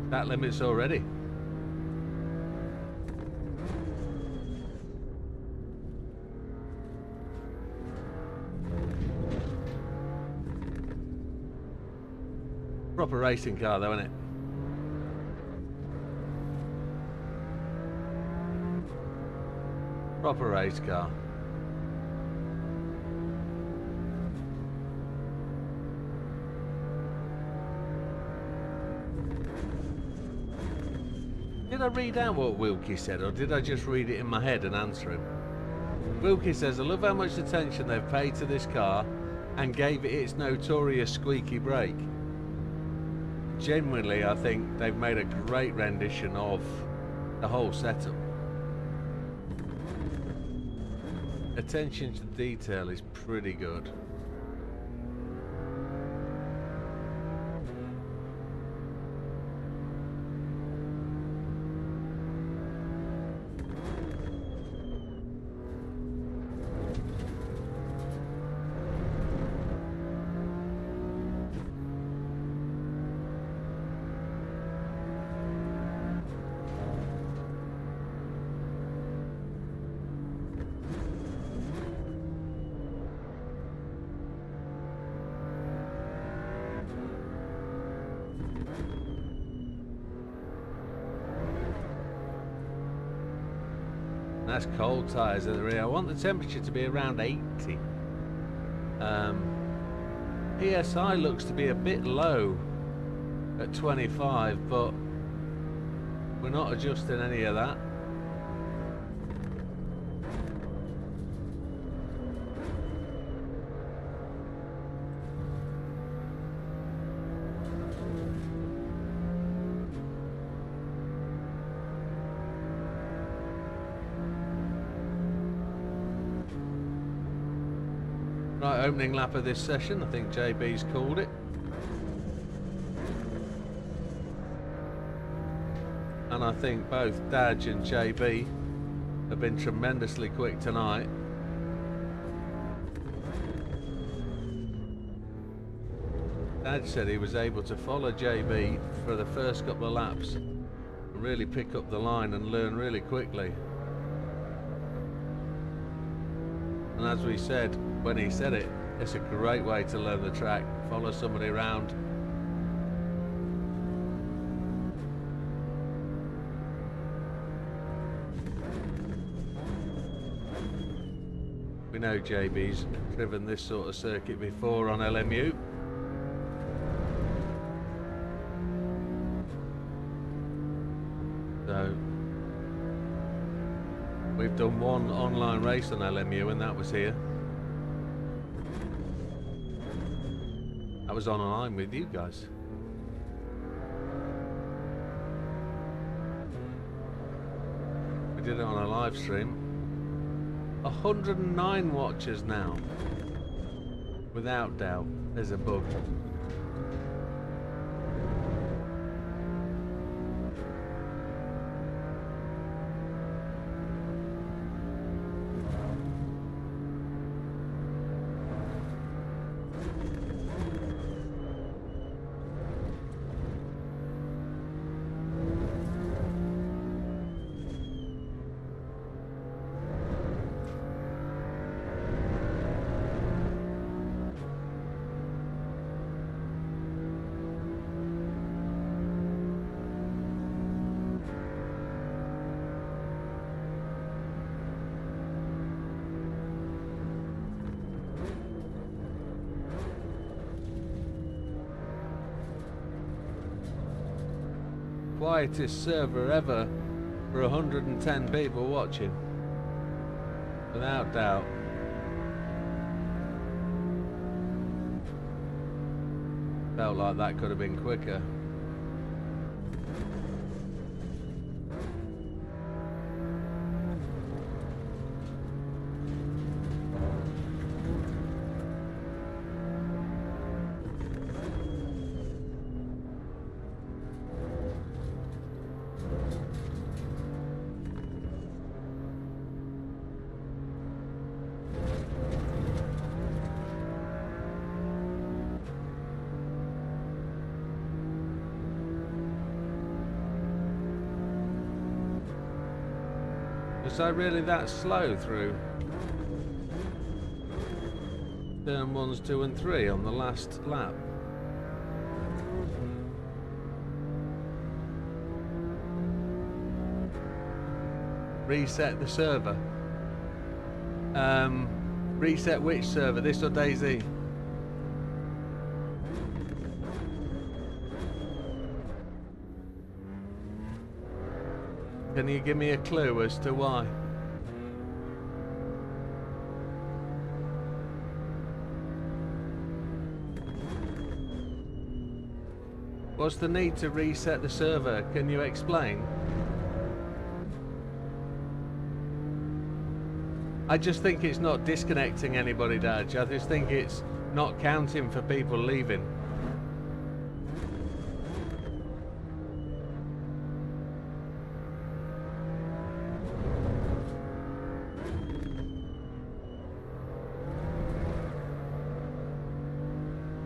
That limits already. Proper racing car though, isn't it? Proper race car. Did I read out what Wilkie said, or did I just read it in my head and answer him? Wilkie says, I love how much attention they've paid to this car and gave it its notorious squeaky brake. Genuinely, I think they've made a great rendition of the whole setup. Attention to detail is pretty good. That's cold tyres at the rear. I want the temperature to be around 80. PSI looks to be a bit low at 25, but we're not adjusting any of that. Right, opening lap of this session. I think JB's called it. And I think both Daj and JB have been tremendously quick tonight. Daj said he was able to follow JB for the first couple of laps and really pick up the line and learn really quickly. And as we said, when he said it, it's a great way to learn the track. Follow somebody around. We know JB's driven this sort of circuit before on LMU. So we've done one online race on LMU and that was here. I was online with you guys. We did it on a live stream. 109 watchers now. Without doubt, there's a bug. Quietest server ever for 110 people watching, without doubt. Felt like that could have been quicker. Was I really that slow through turn 1s, 2 and 3 on the last lap? Reset the server. Reset which server, this or DayZ? Can you give me a clue as to why? What's the need to reset the server? Can you explain? I just think it's not disconnecting anybody, Dad. I just think it's not counting for people leaving.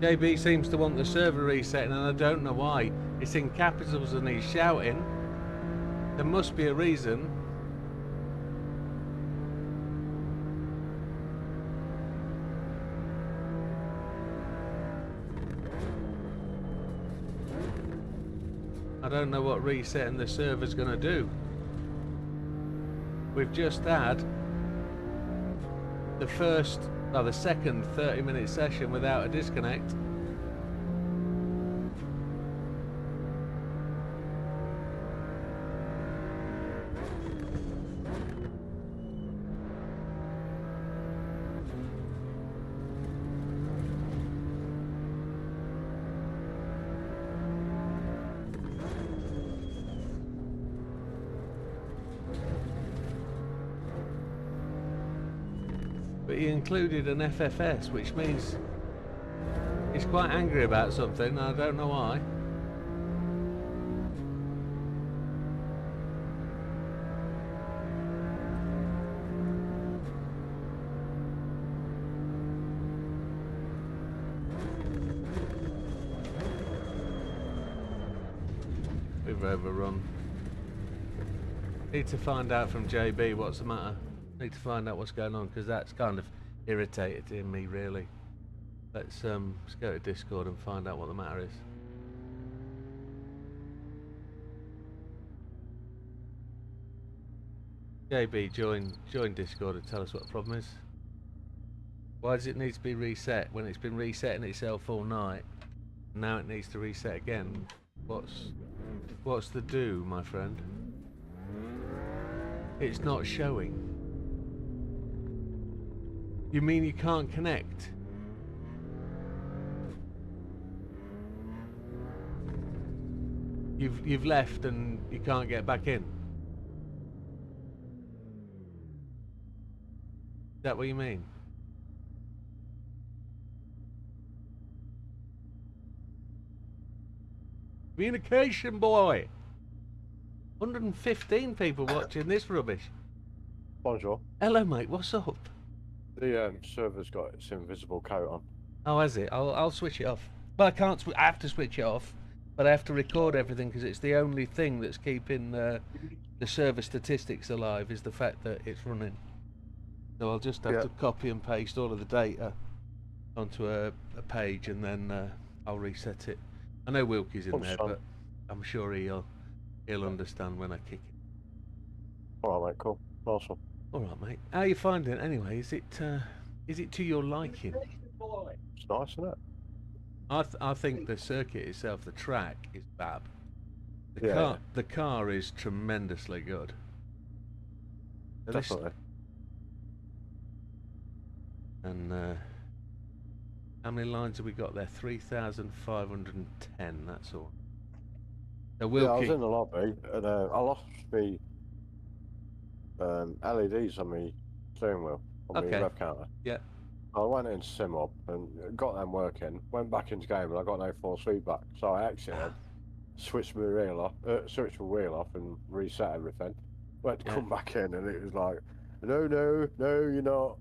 JB seems to want the server resetting, and I don't know why. It's in capitals and he's shouting. There must be a reason. I don't know what resetting the server's going to do. We've just had the second 30-minute session without a disconnect. But he included an FFS, which means he's quite angry about something, and I don't know why. We've overrun. Need to find out from JB what's the matter. Need to find out what's going on, because that's kind of irritated me, really. Let's go to Discord and find out what the matter is. JB, join Discord and tell us what the problem is. Why does it need to be reset when it's been resetting itself all night? Now it needs to reset again. What's the do, my friend? It's not showing. You mean you can't connect? You've left and you can't get back in? Is that what you mean? Communication, boy! 115 people watching this rubbish. Bonjour. Hello, mate, what's up? The server's got its invisible coat on. Oh, has it? I'll switch it off. Well, I can't. I have to switch it off, but I have to record everything because it's the only thing that's keeping the server statistics alive. Is the fact that it's running. So I'll just have to copy and paste all of the data onto a page, and then I'll reset it. I know Wilkie's in there, but I'm sure he'll understand when I kick it. All right, mate. Cool. Awesome. All right, mate. How are you finding it anyway? Is it to your liking? It's nice, isn't it? I think the circuit itself, the track, is fab. The car is tremendously good. Definitely. And how many lines have we got there? 3,510. That's all. So I was in the lobby and I lost the LEDs on my steering wheel on my rev counter. Yeah. I went into sim up and got them working. Went back into game and I got no force feedback, so I exited, switched my wheel off, and reset everything. Went to come back in and it was like, no, you're not.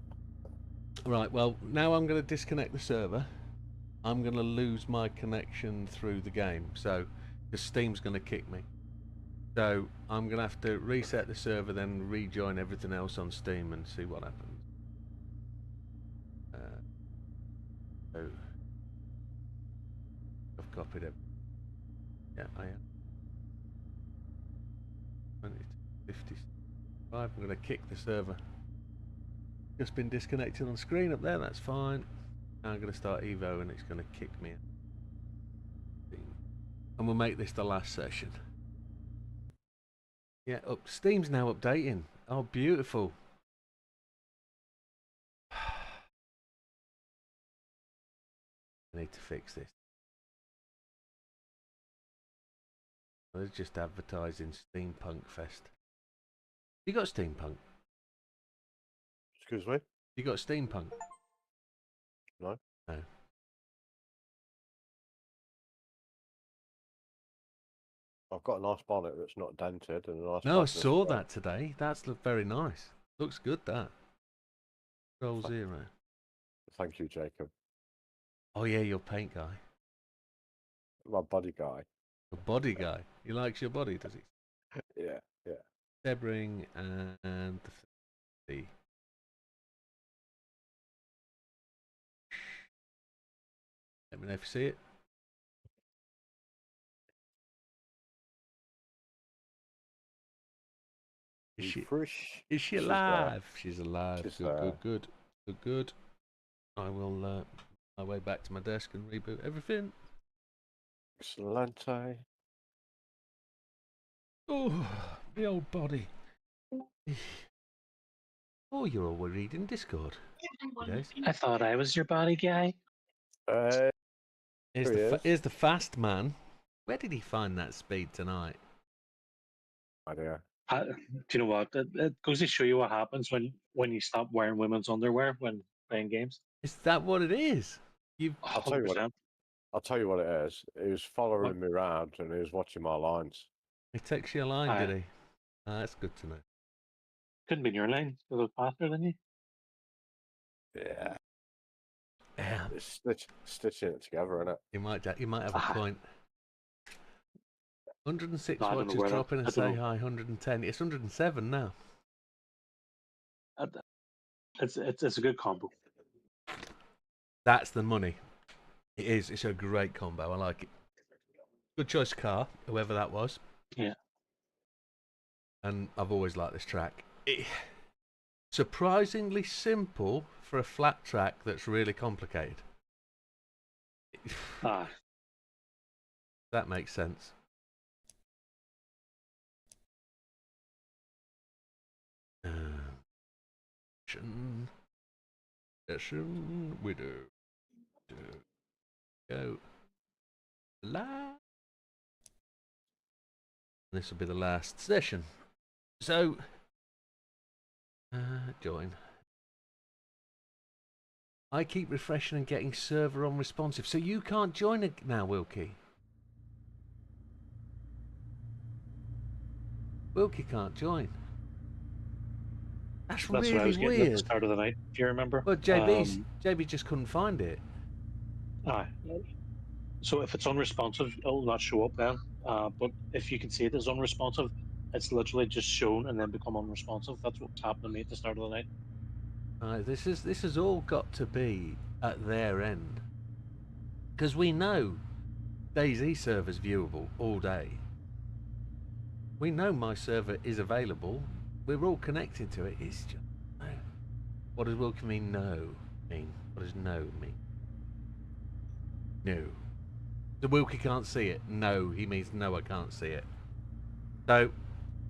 Right. Well, now I'm going to disconnect the server. I'm going to lose my connection through the game, so because Steam's going to kick me. So I'm going to have to reset the server, then rejoin everything else on Steam and see what happens. So I've copied it. Yeah, I am. 20 to 55. I'm going to kick the server. Just been disconnected on screen up there, that's fine. Now I'm going to start Evo and it's going to kick me out. And we'll make this the last session. Yeah, Steam's now updating. Oh, beautiful. I need to fix this. Let's just advertising Steampunk Fest. You got Steampunk? Excuse me? You got Steampunk? No. No. I've got a nice bonnet that's not dented and a nice. No, I Magnus saw frame. that today. That's looked very nice. Looks good, that. Roll 0. Thank you, Jacob. Oh yeah, your paint guy. My body guy. Your body guy. He likes your body, does he? Yeah, yeah. Sebring and the let me know if you see it. Is she Fresh. is she She's alive? She's alive. She's Good, good, good. Good, good. I will my way back to my desk and reboot everything. Excelente. Oh, the old body. Oh, you're all reading Discord. Guys. I thought I was your body guy. Here's the fast man. Where did he find that speed tonight? Idea. Do you know what? It goes to show you what happens when you stop wearing women's underwear when playing games. Is that what it is? You've I'll tell you what. 100%. I'll tell you what it is. He was following me around and he was watching my lines. he takes you a line, did he? That's good to know. Couldn't be in your lane. You look faster than you. Yeah. Yeah. It's stitching it together, isn't it? You might have a point. 106 No, I don't know watches where that- dropping I and don't say know. hi. 110. It's 107 now. It's a good combo. That's the money. It is. It's a great combo. I like it. Good choice of car, whoever that was. Yeah. And I've always liked this track. Surprisingly simple for a flat track that's really complicated. Ah, That makes sense. Session Widow. Go. This will be the last session. So, join. I keep refreshing and getting server unresponsive. So you can't join it now, Wilkie. Wilkie can't join. That's what I really was getting at the weird. start of the night. If you remember. Well, JB just couldn't find it. Aye. So if it's unresponsive, it'll not show up then. But if you can see it as unresponsive, it's literally just shown and then become unresponsive. That's what's happened to me at the start of the night. This has all got to be at their end, because we know DayZ server's viewable all day. We know my server is available. We're all connected to it. It's just no. What does Wilkie mean? No mean? What does no mean? No. The Wilkie can't see it. No, he means no. I can't see it. So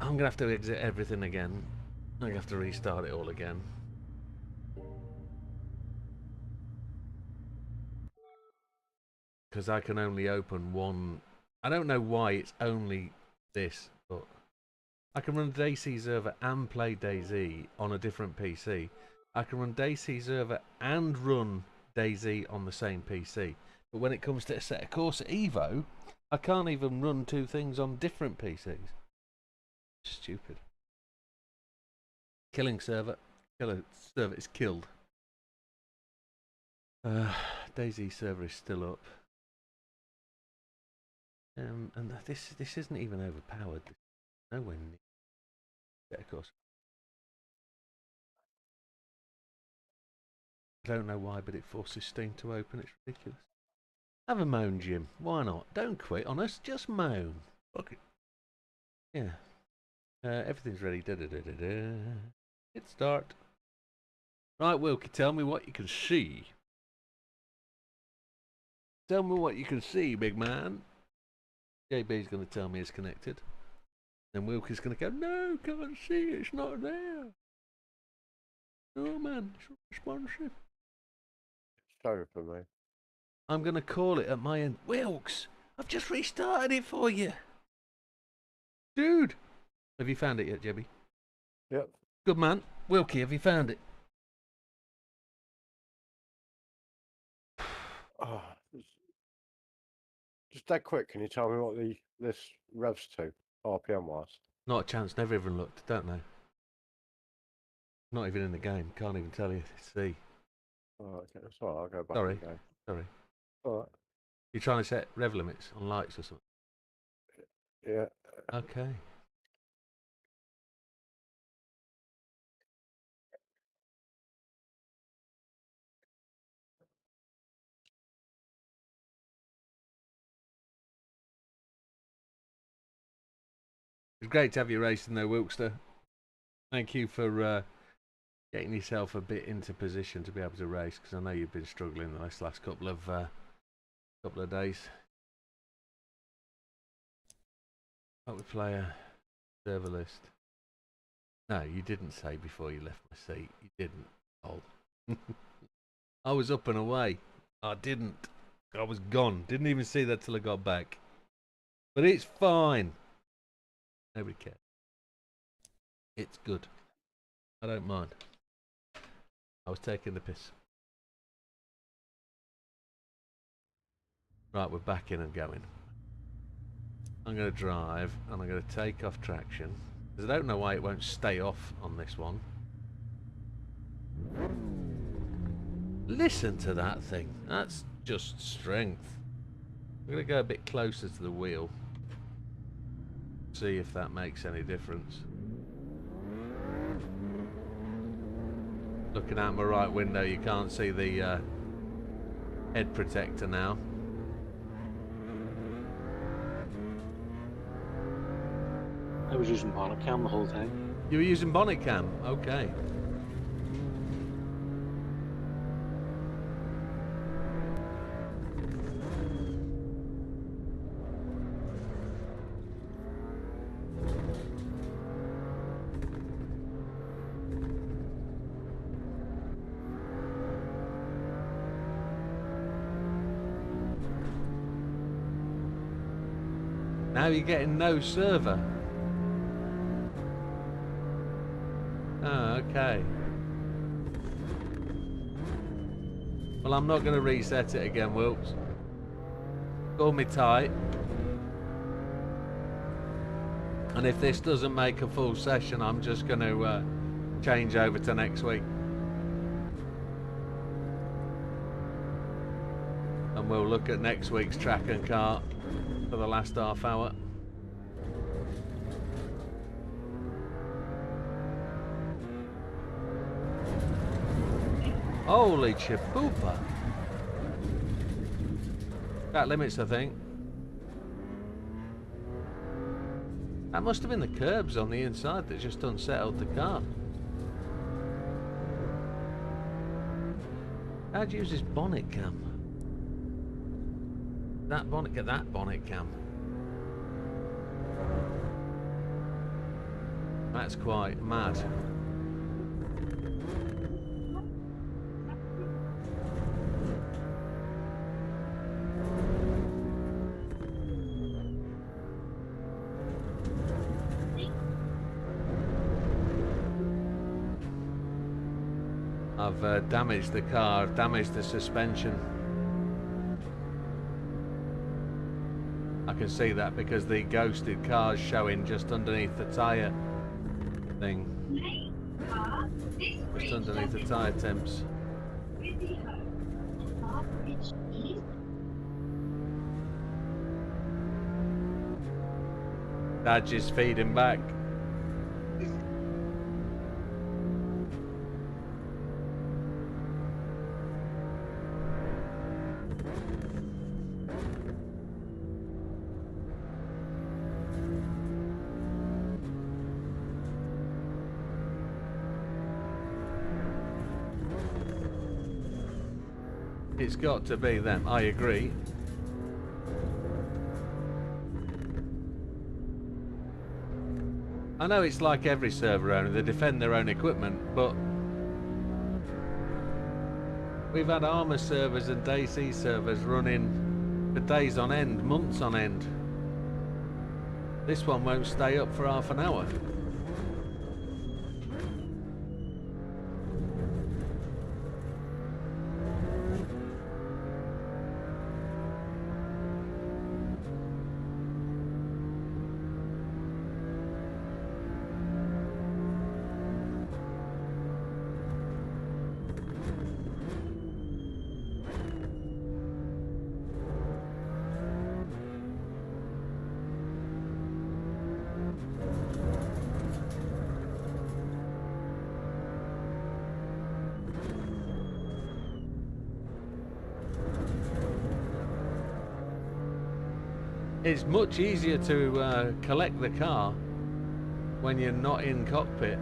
I'm gonna have to exit everything again. I'm gonna have to restart it all again. Because I can only open one. I don't know why it's only this, but I can run DayZ server and play DayZ on a different PC. I can run DayZ server and run DayZ on the same PC. But when it comes to a set of course at Evo, I can't even run two things on different PCs. Stupid. Killing server. Killer server is killed. DayZ server is still up. And this isn't even overpowered. Nowhere near. Yeah, of course. I don't know why, but it forces Steam to open. It's ridiculous. Have a moan, Jim. Why not? Don't quit on us. Just moan. Fuck it. Yeah. Everything's ready. Hit start. Right, Wilkie, tell me what you can see. Tell me what you can see, big man. JB's going to tell me it's connected. Then Wilkie's going to go, no, can't see it, it's not there. Oh man, it's responsive. Sorry for me. I'm going to call it at my end. Wilkes, I've just restarted it for you. Dude. Have you found it yet, Jebby? Yep. Good man. Wilkie, have you found it? Oh, just that quick, can you tell me what this revs to RPM was? Not a chance, never even looked, don't know. Not even in the game, can't even tell you. See. Oh, okay, that's all right, I'll go back. Sorry. Again. Sorry. All right. You're trying to set rev limits on lights or something? Yeah. Okay. It's great to have you racing though, Wilkester. Thank you for getting yourself a bit into position to be able to race, because I know you've been struggling this last couple of days. What we play a server list? No, you didn't say before you left my seat. You didn't. Oh. I was up and away. I didn't. I was gone. Didn't even see that till I got back. But it's fine. Nobody cares. It's good. I don't mind. I was taking the piss. Right, we're back in and going. I'm going to drive and I'm going to take off traction, because I don't know why it won't stay off on this one. Listen to that thing. That's just strength. I'm going to go a bit closer to the wheel. See if that makes any difference. Looking out my right window, you can't see the head protector now. I was using bonnet cam the whole time. You were using bonnet cam? Okay. Now you're getting no server. Oh, okay. Well, I'm not going to reset it again, Wilkes. Call me tight. And if this doesn't make a full session, I'm just going to change over to next week. And we'll look at next week's track and kart for the last half hour. Holy chipoopa. That limits, I think. That must have been the curbs on the inside that just unsettled the car. How'd you use his bonnet cam? That bonnet, get that bonnet cam. That's quite mad. I've damaged the car, I've damaged the suspension. I can see that because the ghosted car's showing just underneath the tyre thing. Just underneath the tyre temps. Dad just feeding back. It's got to be them. I agree. I know it's like every server owner, they defend their own equipment, but we've had Armour servers and DayZ servers running for days on end, months on end. This one won't stay up for half an hour. It's much easier to collect the car when you're not in cockpit.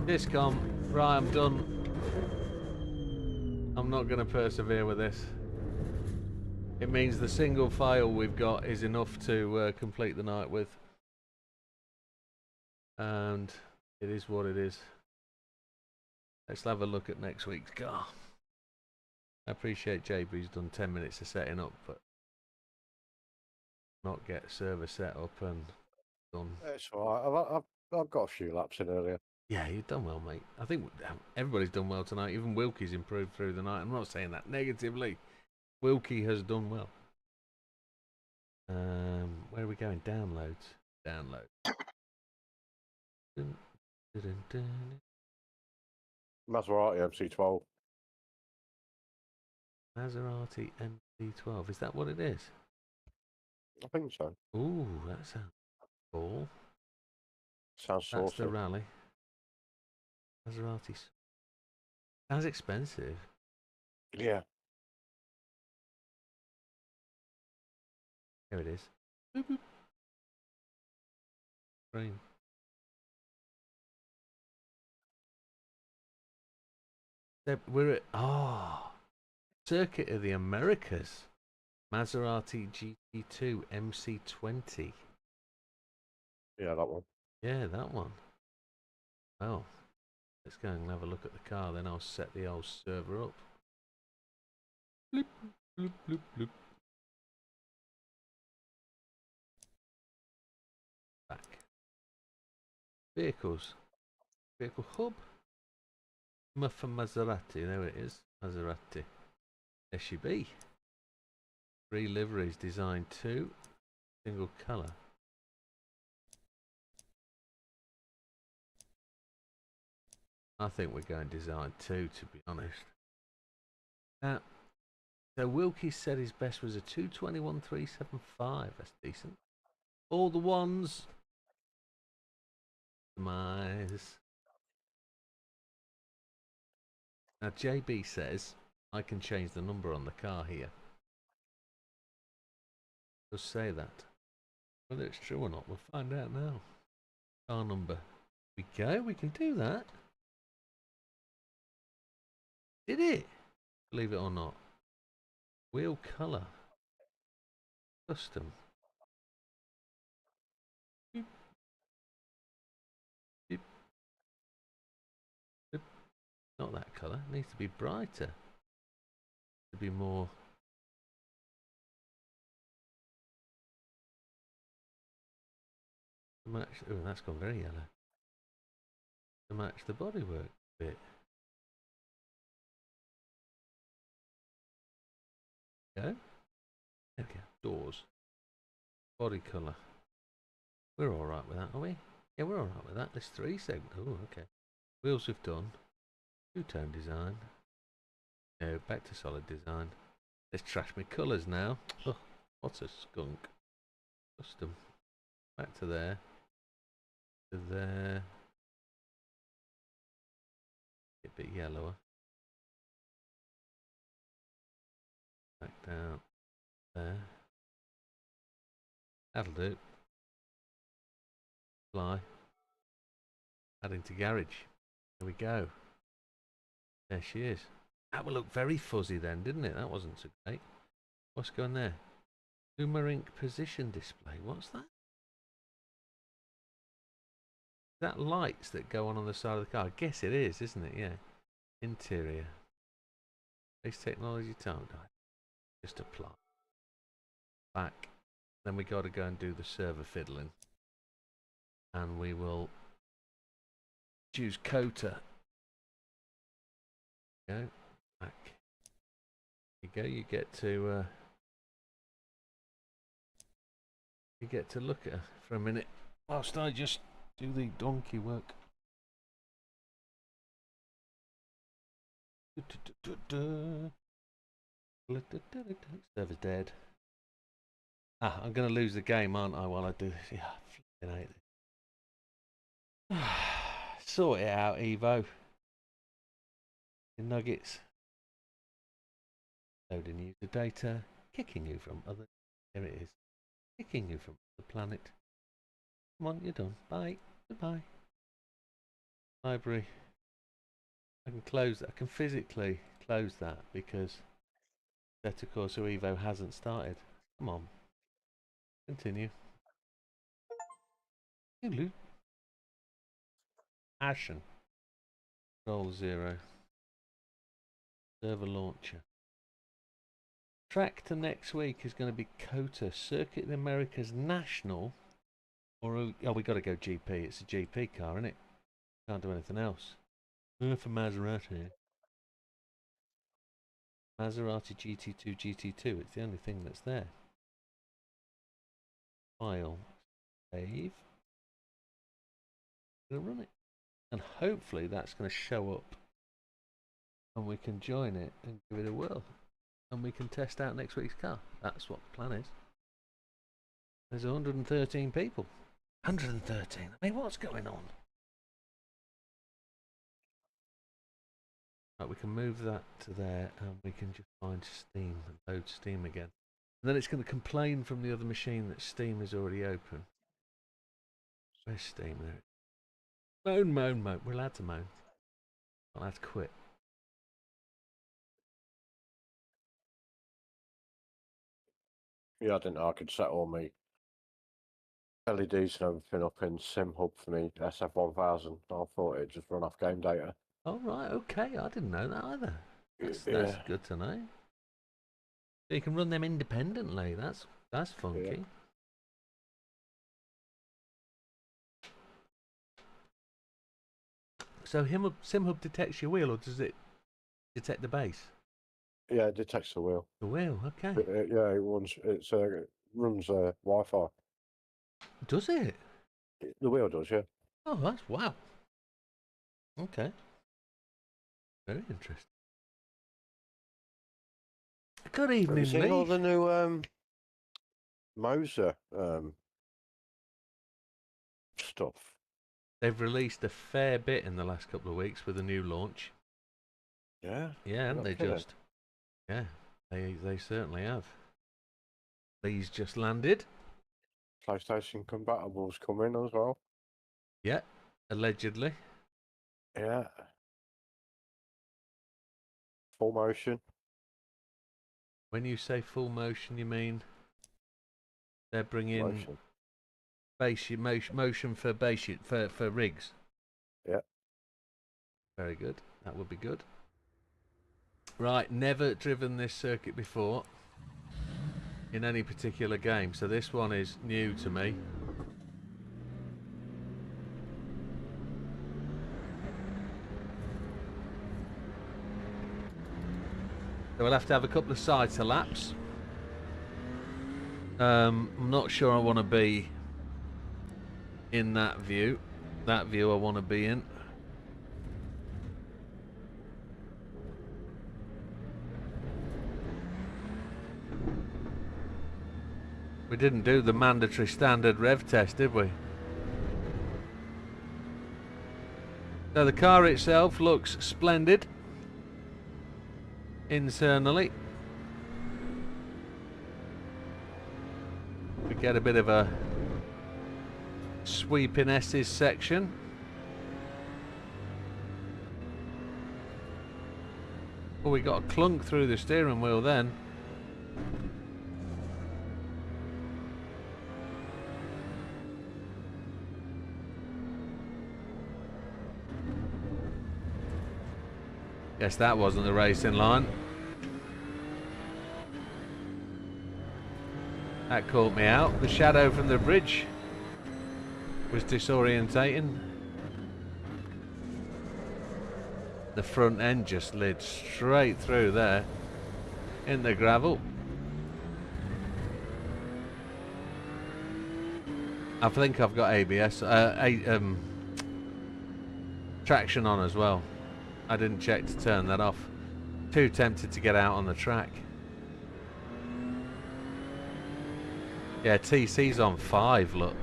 Discom, right, I'm done. I'm not going to persevere with this. It means the single file we've got is enough to complete the night with. And it is what it is. Let's have a look at next week's car. I appreciate JB's done 10 minutes of setting up, but not get server set up and done. It's alright. I've got a few laps in earlier. Yeah, you've done well, mate. I think everybody's done well tonight. Even Wilkie's improved through the night. I'm not saying that negatively. Wilkie has done well. Where are we going? Downloads. Download. Dun, dun, dun, dun. Maserati MC12. Maserati MT12. Is that what it is? I think so. Ooh, that sounds cool. Sounds That's saucy. the rally. Maserati. Sounds expensive. Yeah. Here it is. Boop, boop. Green. We're at Circuit of the Americas. Maserati GT2 MC20. Yeah, that one. Yeah, that one. Well, let's go and have a look at the car, then I'll set the old server up. Bloop, bloop, bloop, bloop. Back. Vehicles. Vehicle hub. For Maserati, there it is. Maserati. There she be. 3 liveries, design 2. Single colour. I think we're going design 2, to be honest. Now, so Wilkie said his best was a 221.375. That's decent. All the ones. Customise. Now JB says I can change the number on the car here. Just say that. Whether it's true or not, we'll find out now. Car number. We go. We can do that. Did it? Believe it or not. Wheel colour. Custom. Beep. Beep. Beep. Not that colour. It needs to be brighter. To be more. To match. Oh, that's gone very yellow. To match the bodywork bit. Go. There we go. Doors. Body colour. We're alright with that, are we? Yeah, we're alright with that. There's 3 segments. Oh, okay. Wheels we've done. 2-tone design. No, back to solid design. Let's trash my colours now. Oh, what's a skunk? Custom. Back to there. To there. A bit yellower. Back down. There. That'll do. Fly. Adding to garage. There we go. There she is. That would look very fuzzy then, didn't it? That wasn't so great. What's going there? Boomerang position display. What's that? Is that lights that go on the side of the car? I guess it is, isn't it? Yeah. Interior. Base technology time guide. Just apply. Back. Then we got to go and do the server fiddling. And we will choose Kota. Go. Back. You go, you get to look at her for a minute whilst I just do the donkey work. Server's dead. I'm going to lose the game, aren't I, while I do this? Yeah, I flipping hate this. Sort it out, Evo. The nuggets. Loading user data. Kicking you from other... There it is. Kicking you from the planet. Come on, you're done. Bye. Goodbye. Library. I can close that. I can physically close that because Better Corso Evo hasn't started. Come on. Continue. Hello. Ashen. Roll 0. Server launcher. Track to next week is going to be Kota, Circuit of the Americas National. Or, oh, we got to go GP. It's a GP car, isn't it? Can't do anything else. For Maserati. Maserati GT2 GT2. It's the only thing that's there. File. Save. Gonna run it. And hopefully that's going to show up. And we can join it and give it a whirl. And we can test out next week's car. That's what the plan is. There's 113 people. 113. I mean, what's going on? Right, we can move that to there and we can just find Steam and load Steam again. And then it's going to complain from the other machine that Steam is already open. Where's Steam there? Moan, moan, moan. We're allowed to moan. Not allowed to quit. Yeah, I didn't know I could set all my LEDs and everything up in SimHub for me SF1000. I thought it'd just run off game data. Oh, right, okay. I didn't know that either. That's good to know. So you can run them independently. That's funky. Yeah. So SimHub detects your wheel, or does it detect the base? Yeah, it detects the wheel. The wheel, okay. Yeah, it runs Wi-Fi. Does it? The wheel does, yeah. Oh, that's wow. Okay. Very interesting. Good evening, Have you seen Lee. all the new Moser stuff? They've released a fair bit in the last couple of weeks with a new launch. Yeah. Yeah, haven't they kidding. just? Yeah, they certainly have. Lee's just landed. PlayStation compatible's coming as well. Yeah, allegedly. Yeah. Full motion. When you say full motion, you mean they're bringing motion for for rigs. Yeah. Very good. That would be good. Right, never driven this circuit before in any particular game, so this one is new to me. So we'll have to have a couple of side to laps. I'm not sure I want to be in that view. That view I want to be in. We didn't do the mandatory standard rev test, did we? So the car itself looks splendid internally. We get a bit of a sweep in S's section. Oh, we got a clunk through the steering wheel then. Guess that wasn't the racing line. That caught me out. The shadow from the bridge was disorientating. The front end just slid straight through there in the gravel. I think I've got ABS, traction on as well. I didn't check to turn that off. Too tempted to get out on the track. Yeah, TC's on 5, look.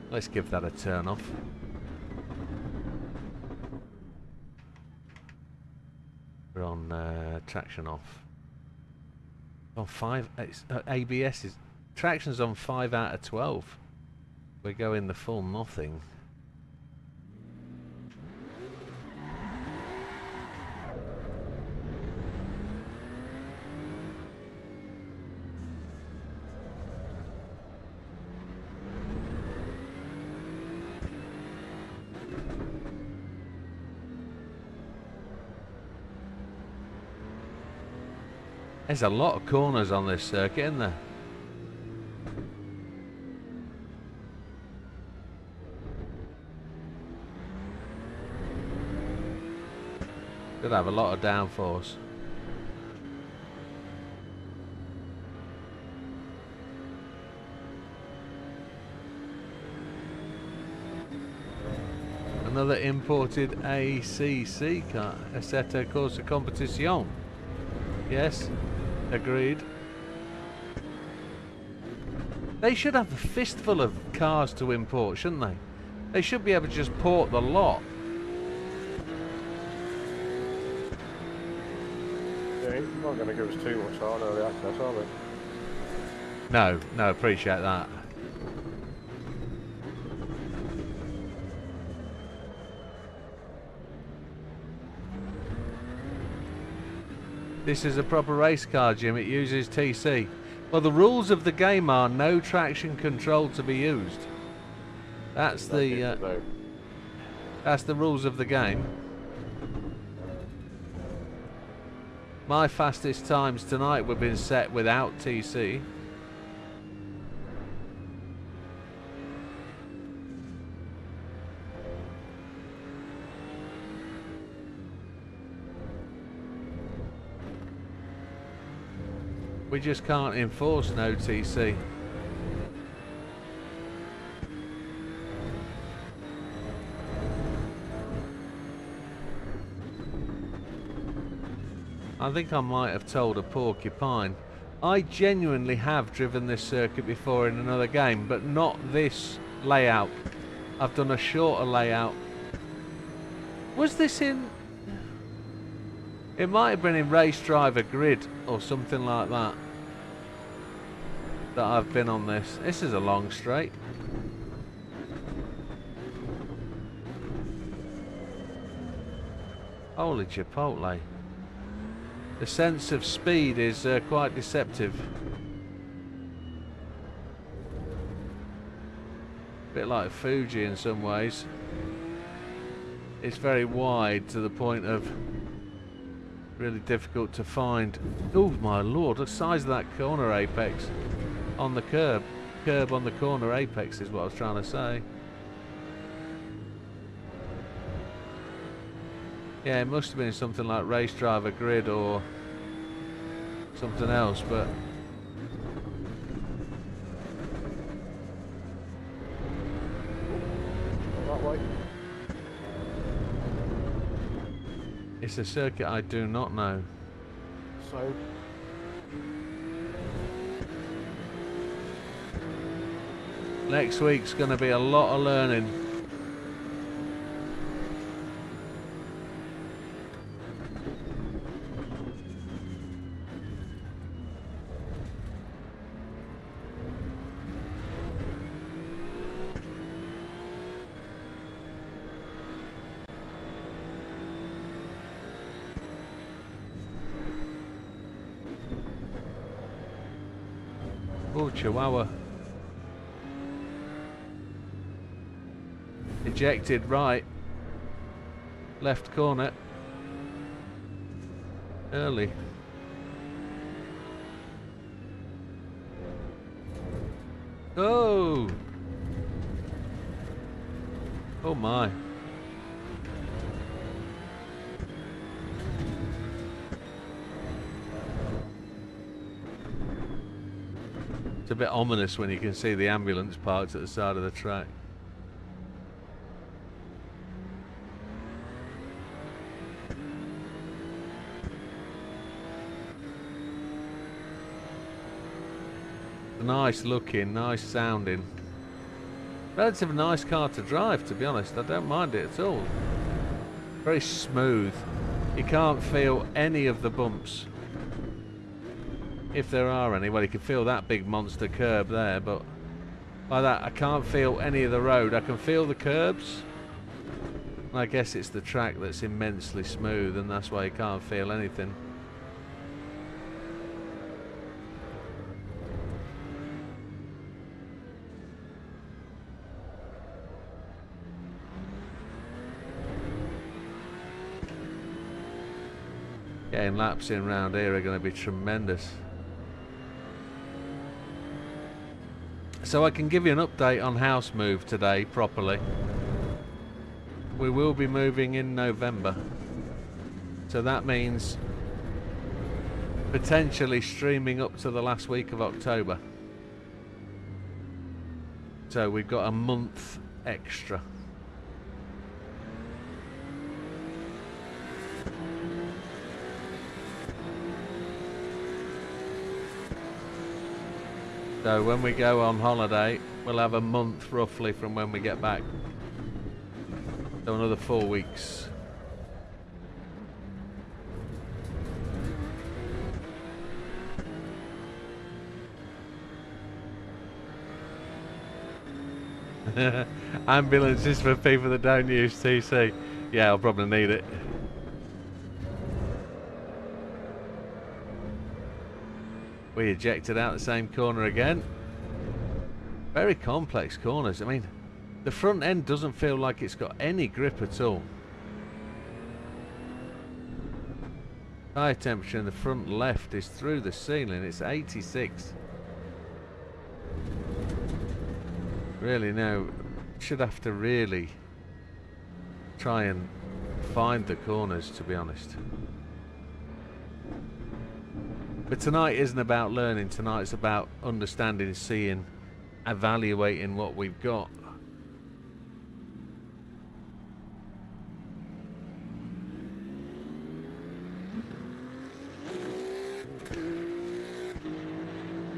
Let's give that a turn off. We're on traction off. On 5, it's, ABS is, traction's on 5 out of 12. We're going the full nothing. There's a lot of corners on this circuit, isn't there? Could have a lot of downforce. Another imported ACC car, Assetto Corsa Competition. Yes, agreed. They should have a fistful of cars to import, shouldn't they? They should be able to just port the lot. Yeah, you're not going to give us too much on early access, are we? No, no, appreciate that. This is a proper race car, Jim. It uses TC. Well, the rules of the game are no traction control to be used. That's the rules of the game. My fastest times tonight were being set without TC. We just can't enforce no TC. I think I might have told a porcupine. I genuinely have driven this circuit before in another game, but not this layout. I've done a shorter layout. Was this in... It might have been in Race Driver Grid or something like that. That I've been on this. This is a long straight. Holy chipotle. The sense of speed is quite deceptive. Bit like Fuji in some ways. It's very wide to the point of really difficult to find. Oh my lord, the size of that corner apex on the curb. Curb on the corner apex is what I was trying to say. Yeah, it must have been something like Race Driver Grid or something else, but That way. it's a circuit I do not know. So, Next week's going to be a lot of learning. Oh, Chihuahua. Ejected right. Left corner. Early. Oh! Oh my. It's a bit ominous when you can see the ambulance parked at the side of the track. Nice looking, nice sounding. Relatively nice car to drive, to be honest. I don't mind it at all. Very smooth. You can't feel any of the bumps. If there are any. Well, you can feel that big monster curb there, but like that, I can't feel any of the road. I can feel the curbs. And I guess it's the track that's immensely smooth, and that's why you can't feel anything. Getting laps in round here are going to be tremendous. So I can give you an update on house move today properly. We will be moving in November. So that means potentially streaming up to the last week of October. So we've got a month extra. So when we go on holiday, we'll have a month roughly from when we get back. So another 4 weeks. Ambulances for people that don't use TC. Yeah, I'll probably need it. We ejected out the same corner again. Very complex corners. I mean, the front end doesn't feel like it's got any grip at all. Tire temperature in the front left is through the ceiling. It's 86. Really, no. Should have to really try and find the corners, to be honest. But tonight isn't about learning. Tonight's about understanding, seeing, evaluating what we've got.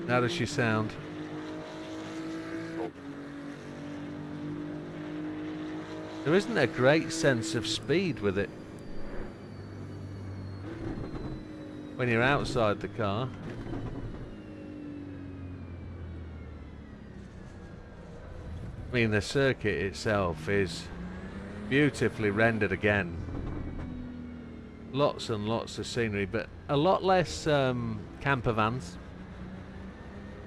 How does she sound? There isn't a great sense of speed with it when you're outside the car. I mean, the circuit itself is beautifully rendered again. Lots and lots of scenery, but a lot less camper vans.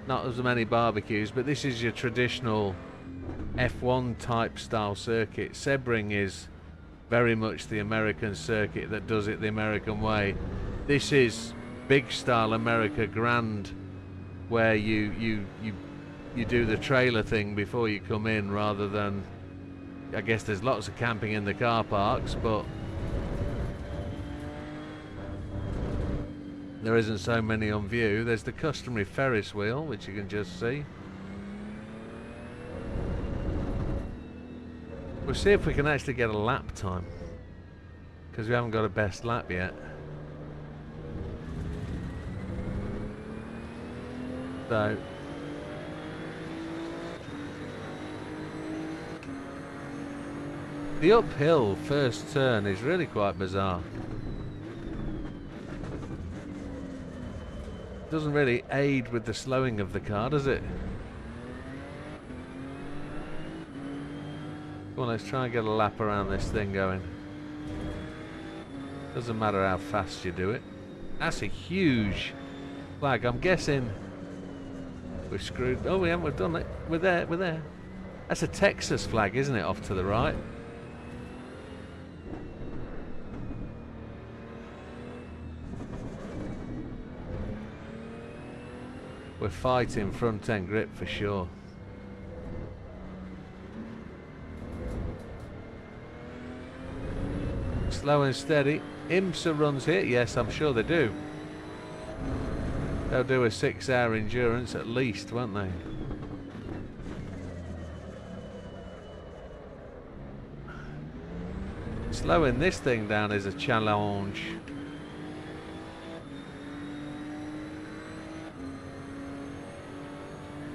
Not as many barbecues, but this is your traditional F1 type style circuit. Sebring is very much the American circuit that does it the American way. This is big style America Grand, where you do the trailer thing before you come in, rather than, I guess there's lots of camping in the car parks, but there isn't so many on view. There's the customary Ferris wheel, which you can just see. We'll see if we can actually get a lap time, because we haven't got a best lap yet. So the uphill first turn is really quite bizarre. Doesn't really aid with the slowing of the car, does it? Come on, let's try and get a lap around this thing going. Doesn't matter how fast you do it. That's a huge flag. I'm guessing We're screwed. Oh, we haven't. We've done it. We're there. We're there. That's a Texas flag, isn't it? Off to the right. We're fighting front end grip for sure. Slow and steady. IMSA runs here. Yes, I'm sure they do. They'll do a 6-hour endurance at least, won't they? Slowing this thing down is a challenge.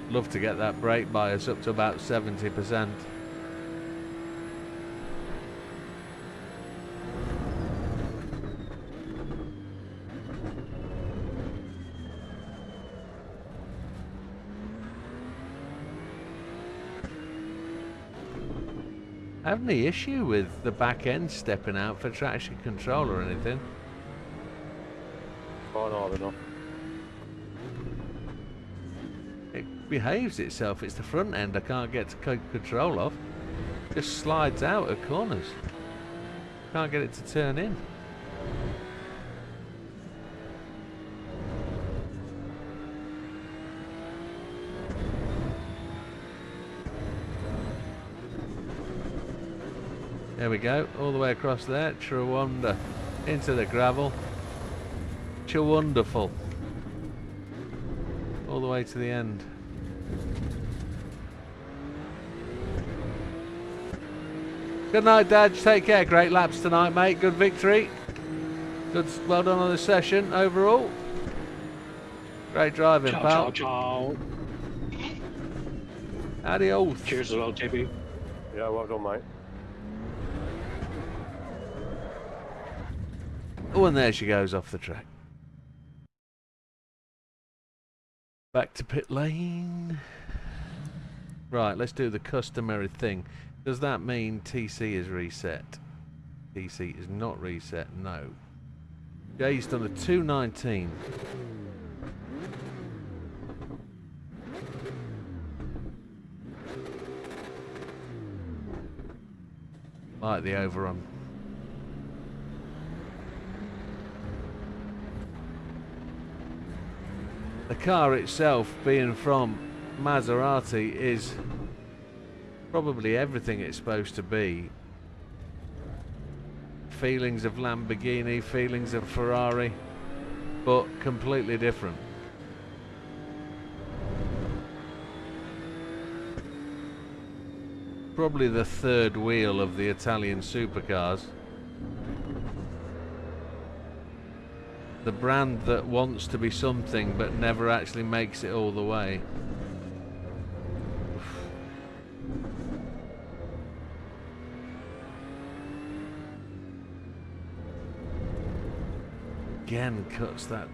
Love to get that brake bias up to about 70%. I have any issue with the back end stepping out for traction control or anything. Fine hard enough. It behaves itself. It's the front end I can't get to control of. Just slides out at corners. Can't get it to turn in. There we go, all the way across there, Chawanda, into the gravel. Chawonderful. All the way to the end. Good night, Dad. Take care. Great laps tonight, mate. Good victory. Good, well done on the session overall. Great driving, Ciao, pal. ciao, ciao. Adios. Cheers as well, JB. Yeah, well done, mate. Oh, and there she goes off the track. Back to pit lane. Right, let's do the customary thing. Does that mean TC is reset? TC is not reset, no. Jay's done a 219. Like the overrun. The car itself, being from Maserati, is probably everything it's supposed to be. Feelings of Lamborghini, feelings of Ferrari, but completely different. Probably the third wheel of the Italian supercars. The brand that wants to be something but never actually makes it all the way. Again cuts that.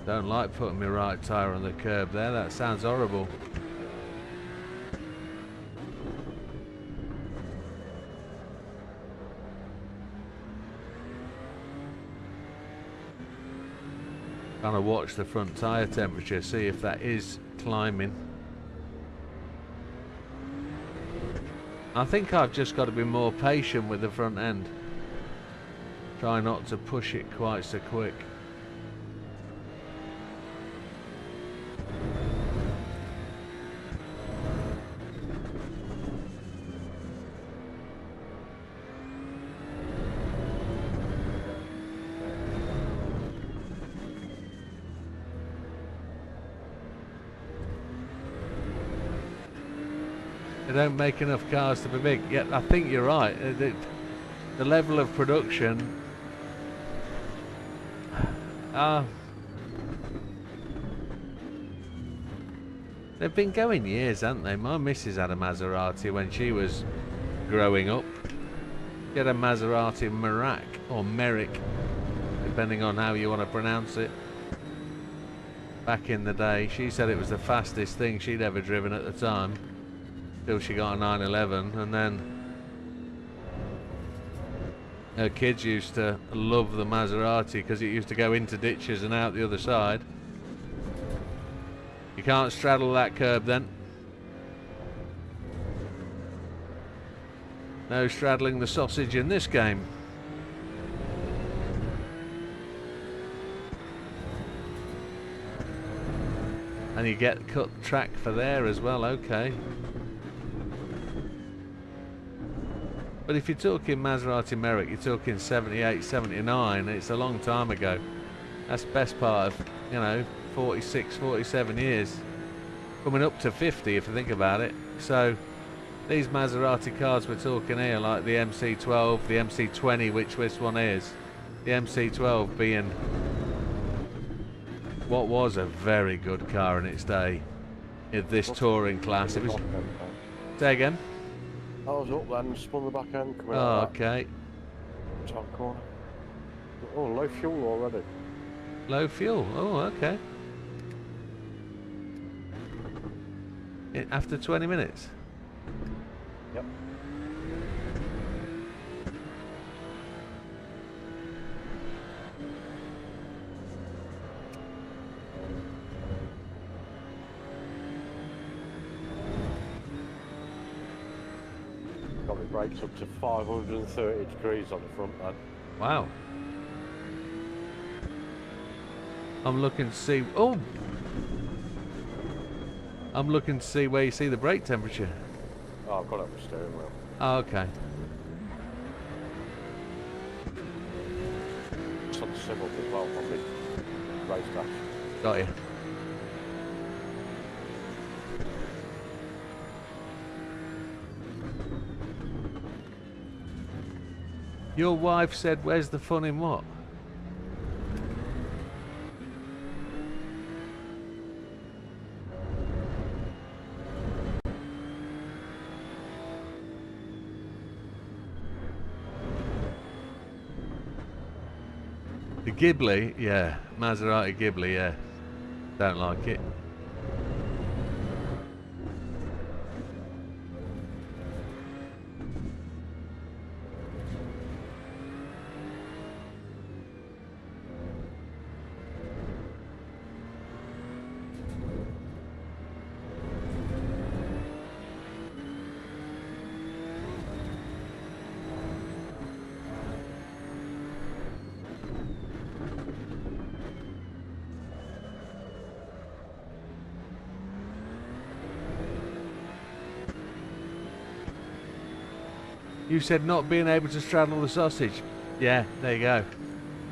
Don't like putting my right tyre on the curb there, that sounds horrible. Trying to watch the front tyre temperature, see if that is climbing. I think I've just got to be more patient with the front end. Try not to push it quite so quick. They don't make enough cars to be big. Yeah, I think you're right. The level of production They've been going years, haven't they? My missus had a Maserati when she was growing up. She had a Maserati Merak, or Merrick, depending on how you want to pronounce it. Back in the day, she said it was the fastest thing she'd ever driven at the time, till she got a 911, and then her kids used to love the Maserati because it used to go into ditches and out the other side. You can't straddle that curb then. No straddling the sausage in this game. And you get cut track for there as well, okay. But if you're talking Maserati Merrick, you're talking 78, 79, it's a long time ago. That's the best part of, you know, 46, 47 years. Coming up to 50 if you think about it. So these Maserati cars we're talking here, like the MC12, the MC20, which this one is. The MC12 being what was a very good car in its day. In this touring class. It was... Say again? I was up then, spun the back end, coming Oh, out okay. that top corner. Oh, low fuel already. Low fuel. Oh, okay. After 20 minutes? Yep. Got my brakes up to 530 degrees on the front then. Wow. I'm looking to see... Oh! I'm looking to see where you see the brake temperature. Oh, I've got it on the steering wheel. Oh, okay. It's on the civil as well on the race dash. Got you. Your wife said, where's the fun in what? The Ghibli, yeah. Maserati Ghibli, yeah. Don't like it. You said not being able to straddle the sausage. Yeah, there you go.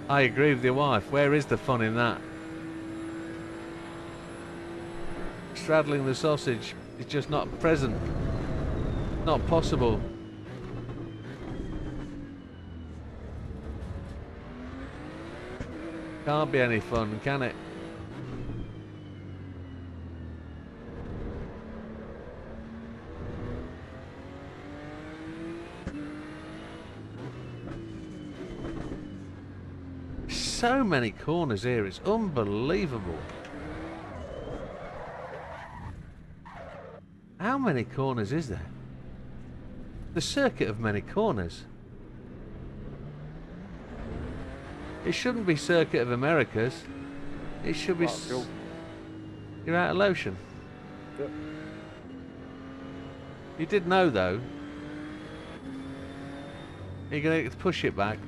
I agree with your wife. Where is the fun in that? Straddling the sausage is just not present. Not possible. Can't be any fun, can it? So many corners here, it's unbelievable. How many corners is there? The circuit of many corners. It shouldn't be Circuit of Americas. It should be... You're out of lotion. Yep. You did know though. Are you going to push it back?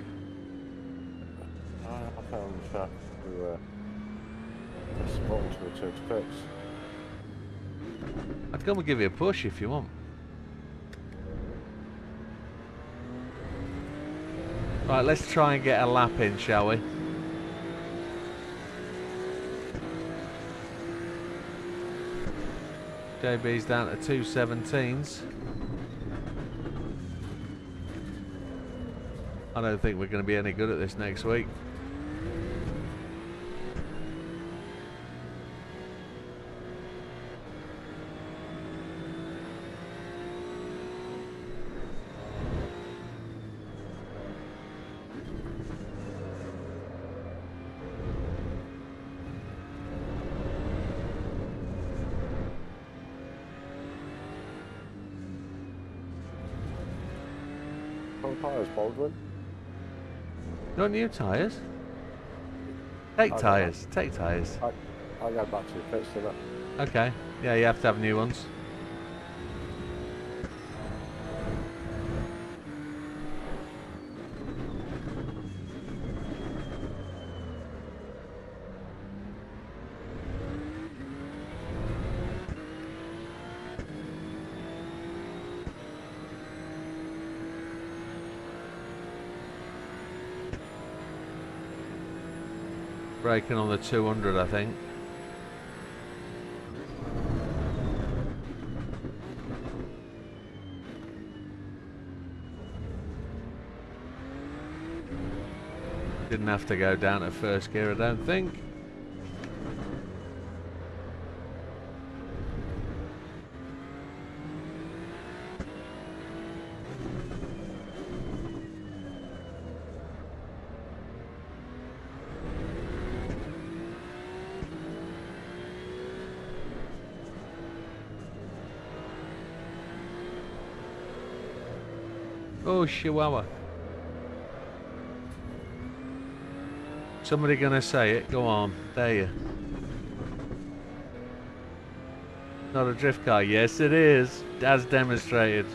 I found the fact to press the button to return to fix. I'd come and give you a push if you want. Right, let's try and get a lap in, shall we? JB's down to 2:17s. I don't think we're going to be any good at this next week. Micro tyres, Baldwin. You want new tyres? Take I got tyres. Take tyres. I go back to the pits, didn't I? Okay. Yeah, you have to have new ones. Braking on the 200, I think. Didn't have to go down to first gear, I don't think. Oh, Chihuahua. Somebody gonna say it? Go on. There you. Not a drift car. Yes, it is. As demonstrated.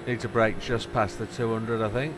Need to brake just past the 200, I think.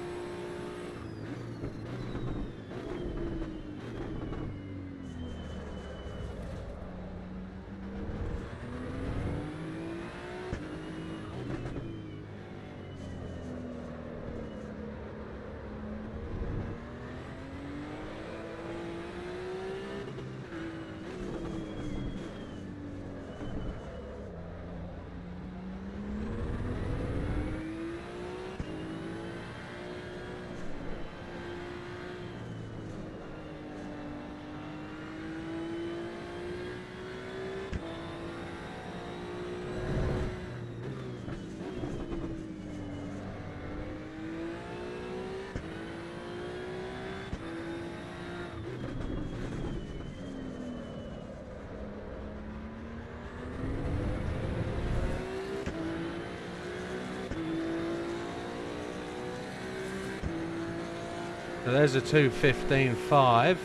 So there's a 2:15.5,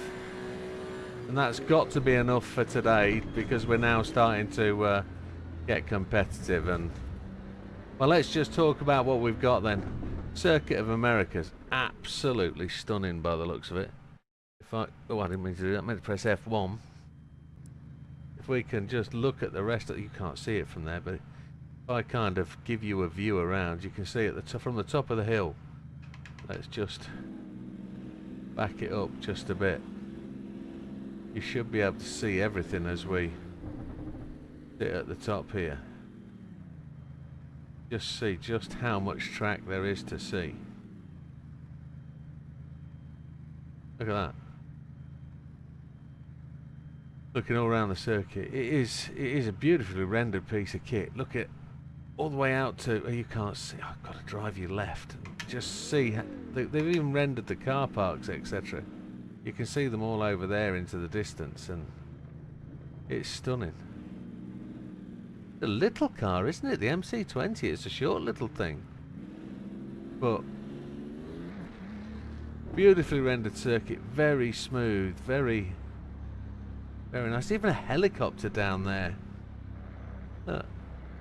and that's got to be enough for today because we're now starting to get competitive. And well, let's just talk about what we've got then. Circuit of America's absolutely stunning by the looks of it. If I I didn't mean to do that. I meant to press F1. If we can just look at the rest of it, you can't see it from there, but if I kind of give you a view around, you can see it from the top of the hill. Let's just back it up just a bit. You should be able to see everything as we sit at the top here. Just see just how much track there is to see. Look at that. Looking all around the circuit, it is a beautifully rendered piece of kit. Look at all the way out to, oh, you can't see, I've got to drive you left. Just see, they've even rendered the car parks, etc. You can see them all over there into the distance, and it's stunning. It's a little car, isn't it? The MC20. It's a short little thing, but beautifully rendered circuit, very smooth, very nice. Even a helicopter down there. Look,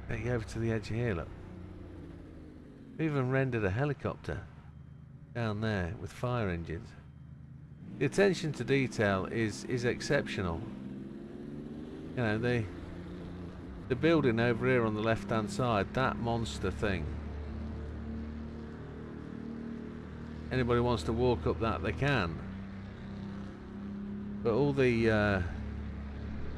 there you go, over to the edge here, look. Even rendered a helicopter down there with fire engines. The attention to detail is exceptional. You know, the building over here on the left hand side, that monster thing. Anybody wants to walk up that, they can. But all the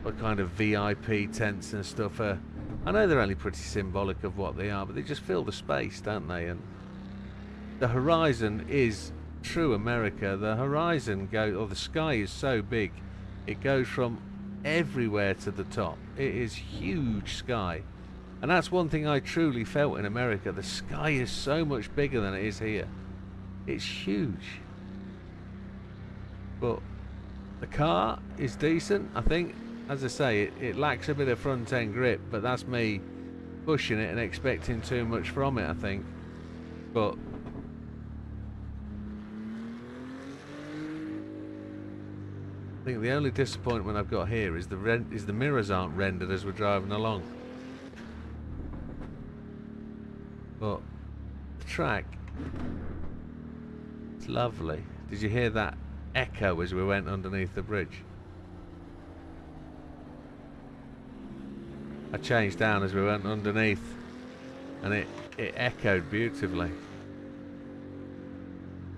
what kind of VIP tents and stuff are, I know they're only pretty symbolic of what they are, but they just fill the space, don't they? And the horizon is true America. The horizon goes, or the sky is so big, it goes from everywhere to the top. It is huge sky, and that's one thing I truly felt in America. The sky is so much bigger than it is here. It's huge. But the car is decent. I think, as I say, it lacks a bit of front end grip, but that's me pushing it and expecting too much from it, I think. But I think the only disappointment I've got here is the mirrors aren't rendered as we're driving along. But the track, it's lovely. Did you hear that echo as we went underneath the bridge? I changed down as we went underneath, and it echoed beautifully.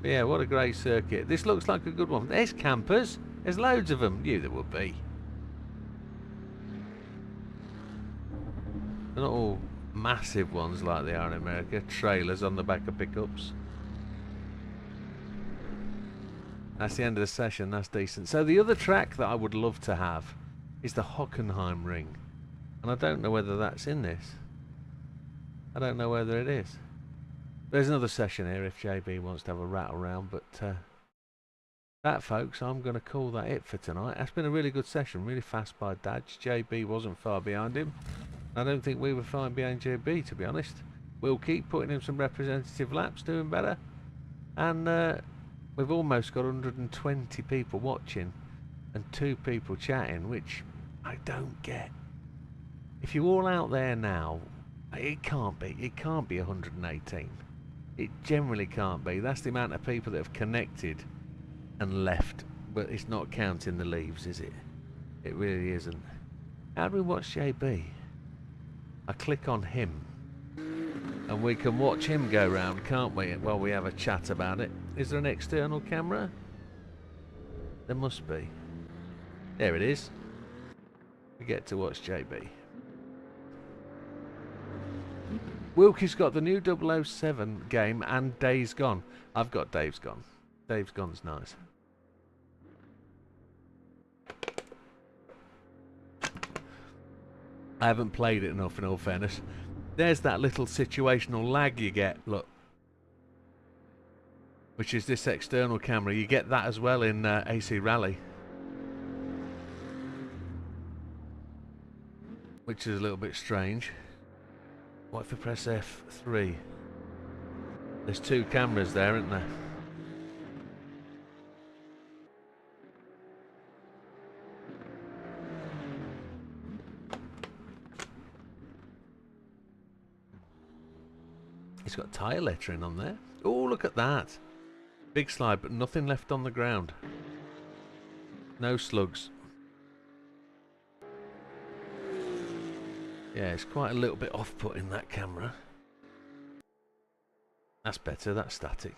But yeah, what a great circuit. This looks like a good one. There's campers. There's loads of them. Knew there would be. They're not all massive ones like they are in America. Trailers on the back of pickups. That's the end of the session. That's decent. So the other track that I would love to have is the Hockenheim Ring. And I don't know whether that's in this. I don't know whether it is. There's another session here if JB wants to have a rattle round, but that, folks, I'm going to call that it for tonight. That's been a really good session, really fast by Dadge. JB wasn't far behind him. I don't think we were far behind JB, to be honest. We'll keep putting in some representative laps, doing better. And we've almost got 120 people watching and 2 people chatting, which I don't get. If you're all out there now, it can't be 118. It generally can't be. That's the amount of people that have connected and left, but it's not counting the leaves, is it? It really isn't. How do we watch JB? I click on him and we can watch him go round, can't we, while we have a chat about it. Is there an external camera? There must be. There it is. We get to watch JB. Wilkie's got the new 007 game and Days Gone. I've got Days Gone. Days Gone's nice. I haven't played it enough, in all fairness. There's that little situational lag you get, look. Which is this external camera. You get that as well in AC Rally. Which is a little bit strange. What if I press F3? There's 2 cameras there, aren't there? It's got tyre lettering on there. Oh, look at that. Big slide, but nothing left on the ground. No slugs. Yeah, it's quite a little bit off-putting, that camera. That's better, that's static.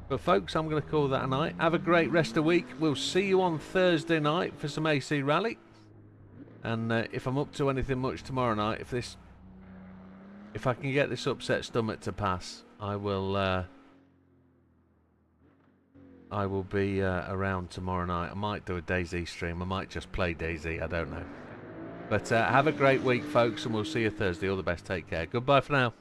But folks, I'm going to call that a night. Have a great rest of the week. We'll see you on Thursday night for some AC Rally. And if I'm up to anything much tomorrow night, if I can get this upset stomach to pass, I will be around tomorrow night. I might do a DayZ stream. I might just play DayZ. I don't know. But have a great week, folks, and we'll see you Thursday. All the best. Take care. Goodbye for now.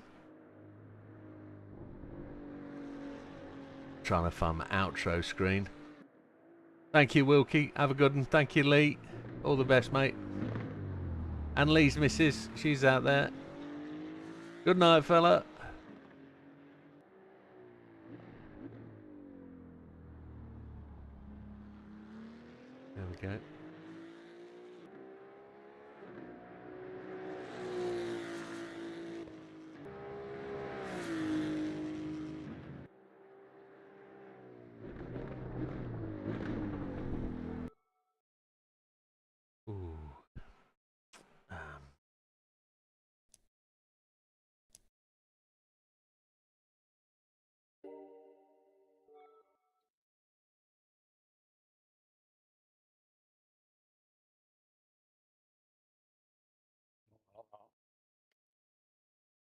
trying to find my outro screen. Thank you, Wilkie. Have a good one. Thank you, Lee. All the best, mate. And Lee's missus, she's out there. Good night, fella. There we go. Ooh.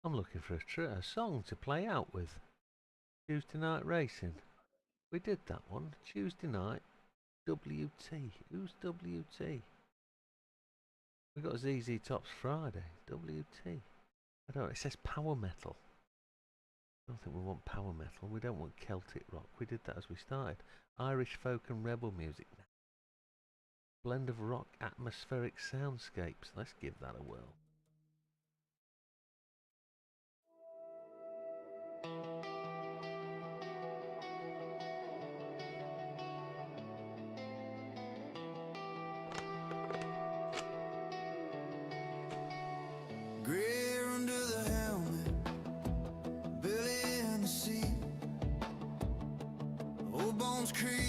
I'm looking for a song to play out with. Tuesday night racing. We did that one. Tuesday night. WT. Who's WT? We got ZZ Top's Friday. WT. I don't know. It says power metal. I don't think we want power metal. We don't want Celtic rock. We did that as we started. Irish folk and rebel music. Blend of rock, atmospheric soundscapes. Let's give that a whirl. Greer under the helmet, Billy in the seat. Old Bones Creek.